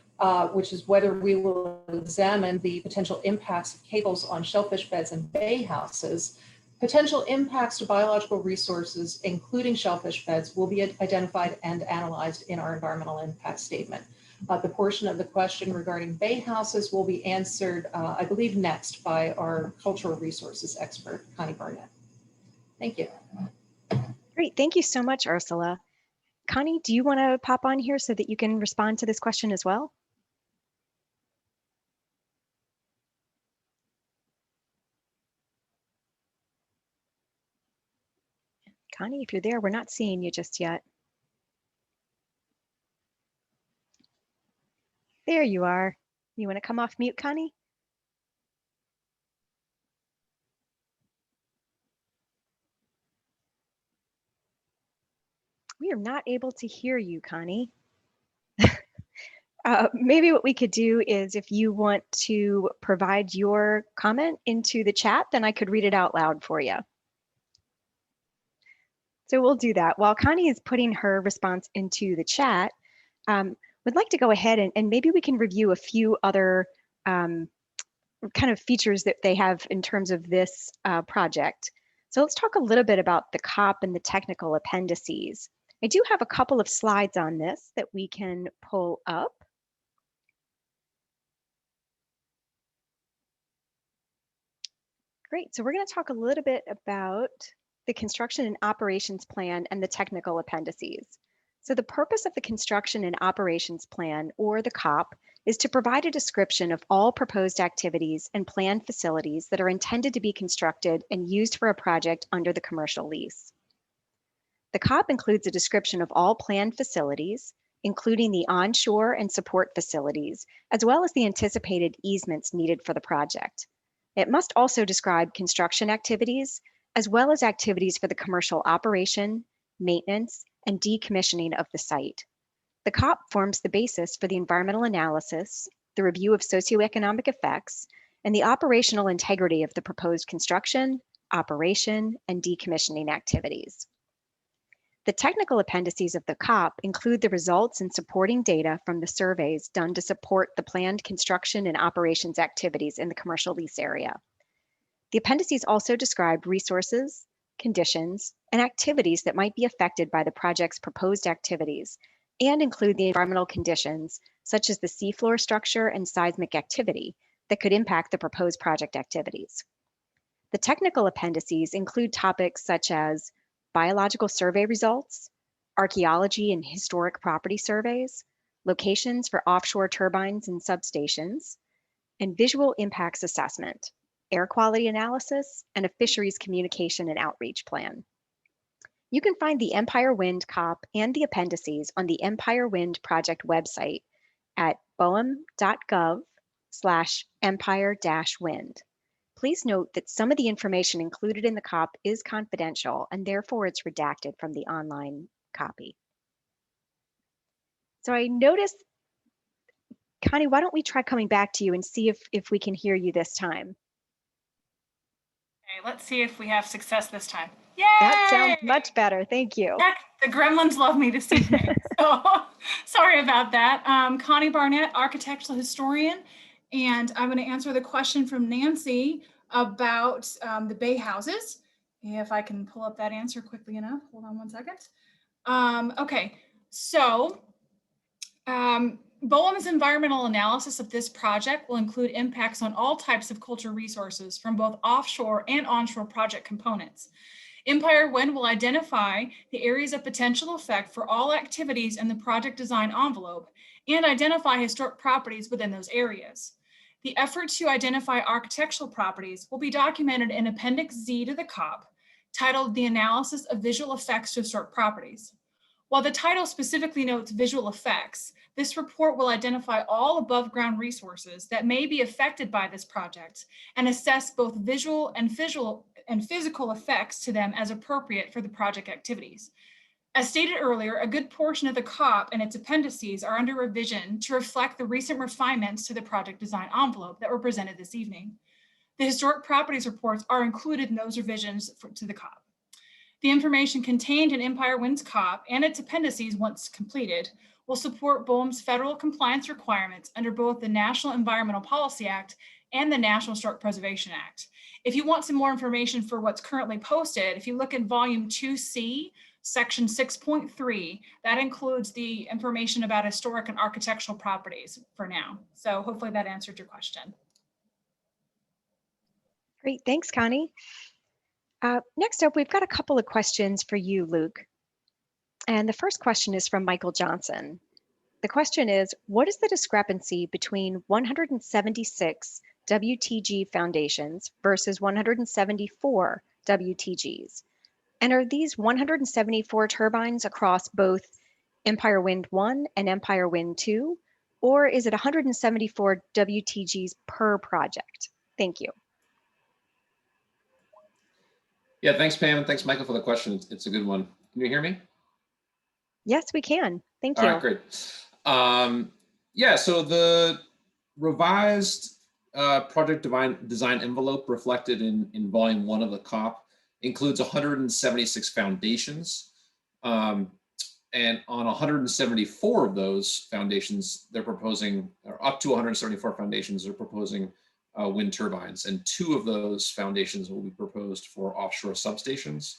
which is whether we will examine the potential impacts of cables on shellfish beds and bay houses, potential impacts to biological resources, including shellfish beds, will be identified and analyzed in our environmental impact statement. The portion of the question regarding bay houses will be answered, I believe, next by our cultural resources expert, Connie Barnett. Thank you. Great. Thank you so much, Ursula. Connie, do you want to pop on here so that you can respond to this question as well? Connie, if you're there, we're not seeing you just yet. There you are. You want to come off mute, Connie? We are not able to hear you, Connie. Maybe what we could do is if you want to provide your comment into the chat, then I could read it out loud for you. So we'll do that. While Connie is putting her response into the chat, we'd like to go ahead and maybe we can review a few other kind of features that they have in terms of this project. So let's talk a little bit about the COP and the technical appendices. I do have a couple of slides on this that we can pull up. Great, so we're going to talk a little bit about the construction and operations plan and the technical appendices. So the purpose of the construction and operations plan, or the COP, is to provide a description of all proposed activities and planned facilities that are intended to be constructed and used for a project under the commercial lease. The COP includes a description of all planned facilities, including the onshore and support facilities, as well as the anticipated easements needed for the project. It must also describe construction activities, as well as activities for the commercial operation, maintenance, and decommissioning of the site. The COP forms the basis for the environmental analysis, the review of socioeconomic effects, and the operational integrity of the proposed construction, operation, and decommissioning activities. The technical appendices of the COP include the results and supporting data from the surveys done to support the planned construction and operations activities in the commercial lease area. The appendices also describe resources, conditions, and activities that might be affected by the project's proposed activities and include the environmental conditions, such as the seafloor structure and seismic activity, that could impact the proposed project activities. The technical appendices include topics such as biological survey results, archaeology and historic property surveys, locations for offshore turbines and substations, and visual impacts assessment, air quality analysis, and a fisheries communication and outreach plan. You can find the Empire Wind COP and the appendices on the Empire Wind project website at boem.gov/empire-wind. Please note that some of the information included in the COP is confidential and therefore it's redacted from the online copy. So I noticed, Connie, why don't we try coming back to you and see if we can hear you this time? Okay, let's see if we have success this time. Yay! That sounds much better. Thank you. Heck, the gremlins love me this evening. So sorry about that. Connie Barnett, architectural historian, and I'm going to answer the question from Nancy about the bay houses. If I can pull up that answer quickly enough. Hold on one second. Okay, so BOEM's environmental analysis of this project will include impacts on all types of cultural resources from both offshore and onshore project components. Empire Wind will identify the areas of potential effect for all activities in the project design envelope and identify historic properties within those areas. The effort to identify architectural properties will be documented in Appendix Z to the COP, titled The Analysis of Visual Effects to Historic Properties. While the title specifically notes visual effects, this report will identify all above ground resources that may be affected by this project and assess both visual and physical effects to them as appropriate for the project activities. As stated earlier, a good portion of the COP and its appendices are under revision to reflect the recent refinements to the project design envelope that were presented this evening. The historic properties reports are included in those revisions to the COP. The information contained in Empire Wind's COP and its appendices, once completed, will support BOEM's federal compliance requirements under both the National Environmental Policy Act and the National Historic Preservation Act. If you want some more information for what's currently posted, if you look at volume 2C, section 6.3, that includes the information about historic and architectural properties for now. So hopefully that answered your question. Great, thanks, Connie. Next up, we've got a couple of questions for you, Luke. And the first question is from Michael Johnson. The question is, what is the discrepancy between 176 WTG foundations versus 174 WTGs? And are these 174 turbines across both Empire Wind 1 and Empire Wind 2? Or is it 174 WTGs per project? Thank you. Yeah, thanks, Pam, and thanks, Michael, for the question. It's a good one. Can you hear me? Yes, we can. Thank you. All right, great. Yeah, so the revised project design envelope reflected in volume 1 of the COP includes 176 foundations. And on 174 of those foundations, they're proposing, or up to 174 foundations, they're proposing wind turbines. And 2 of those foundations will be proposed for offshore substations.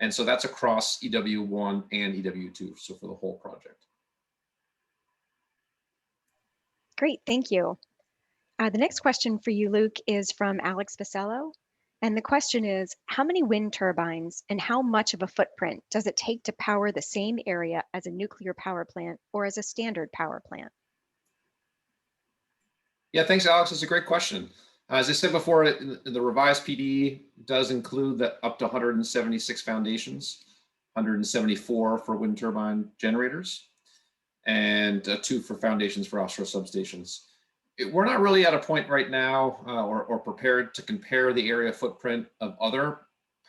And so that's across EW1 and EW2, so for the whole project. Great, thank you. The next question for you, Luke, is from Alex Vasello. And the question is, how many wind turbines and how much of a footprint does it take to power the same area as a nuclear power plant or as a standard power plant? Yeah, thanks, Alex. That's a great question. As I said before, the revised PD does include that up to 176 foundations, 174 for wind turbine generators, and 2 for foundations for offshore substations. We're not really at a point right now or prepared to compare the area footprint of other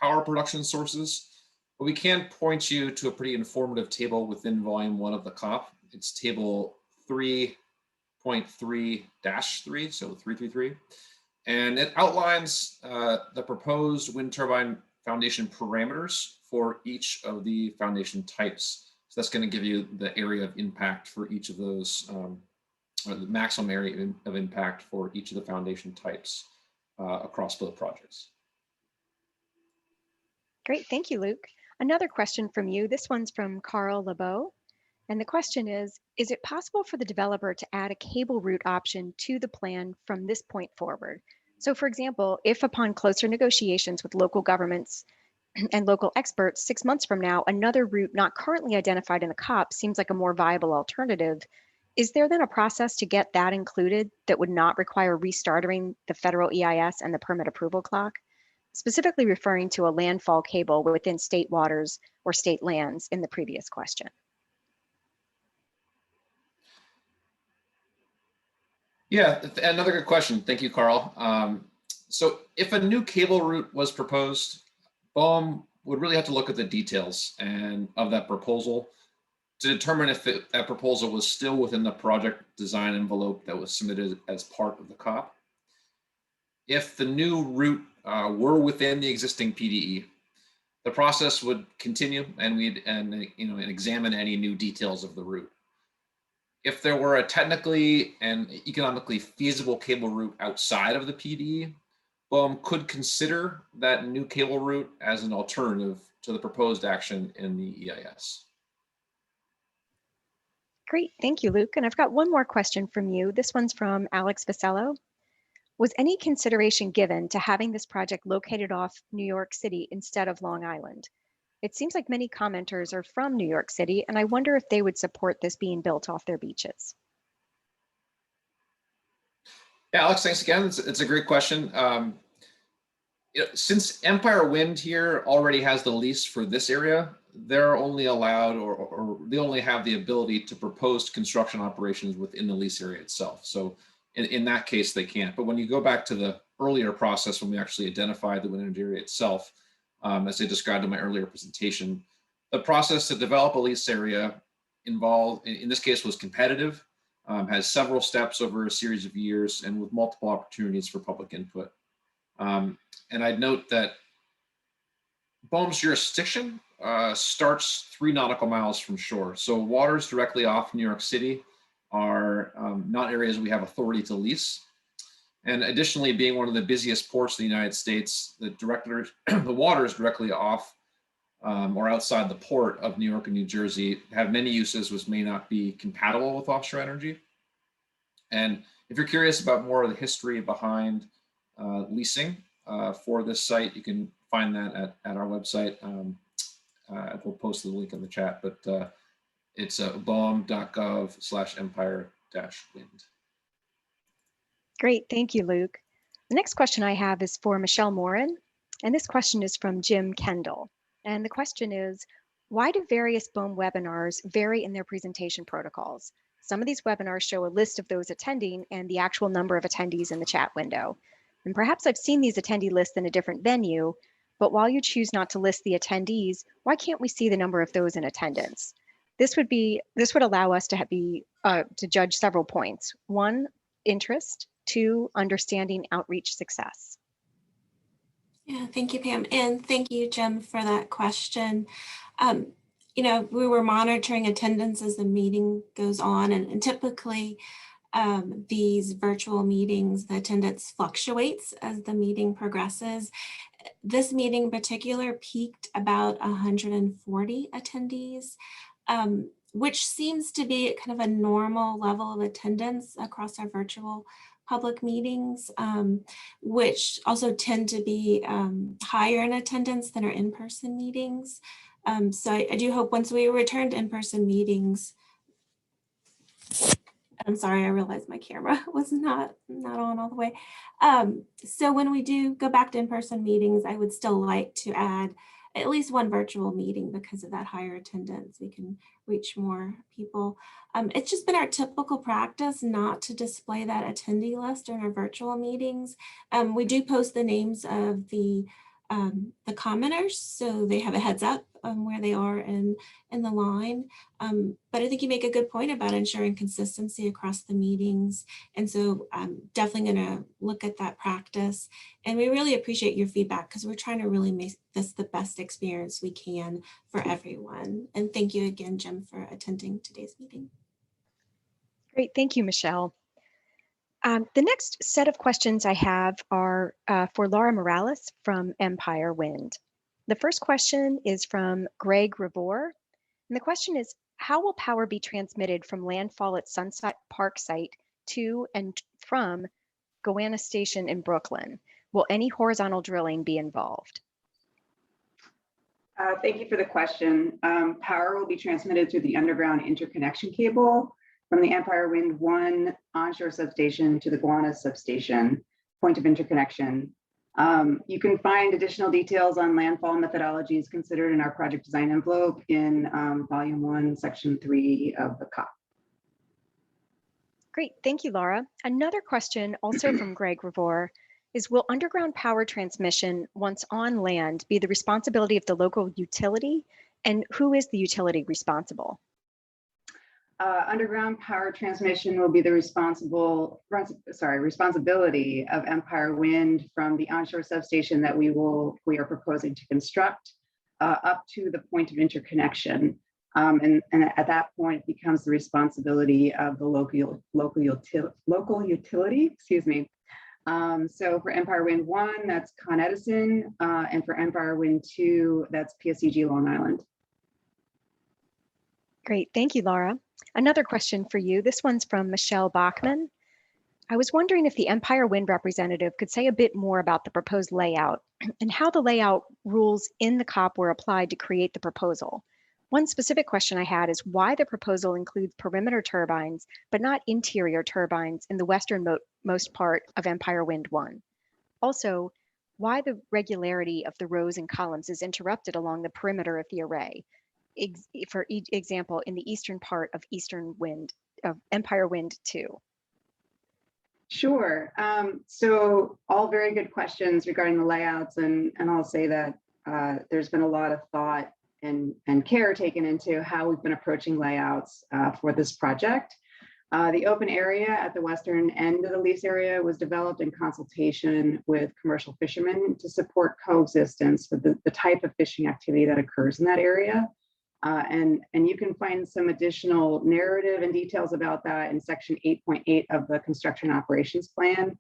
power production sources, but we can point you to a pretty informative table within volume 1 of the COP. It's table 3.3-3, so 333. And it outlines the proposed wind turbine foundation parameters for each of the foundation types. So that's going to give you the area of impact for each of those, or the maximum area of impact for each of the foundation types across both projects. Great, thank you, Luke. Another question from you. This one's from Carl LeBeau. And the question is it possible for the developer to add a cable route option to the plan from this point forward? So for example, if upon closer negotiations with local governments and local experts 6 months from now, another route not currently identified in the COP seems like a more viable alternative, is there then a process to get that included that would not require restarting the federal EIS and the permit approval clock? Specifically referring to a landfall cable within state waters or state lands in the previous question. Yeah, another good question. Thank you, Carl. So if a new cable route was proposed, BOEM would really have to look at the details and of that proposal to determine if that proposal was still within the project design envelope that was submitted as part of the COP. If the new route were within the existing PDE, the process would continue and we'd examine any new details of the route. If there were a technically and economically feasible cable route outside of the PDE, BOEM could consider that new cable route as an alternative to the proposed action in the EIS. Great, thank you, Luke. And I've got one more question from you. This one's from Alex Vasello. Was any consideration given to having this project located off New York City instead of Long Island? It seems like many commenters are from New York City, and I wonder if they would support this being built off their beaches. Yeah, Alex, thanks again. It's a great question. Since Empire Wind here already has the lease for this area, they're only allowed or they only have the ability to propose construction operations within the lease area itself. So in that case, they can't. But when you go back to the earlier process, when we actually identified the wind energy area itself, as I described in my earlier presentation, the process to develop a lease area involved, in this case, was competitive, has several steps over a series of years and with multiple opportunities for public input. And I'd note that BOEM's jurisdiction starts 3 nautical miles from shore. So waters directly off New York City are not areas we have authority to lease. And additionally, being one of the busiest ports in the United States, the waters directly off or outside the port of New York and New Jersey have many uses which may not be compatible with offshore energy. And if you're curious about more of the history behind leasing for this site, you can find that at our website. We'll post the link in the chat, but it's boem.gov/empire-wind. Great, thank you, Luke. The next question I have is for Michelle Morin, and this question is from Jim Kendall. And the question is, why do various BOEM webinars vary in their presentation protocols? Some of these webinars show a list of those attending and the actual number of attendees in the chat window. And perhaps I've seen these attendee lists in a different venue, but while you choose not to list the attendees, why can't we see the number of those in attendance? This would allow us to judge several points. 1, interest. 2, understanding outreach success. Yeah, thank you, Pam. And thank you, Jim, for that question. We were monitoring attendance as the meeting goes on, and typically these virtual meetings, the attendance fluctuates as the meeting progresses. This meeting in particular peaked about 140 attendees, which seems to be kind of a normal level of attendance across our virtual public meetings, which also tend to be higher in attendance than our in-person meetings. So I do hope once we return to in-person meetings, I'm sorry, I realized my camera was not on all the way. So when we do go back to in-person meetings, I would still like to add at least one virtual meeting because of that higher attendance. We can reach more people. It's just been our typical practice not to display that attendee list during our virtual meetings. We do post the names of the commenters, so they have a heads up where they are in the line. But I think you make a good point about ensuring consistency across the meetings. And so I'm definitely going to look at that practice. And we really appreciate your feedback because we're trying to really make this the best experience we can for everyone. And thank you again, Jim, for attending today's meeting. Great, thank you, Michelle. The next set of questions I have are for Laura Morales from Empire Wind. The first question is from Greg Revor, and the question is, how will power be transmitted from landfall at Sunset Park site to and from Gowanus Station in Brooklyn? Will any horizontal drilling be involved? Thank you for the question. Power will be transmitted through the underground interconnection cable from the Empire Wind 1 onshore substation to the Gowanus substation, point of interconnection. You can find additional details on landfall methodologies considered in our project design envelope in volume 1, section 3 of the COP. Great, thank you, Laura. Another question also from Greg Revor is, will underground power transmission once on land be the responsibility of the local utility, and who is the utility responsible? Underground power transmission will be the responsibility of Empire Wind from the onshore substation that we are proposing to construct up to the point of interconnection. And at that point, it becomes the responsibility of the local utility, excuse me. So for Empire Wind 1, that's Con Edison, and for Empire Wind 2, that's PSEG Long Island. Great, thank you, Laura. Another question for you. This one's from Michelle Bachman. I was wondering if the Empire Wind representative could say a bit more about the proposed layout and how the layout rules in the COP were applied to create the proposal. One specific question I had is why the proposal includes perimeter turbines, but not interior turbines in the westernmost part of Empire Wind 1. Also, why the regularity of the rows and columns is interrupted along the perimeter of the array. For example, in the eastern part of Empire Wind 2. Sure. So all very good questions regarding the layouts, and I'll say that there's been a lot of thought and care taken into how we've been approaching layouts for this project. The open area at the western end of the lease area was developed in consultation with commercial fishermen to support coexistence with the type of fishing activity that occurs in that area. And you can find some additional narrative and details about that in section 8.8 of the construction operations plan,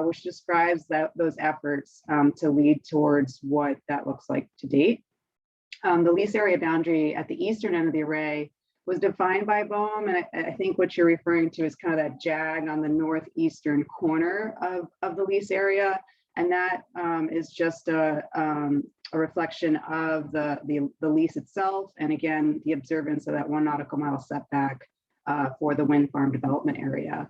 which describes those efforts to lead towards what that looks like to date. The lease area boundary at the eastern end of the array was defined by BOEM, and I think what you're referring to is kind of that jag on the northeastern corner of the lease area, and that is just a reflection of the lease itself, and again, the observance of that 1 nautical mile setback for the wind farm development area.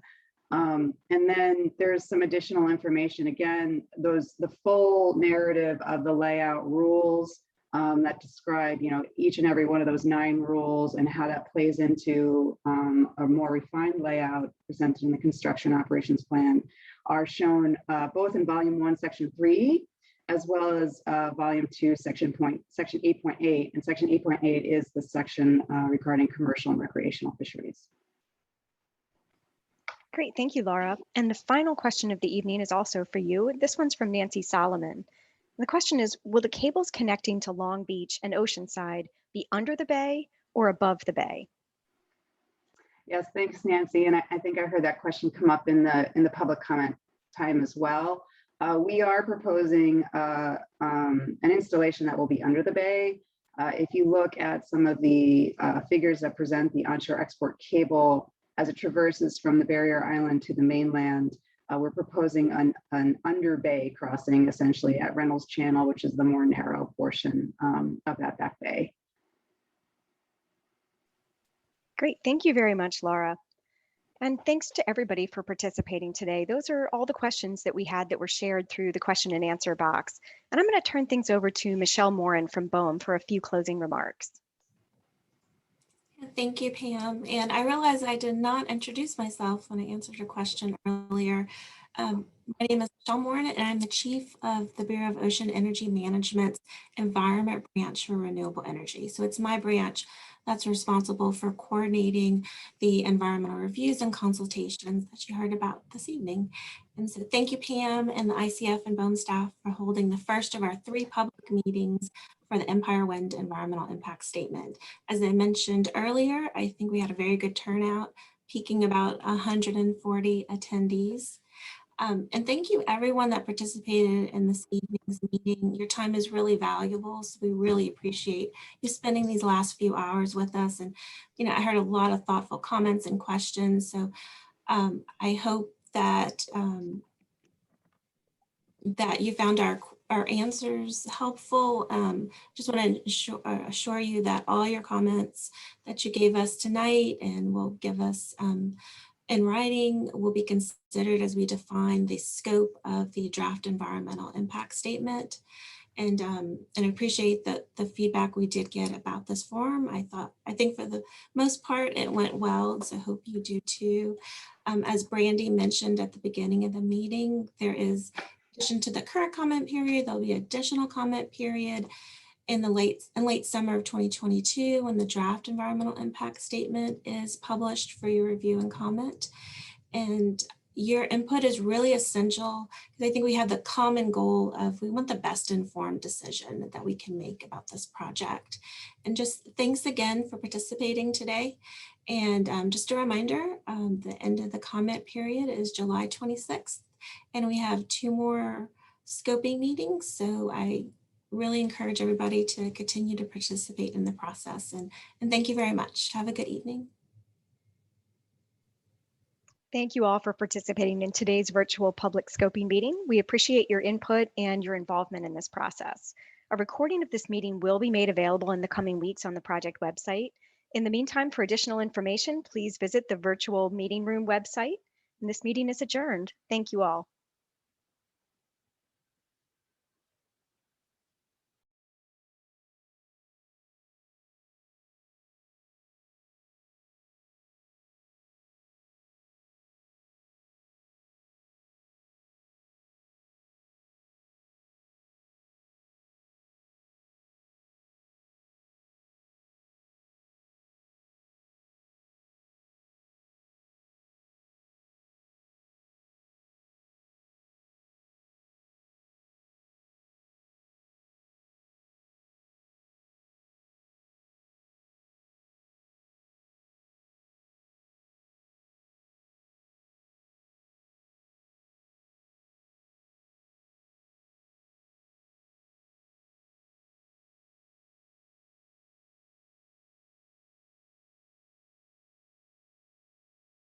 And then there's some additional information. Again, the full narrative of the layout rules that describe, each and every one of those 9 rules and how that plays into a more refined layout presented in the construction operations plan are shown both in volume 1, section 3, as well as volume 2, section 8.8. And section 8.8 is the section regarding commercial and recreational fisheries. Great, thank you, Laura. And the final question of the evening is also for you. This one's from Nancy Solomon. The question is, will the cables connecting to Long Beach and Oceanside be under the bay or above the bay? Yes, thanks, Nancy. And I think I heard that question come up in the public comment time as well. We are proposing an installation that will be under the bay. If you look at some of the figures that present the onshore export cable as it traverses from the barrier island to the mainland, we're proposing an under bay crossing essentially at Reynolds Channel, which is the more narrow portion of that back bay. Great, thank you very much, Laura. And thanks to everybody for participating today. Those are all the questions that we had that were shared through the question and answer box. And I'm going to turn things over to Michelle Morin from BOEM for a few closing remarks. Thank you, Pam. And I realized I did not introduce myself when I answered your question earlier. My name is Michelle Morin, and I'm the Chief of the Bureau of Ocean Energy Management's Environment Branch for Renewable Energy. So it's my branch that's responsible for coordinating the environmental reviews and consultations that you heard about this evening. And so thank you, Pam, and the ICF and BOEM staff for holding the first of our 3 public meetings for the Empire Wind Environmental Impact Statement. As I mentioned earlier, I think we had a very good turnout, peaking about 140 attendees. And thank you everyone that participated in this evening's meeting. Your time is really valuable, so we really appreciate you spending these last few hours with us. And I heard a lot of thoughtful comments and questions, so I hope that that you found our answers helpful. Just want to assure you that all your comments that you gave us tonight and will give us in writing will be considered as we define the scope of the draft environmental impact statement. And I appreciate the feedback we did get about this forum. I think for the most part it went well, so I hope you do too. As Brandy mentioned at the beginning of the meeting, there is, in addition to the current comment period, there'll be additional comment period in late summer of 2022 when the draft environmental impact statement is published for your review and comment. And your input is really essential because I think we have the common goal of we want the best informed decision that we can make about this project. And just thanks again for participating today. And just a reminder, the end of the comment period is July 26th, and we have 2 more scoping meetings. So I really encourage everybody to continue to participate in the process. And thank you very much. Have a good evening. Thank you all for participating in today's virtual public scoping meeting. We appreciate your input and your involvement in this process. A recording of this meeting will be made available in the coming weeks on the project website. In the meantime, for additional information, please visit the virtual meeting room website. And this meeting is adjourned. Thank you all.